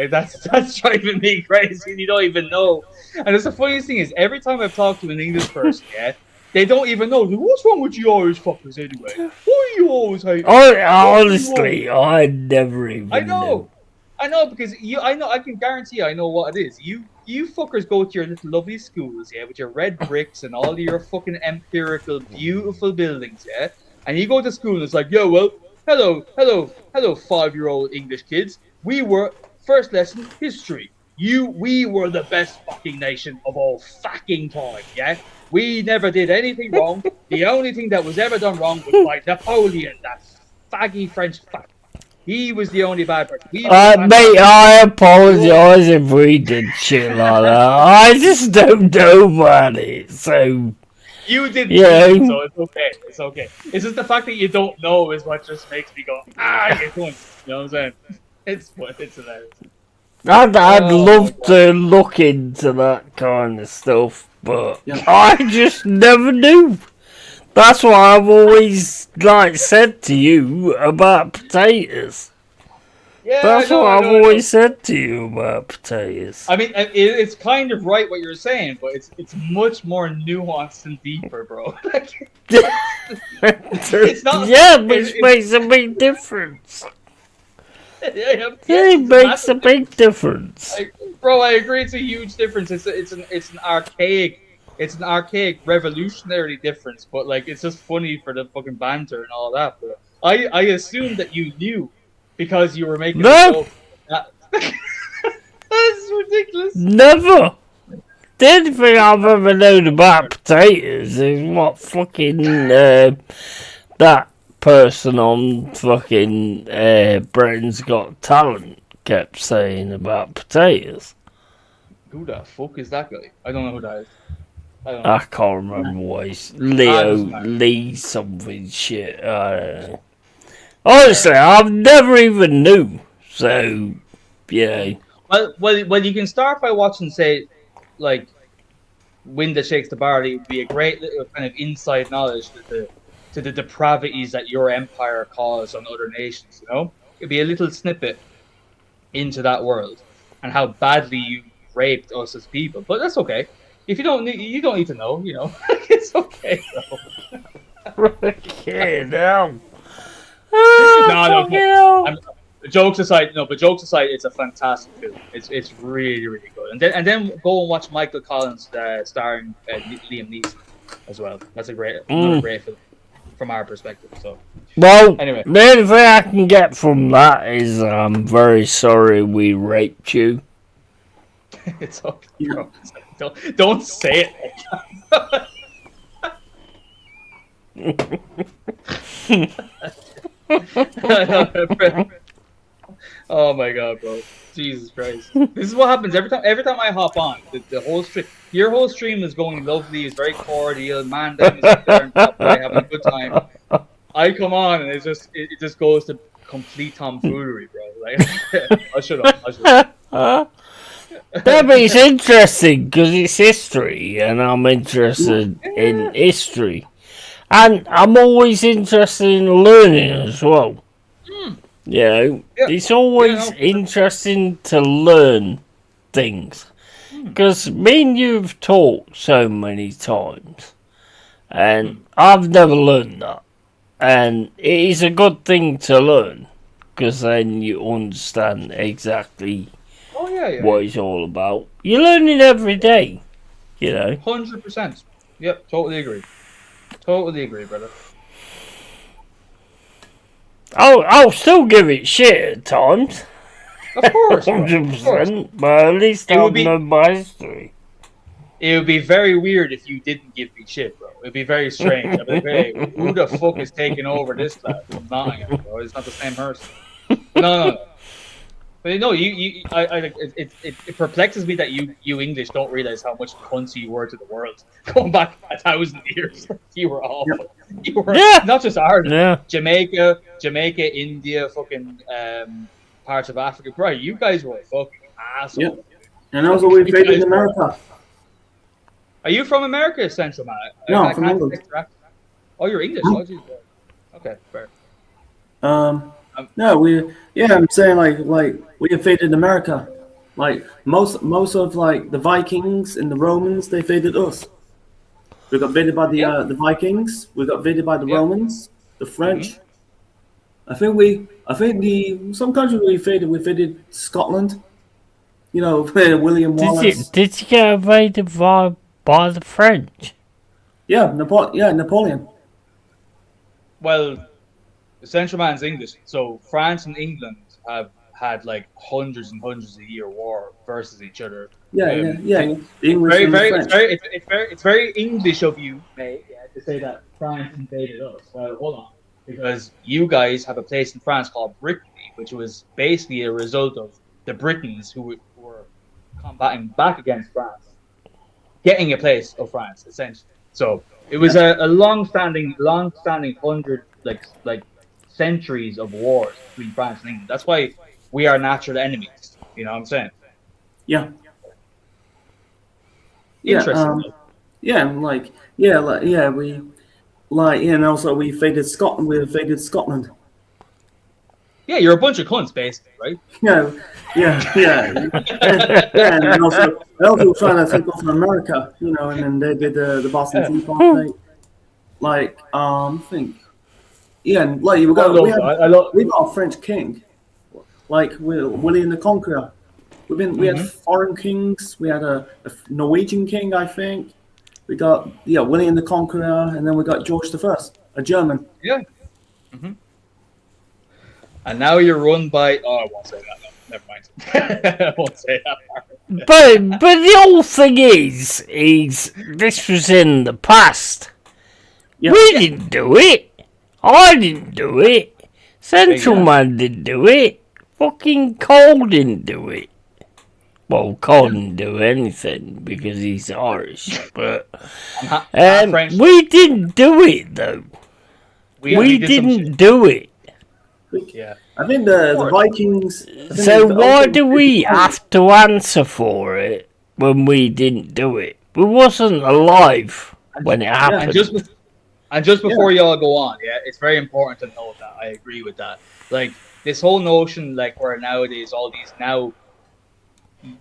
That's driving me crazy. You don't even know. And it's the funniest thing is every time I've talked to an English person, yeah, they don't even know. What's wrong with you Irish fuckers anyway? Why are you always hating? Honestly, I never even knew. I know because I can guarantee I know what it is. You fuckers go to your little lovely schools, yeah, with your red bricks and all of your fucking empirical, beautiful buildings, yeah. And you go to school and it's like, yo, well, hello, 5-year-old English kids. We were first lesson history. We were the best fucking nation of all fucking time, yeah? We never did anything wrong. The only thing that was ever done wrong was by Napoleon, that faggy French fuck. He was the only bad person. Mate, I apologise if we did shit like that. I just don't know about it, so... You didn't know, so it's okay. It's okay. It's just the fact that you don't know is what just makes me go, you're going. You know what I'm saying? It's hilarious. I'd love to look into that kind of stuff, but I just never knew. That's what I've always said to you about potatoes. Yeah, that's what I've always said to you about potatoes. I mean, it's kind of right what you're saying, but it's much more nuanced and deeper, bro. It's not. Yeah, which makes a big difference. It makes a big difference. Bro, I agree. It's a huge difference. It's an archaic, revolutionary difference. But it's just funny for the fucking banter and all that. But I assumed that you knew because you were making a joke. That's ridiculous. Never. The only thing I've ever known about potatoes is what fucking that person on fucking Britain's Got Talent kept saying about potatoes. Who the fuck is that guy? I don't know who that is. I don't know. I can't remember what it's Leo doesn't matter. Lee something shit. I don't know. Honestly, I've never even knew. So, you know. Well, you can start by watching, say, like, Wind That Shakes the Barley would be a great little kind of inside knowledge to the depravities that your empire caused on other nations. You know, it'd be a little snippet into that world and how badly you raped us as people. But that's okay. If you don't need to know. You know, it's okay. Okay, now. No. Jokes aside, it's a fantastic film. It's really, really good. And then go and watch Michael Collins starring Liam Neeson as well. That's another great film from our perspective. So, Well, anyway, the only thing I can get from that is I'm very sorry we raped you. it's okay. Bro. Don't say it. Oh my god, bro! Jesus Christ! This is what happens every time I hop on. The whole stream, your whole stream is going lovely. It's very cordial. Man, them is there and having a good time. I come on and it just goes to complete tomfoolery, bro. Like, I'll shut up. That is interesting because it's history, and I'm interested in history, and I'm always interested in learning as well. You know, it's always interesting to learn things. Because me and you've talked so many times, and I've never learned that. And it is a good thing to learn, because then you understand exactly what it's all about. You're learning every day, you know. 100%. Yep, totally agree. Totally agree, brother. I'll still give it shit at times. Of course. 100%, but at least I know my history. It would be very weird if you didn't give me shit, bro. It'd be very strange. I'd be like, hey, who the fuck is taking over this class from Nottingham, bro? It's not the same person. No. But no, it perplexes me that you English don't realize how much cunts you were to the world. Going back 1,000 years, you were awful. You were not just Ireland, Jamaica, India, fucking parts of Africa, bro. You guys were fucking assholes. Yep. And also we played in America. Are you from America, Central Man? No, from England. Oh, you're English. Oh, geez. Okay, fair. No, I'm saying like we invaded America. Like most of like the Vikings and the Romans, they invaded us. We got invaded by the Vikings. We got invaded by the Romans, the French. I think some countries we invaded Scotland. You know, William Wallace. Did you get invaded by the French? Yeah, Napoleon. Well, the Central Man's English, so France and England have had like hundreds and hundreds of year war versus each other. The English and the French. It's very English of you, mate, to say that France invaded us. Well, hold on, because you guys have a place in France called Brittany, which was basically a result of the Britons who were combating back against France, getting a place of France essentially. So it was a long-standing hundred like centuries of wars between France and England. That's why we are natural enemies. You know what I'm saying? Yeah. Interesting. And also we invaded Scotland. We invaded Scotland. Yeah, you're a bunch of cunts, basically, right? Yeah. And also were trying to take off from America, you know, and then they did the Boston Tea Party. Like, I think. Yeah, and like we got a French king, like William the Conqueror. We had foreign kings. We had a Norwegian king, I think. We got William the Conqueror, and then we got George I, a German. Yeah. Mm-hmm. And now you're run by. Oh, I won't say that. No, never mind. I won't say that part. But the whole thing is this was in the past. Yeah. We didn't do it. I didn't do it. Central Man didn't do it. Fucking Cole didn't do it. Well, couldn't do anything because he's Irish, but French. we didn't do it though. We did some didn't shit. do it. Yeah. I think the Vikings. So why do we have to answer for it when we didn't do it? We wasn't alive when it happened. And just before y'all go on, yeah, it's very important to note that I agree with that. Like this whole notion, like where nowadays all these now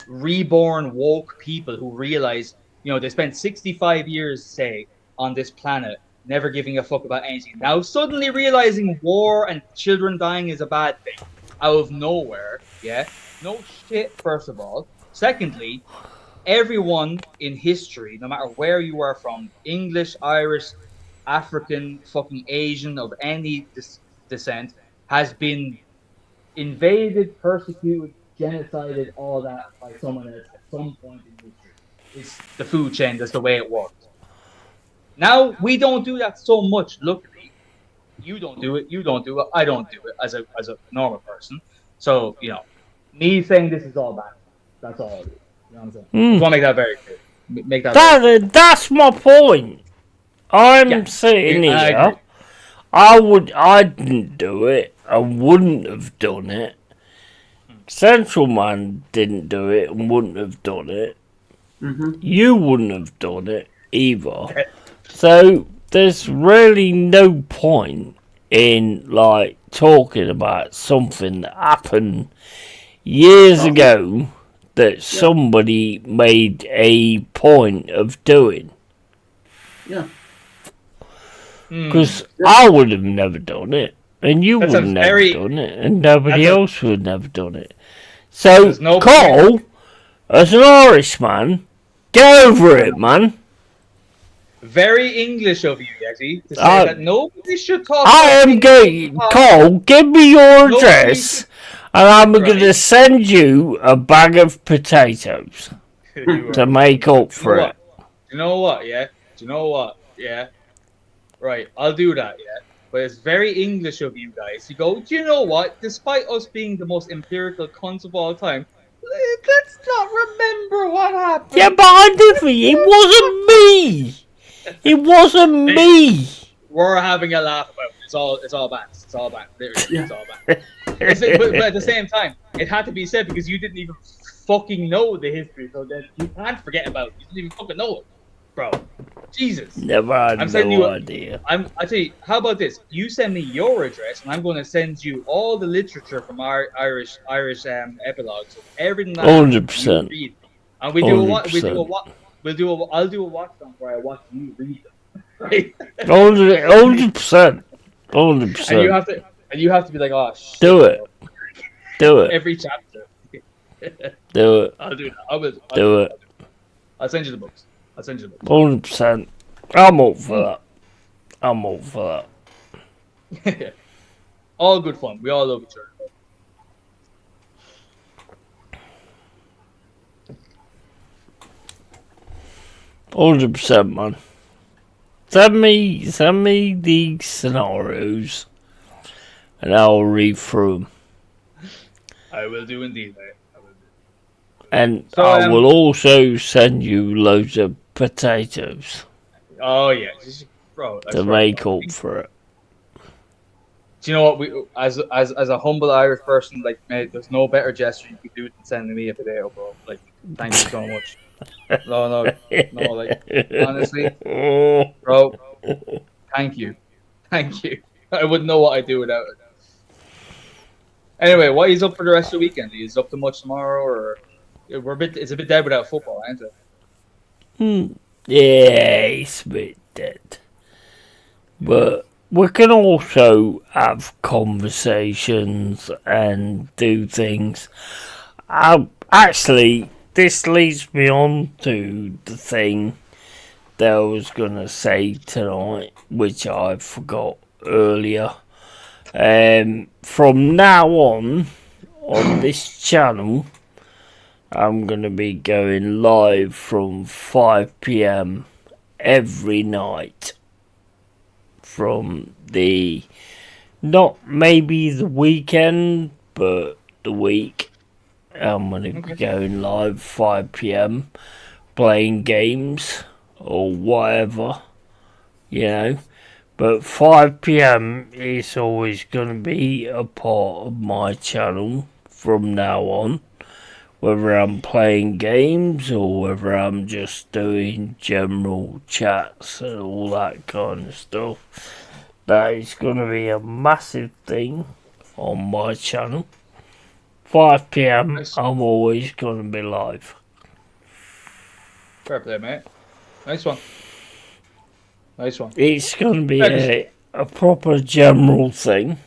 reborn woke people who realize, they spent 65 years, say, on this planet, never giving a fuck about anything. Now suddenly realizing war and children dying is a bad thing out of nowhere. Yeah, no shit. First of all, secondly, everyone in history, no matter where you are from, English, Irish, African, fucking Asian, of any descent, has been invaded, persecuted, genocided, all that by someone else at some point in history. It's the food chain. That's the way it works. Now we don't do that so much. Luckily, you don't do it. You don't do it. I don't do it as a normal person. So me saying this is all bad. That's all I do. You know what I'm saying? Just want to make that very clear. Make that. That's my point. I'm sitting here. I didn't do it. I wouldn't have done it. Central Man didn't do it and wouldn't have done it. Mm-hmm. You wouldn't have done it either. So there's really no point in talking about something that happened years ago that somebody made a point of doing. Yeah. Because I would have never done it, and you would have never done it, and nobody else would have never done it. So, Cole, as an Irishman, get over it, man. Very English of you, Yeti, to say that nobody should talk. I am going, Cole, give me your address, and I'm going to send you a bag of potatoes to make up for it. Do you know what, yeah? Do you know what, yeah? Right, I'll do that, yeah? But it's very English of you guys to go, do you know what? Despite us being the most empirical cunts of all time, let's not remember what happened. Yeah, but it wasn't me. It wasn't me. We're having a laugh about it. It's all bad. It's all bad. Literally, it's all bad. But at the same time, it had to be said because you didn't even fucking know the history, so that you can't forget about it. You didn't even fucking know it, bro. Jesus. Never had no idea. I tell you, how about this? You send me your address, and I'm going to send you all the literature from our Irish epilogues, everything that 100%. read. And I'll do a watch down where I watch you read them. Right? 100%. 100%. And you have to be like, oh shit. Do it. Do it. Every chapter. Do it. I'll do that. Do it. I'll send you the books. 100%. I'm up for that. All good fun. We all love each other. 100%, man. Send me the scenarios, and I'll read through them. I will do indeed, mate. And I will also send you loads of potatoes. Oh yeah, bro. To make up for it. Do you know what? We as a humble Irish person, like, mate, there's no better gesture you could do than sending me a potato, bro. Like, thank you so much. No, like, honestly, bro, thank you. I wouldn't know what I'd do without it. Anyway, what is up for the rest of the weekend? Is up to much tomorrow, or it's a bit dead without football, ain't it? Yeah, it's a bit dead. But we can also have conversations and do things. Actually, this leads me on to the thing that I was going to say tonight, which I forgot earlier. From now on this channel, I'm going to be going live from 5 PM every night. From not maybe the weekend, but the week. I'm going to be going live 5 p.m. playing games or whatever, you know. But 5 p.m. is always going to be a part of my channel from now on. Whether I'm playing games or whether I'm just doing general chats and all that kind of stuff. That is going to be a massive thing on my channel. 5 p.m. Nice. I'm always going to be live. Fair play, mate. Nice one. Nice one. It's going to be a proper general thing.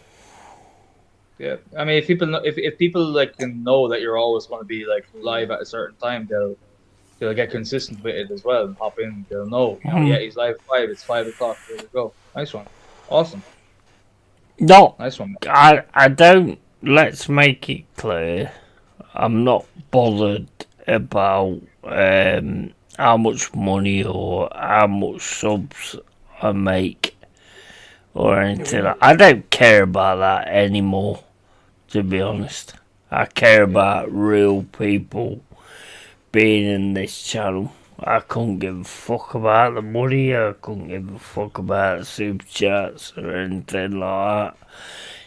Yeah, I mean, if people like can know that you're always going to be like live at a certain time, they'll get consistent with it as well and hop in. They'll know, yeah, he's live at 5. It's 5 o'clock. There we go. Nice one. Awesome. No, Nice one. I don't. Let's make it clear. I'm not bothered about how much money or how much subs I make or anything. I don't care about that anymore, to be honest. I care about real people being in this channel. I couldn't give a fuck about the money. I couldn't give a fuck about the super chats or anything like that.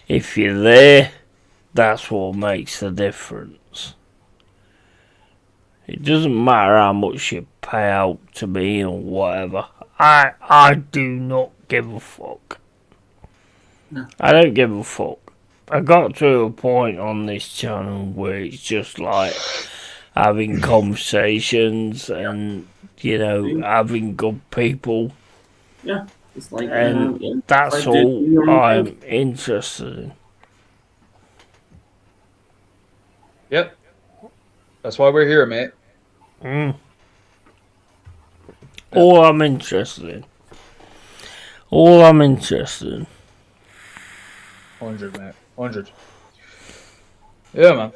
If you're there, that's what makes the difference. It doesn't matter how much you pay out to me or whatever. I do not give a fuck. No. I don't give a fuck. I got to a point on this channel where it's just like having conversations and, you know, having good people. Yeah, it's like And that's like all doing your own I'm thing. interested in. Yep. That's why we're here, mate. All I'm interested in. All I'm interested in. 100, mate. 100. Yeah,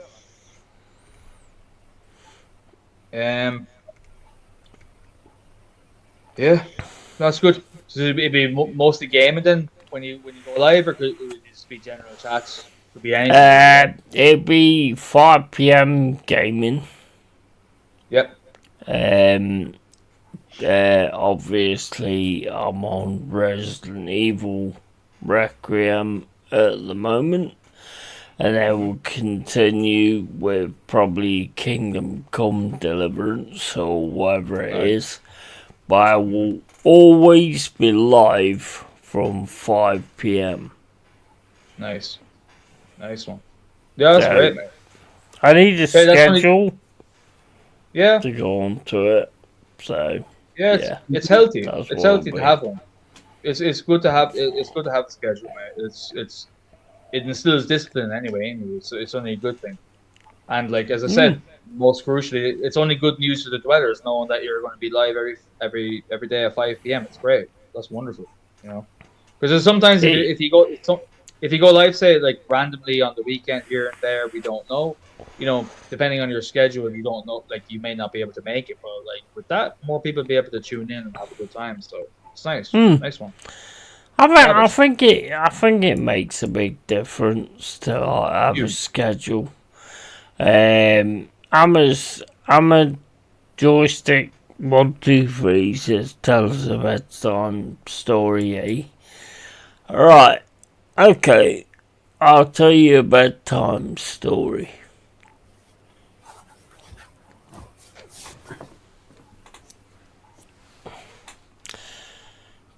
man. Yeah, that's good. So it'd be mostly gaming then when you go live, or could it just be general chats? Could be anything. It'll be 5 p.m. gaming. Yep. Obviously, I'm on Resident Evil Requiem at the moment, and then we'll continue with probably Kingdom Come Deliverance or whatever it is. But I will always be live from 5 p.m. Nice. Nice one. Yeah, that's So, great, mate. I need a Okay, that's schedule Yeah. to go on to it. So Yeah, it's healthy. that's It's what healthy it'll to be. have one. It's good to have. It's good to have a schedule, mate. It instills discipline anyway. So it's only a good thing. And like as I said, most crucially, it's only good news to the dwellers knowing that you're going to be live every day at 5 p.m. It's great. That's wonderful. You know, because sometimes if you go live, say like randomly on the weekend here and there, we don't know. You know, depending on your schedule, you don't know. Like you may not be able to make it, but like with that, more people be able to tune in and have a good time. So it's nice. Nice one. I think it makes a big difference to like, have a Huge. schedule. I'm a joystick 1 2 3 says tell us a bedtime story, eh? Right, okay. I'll tell you a bedtime story.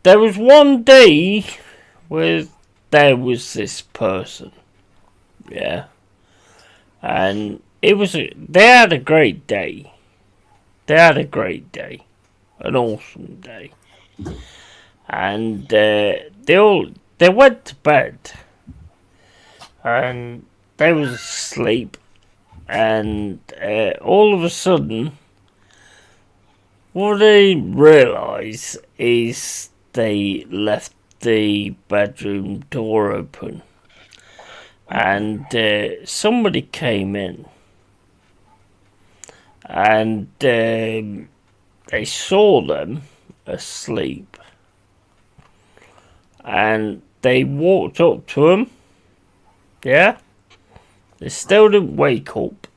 There was one day where there was this person, yeah, and they had a great day. They had a great day, an awesome day, and they went to bed, and they was asleep, and all of a sudden, what they realise is they left the bedroom door open, and somebody came in, and they saw them asleep, and they walked up to them. Yeah, they still didn't wake up.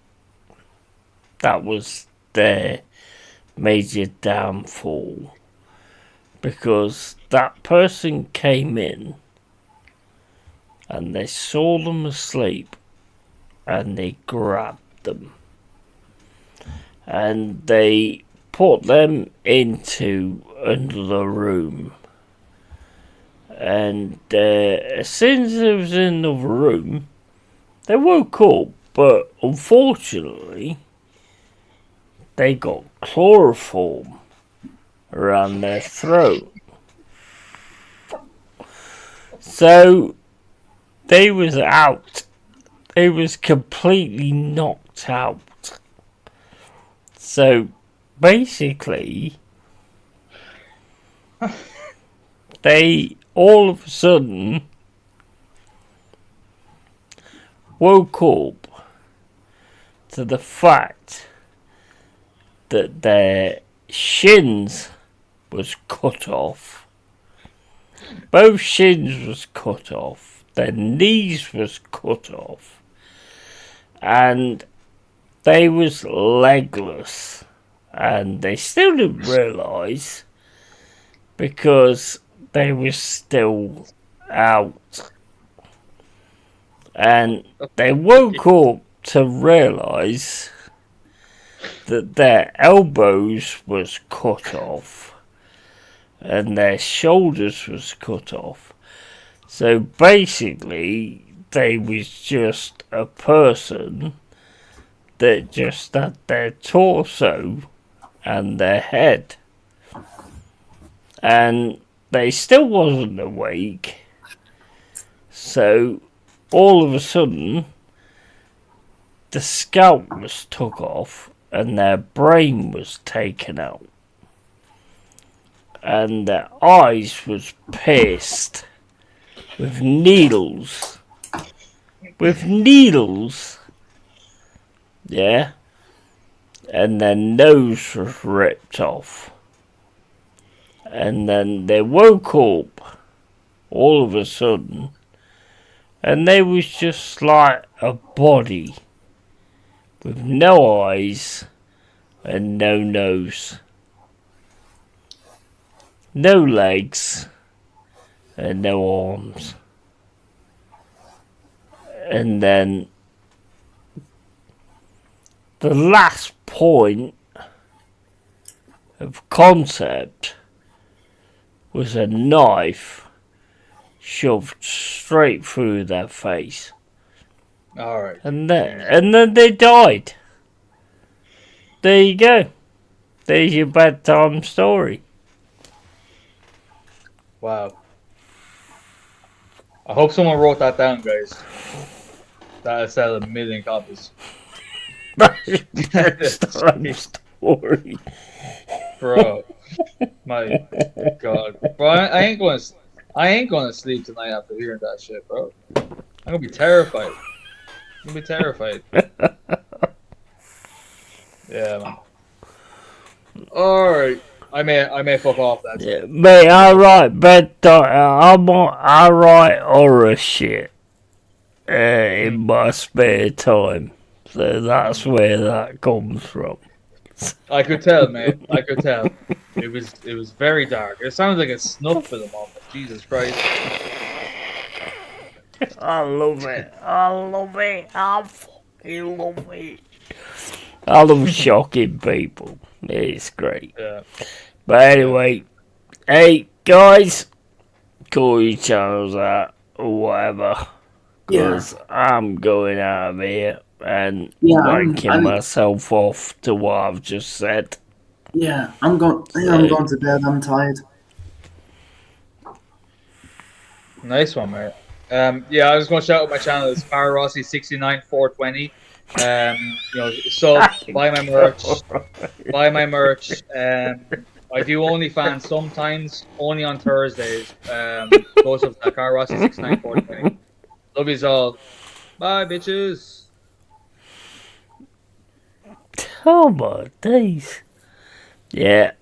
that was their major downfall, because that person came in and they saw them asleep and they grabbed them and they put them into another room, and as soon as they was in another room they woke up, but unfortunately they got chloroform around their throat. So they was out. They was completely knocked out. So basically, they all of a sudden woke up to the fact that their shins was cut off. Both shins was cut off. Their knees was cut off. And they was legless. And they still didn't realise, because they was still out. And they woke up to realise that their elbows was cut off and their shoulders was cut off. So basically they was just a person that just had their torso and their head, and they still wasn't awake. So all of a sudden the scalp was took off and their brain was taken out, and their eyes was pierced with needles. Yeah. And their nose was ripped off. And then they woke up all of a sudden, and they was just like a body with no eyes and no nose, no legs and no arms. And then the last point of concept was a knife shoved straight through their face. Alright. And then they died. There you go. There's your bedtime story. Wow. I hope someone wrote that down, guys. That'll sell 1 million copies. That's your bedtime story. Bro. My God. Bro, I ain't gonna sleep tonight after hearing that shit, bro. I'm gonna be terrified. Yeah, man. Alright. I may fuck off that. Yeah, mate, I write bedtime. I write horror shit in my spare time, so that's where that comes from. I could tell, mate. I could tell. It was very dark. It sounds like a snuff film almost. Jesus Christ. I love it. I fucking love it. I love shocking people. It's great. Yeah. But anyway, hey guys, call your channels out or whatever, because I'm going out of here and wanking myself off to what I've just said. Yeah, I'm going to bed. I'm tired. Nice one, mate. Yeah, I was going to shout out my channel. It's FarrowRossi69420. So buy my merch. I do OnlyFans sometimes, only on Thursdays. Goes up to FarrowRossi69420. Love yous all. Bye, bitches. Oh my days. Yeah.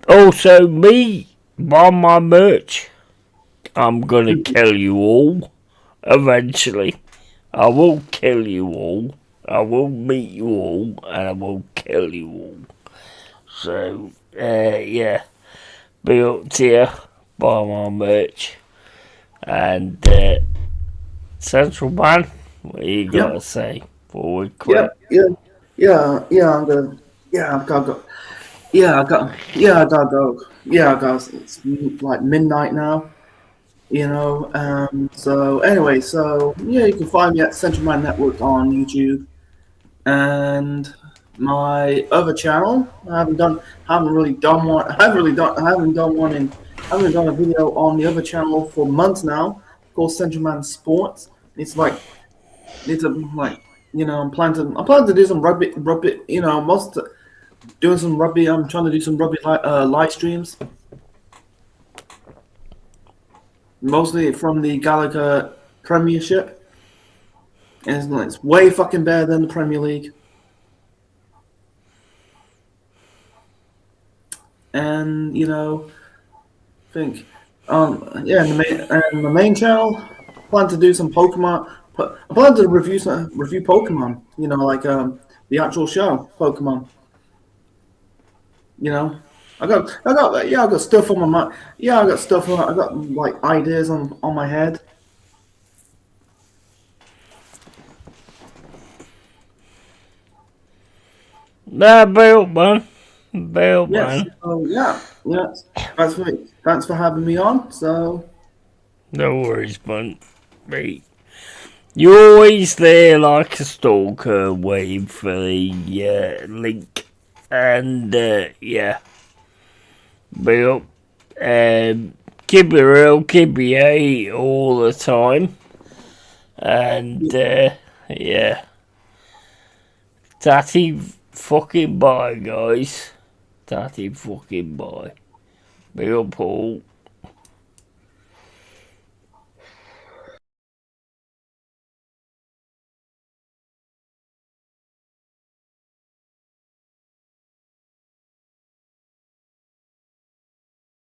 Also, me, buy my merch. I'm gonna kill you all. Eventually. I will kill you all. I will meet you all and I will kill you all. So, yeah. Be up to you. Buy my merch. And, Central Man, what you got to say before we quit? I'm gonna. Yeah, I've got to go. I gotta go. Guys, it's like midnight now. So anyway, you can find me at Central Man Network on YouTube, and my other channel. Haven't really done one. I haven't done a video on the other channel for months now. Called Central Man Sports. It's like, I'm planning to do some rugby. Doing some rugby. I'm trying to do some rugby live streams. Mostly from the Gallagher Premiership. And it's way fucking better than the Premier League. And I think and the main channel, I plan to do some Pokemon. I plan to review Pokemon. The actual show Pokemon. I got stuff on my mind. I got like ideas on my head. Nah, Bill, man. Bill, man. Thanks for having me on. So, no worries, man. Mate. You're always there like a stalker waiting for the link. And, yeah. Bill, keep it real, keep it A all the time. And, yeah. Tatty fucking bye, guys. Tatty fucking bye. Bill Paul.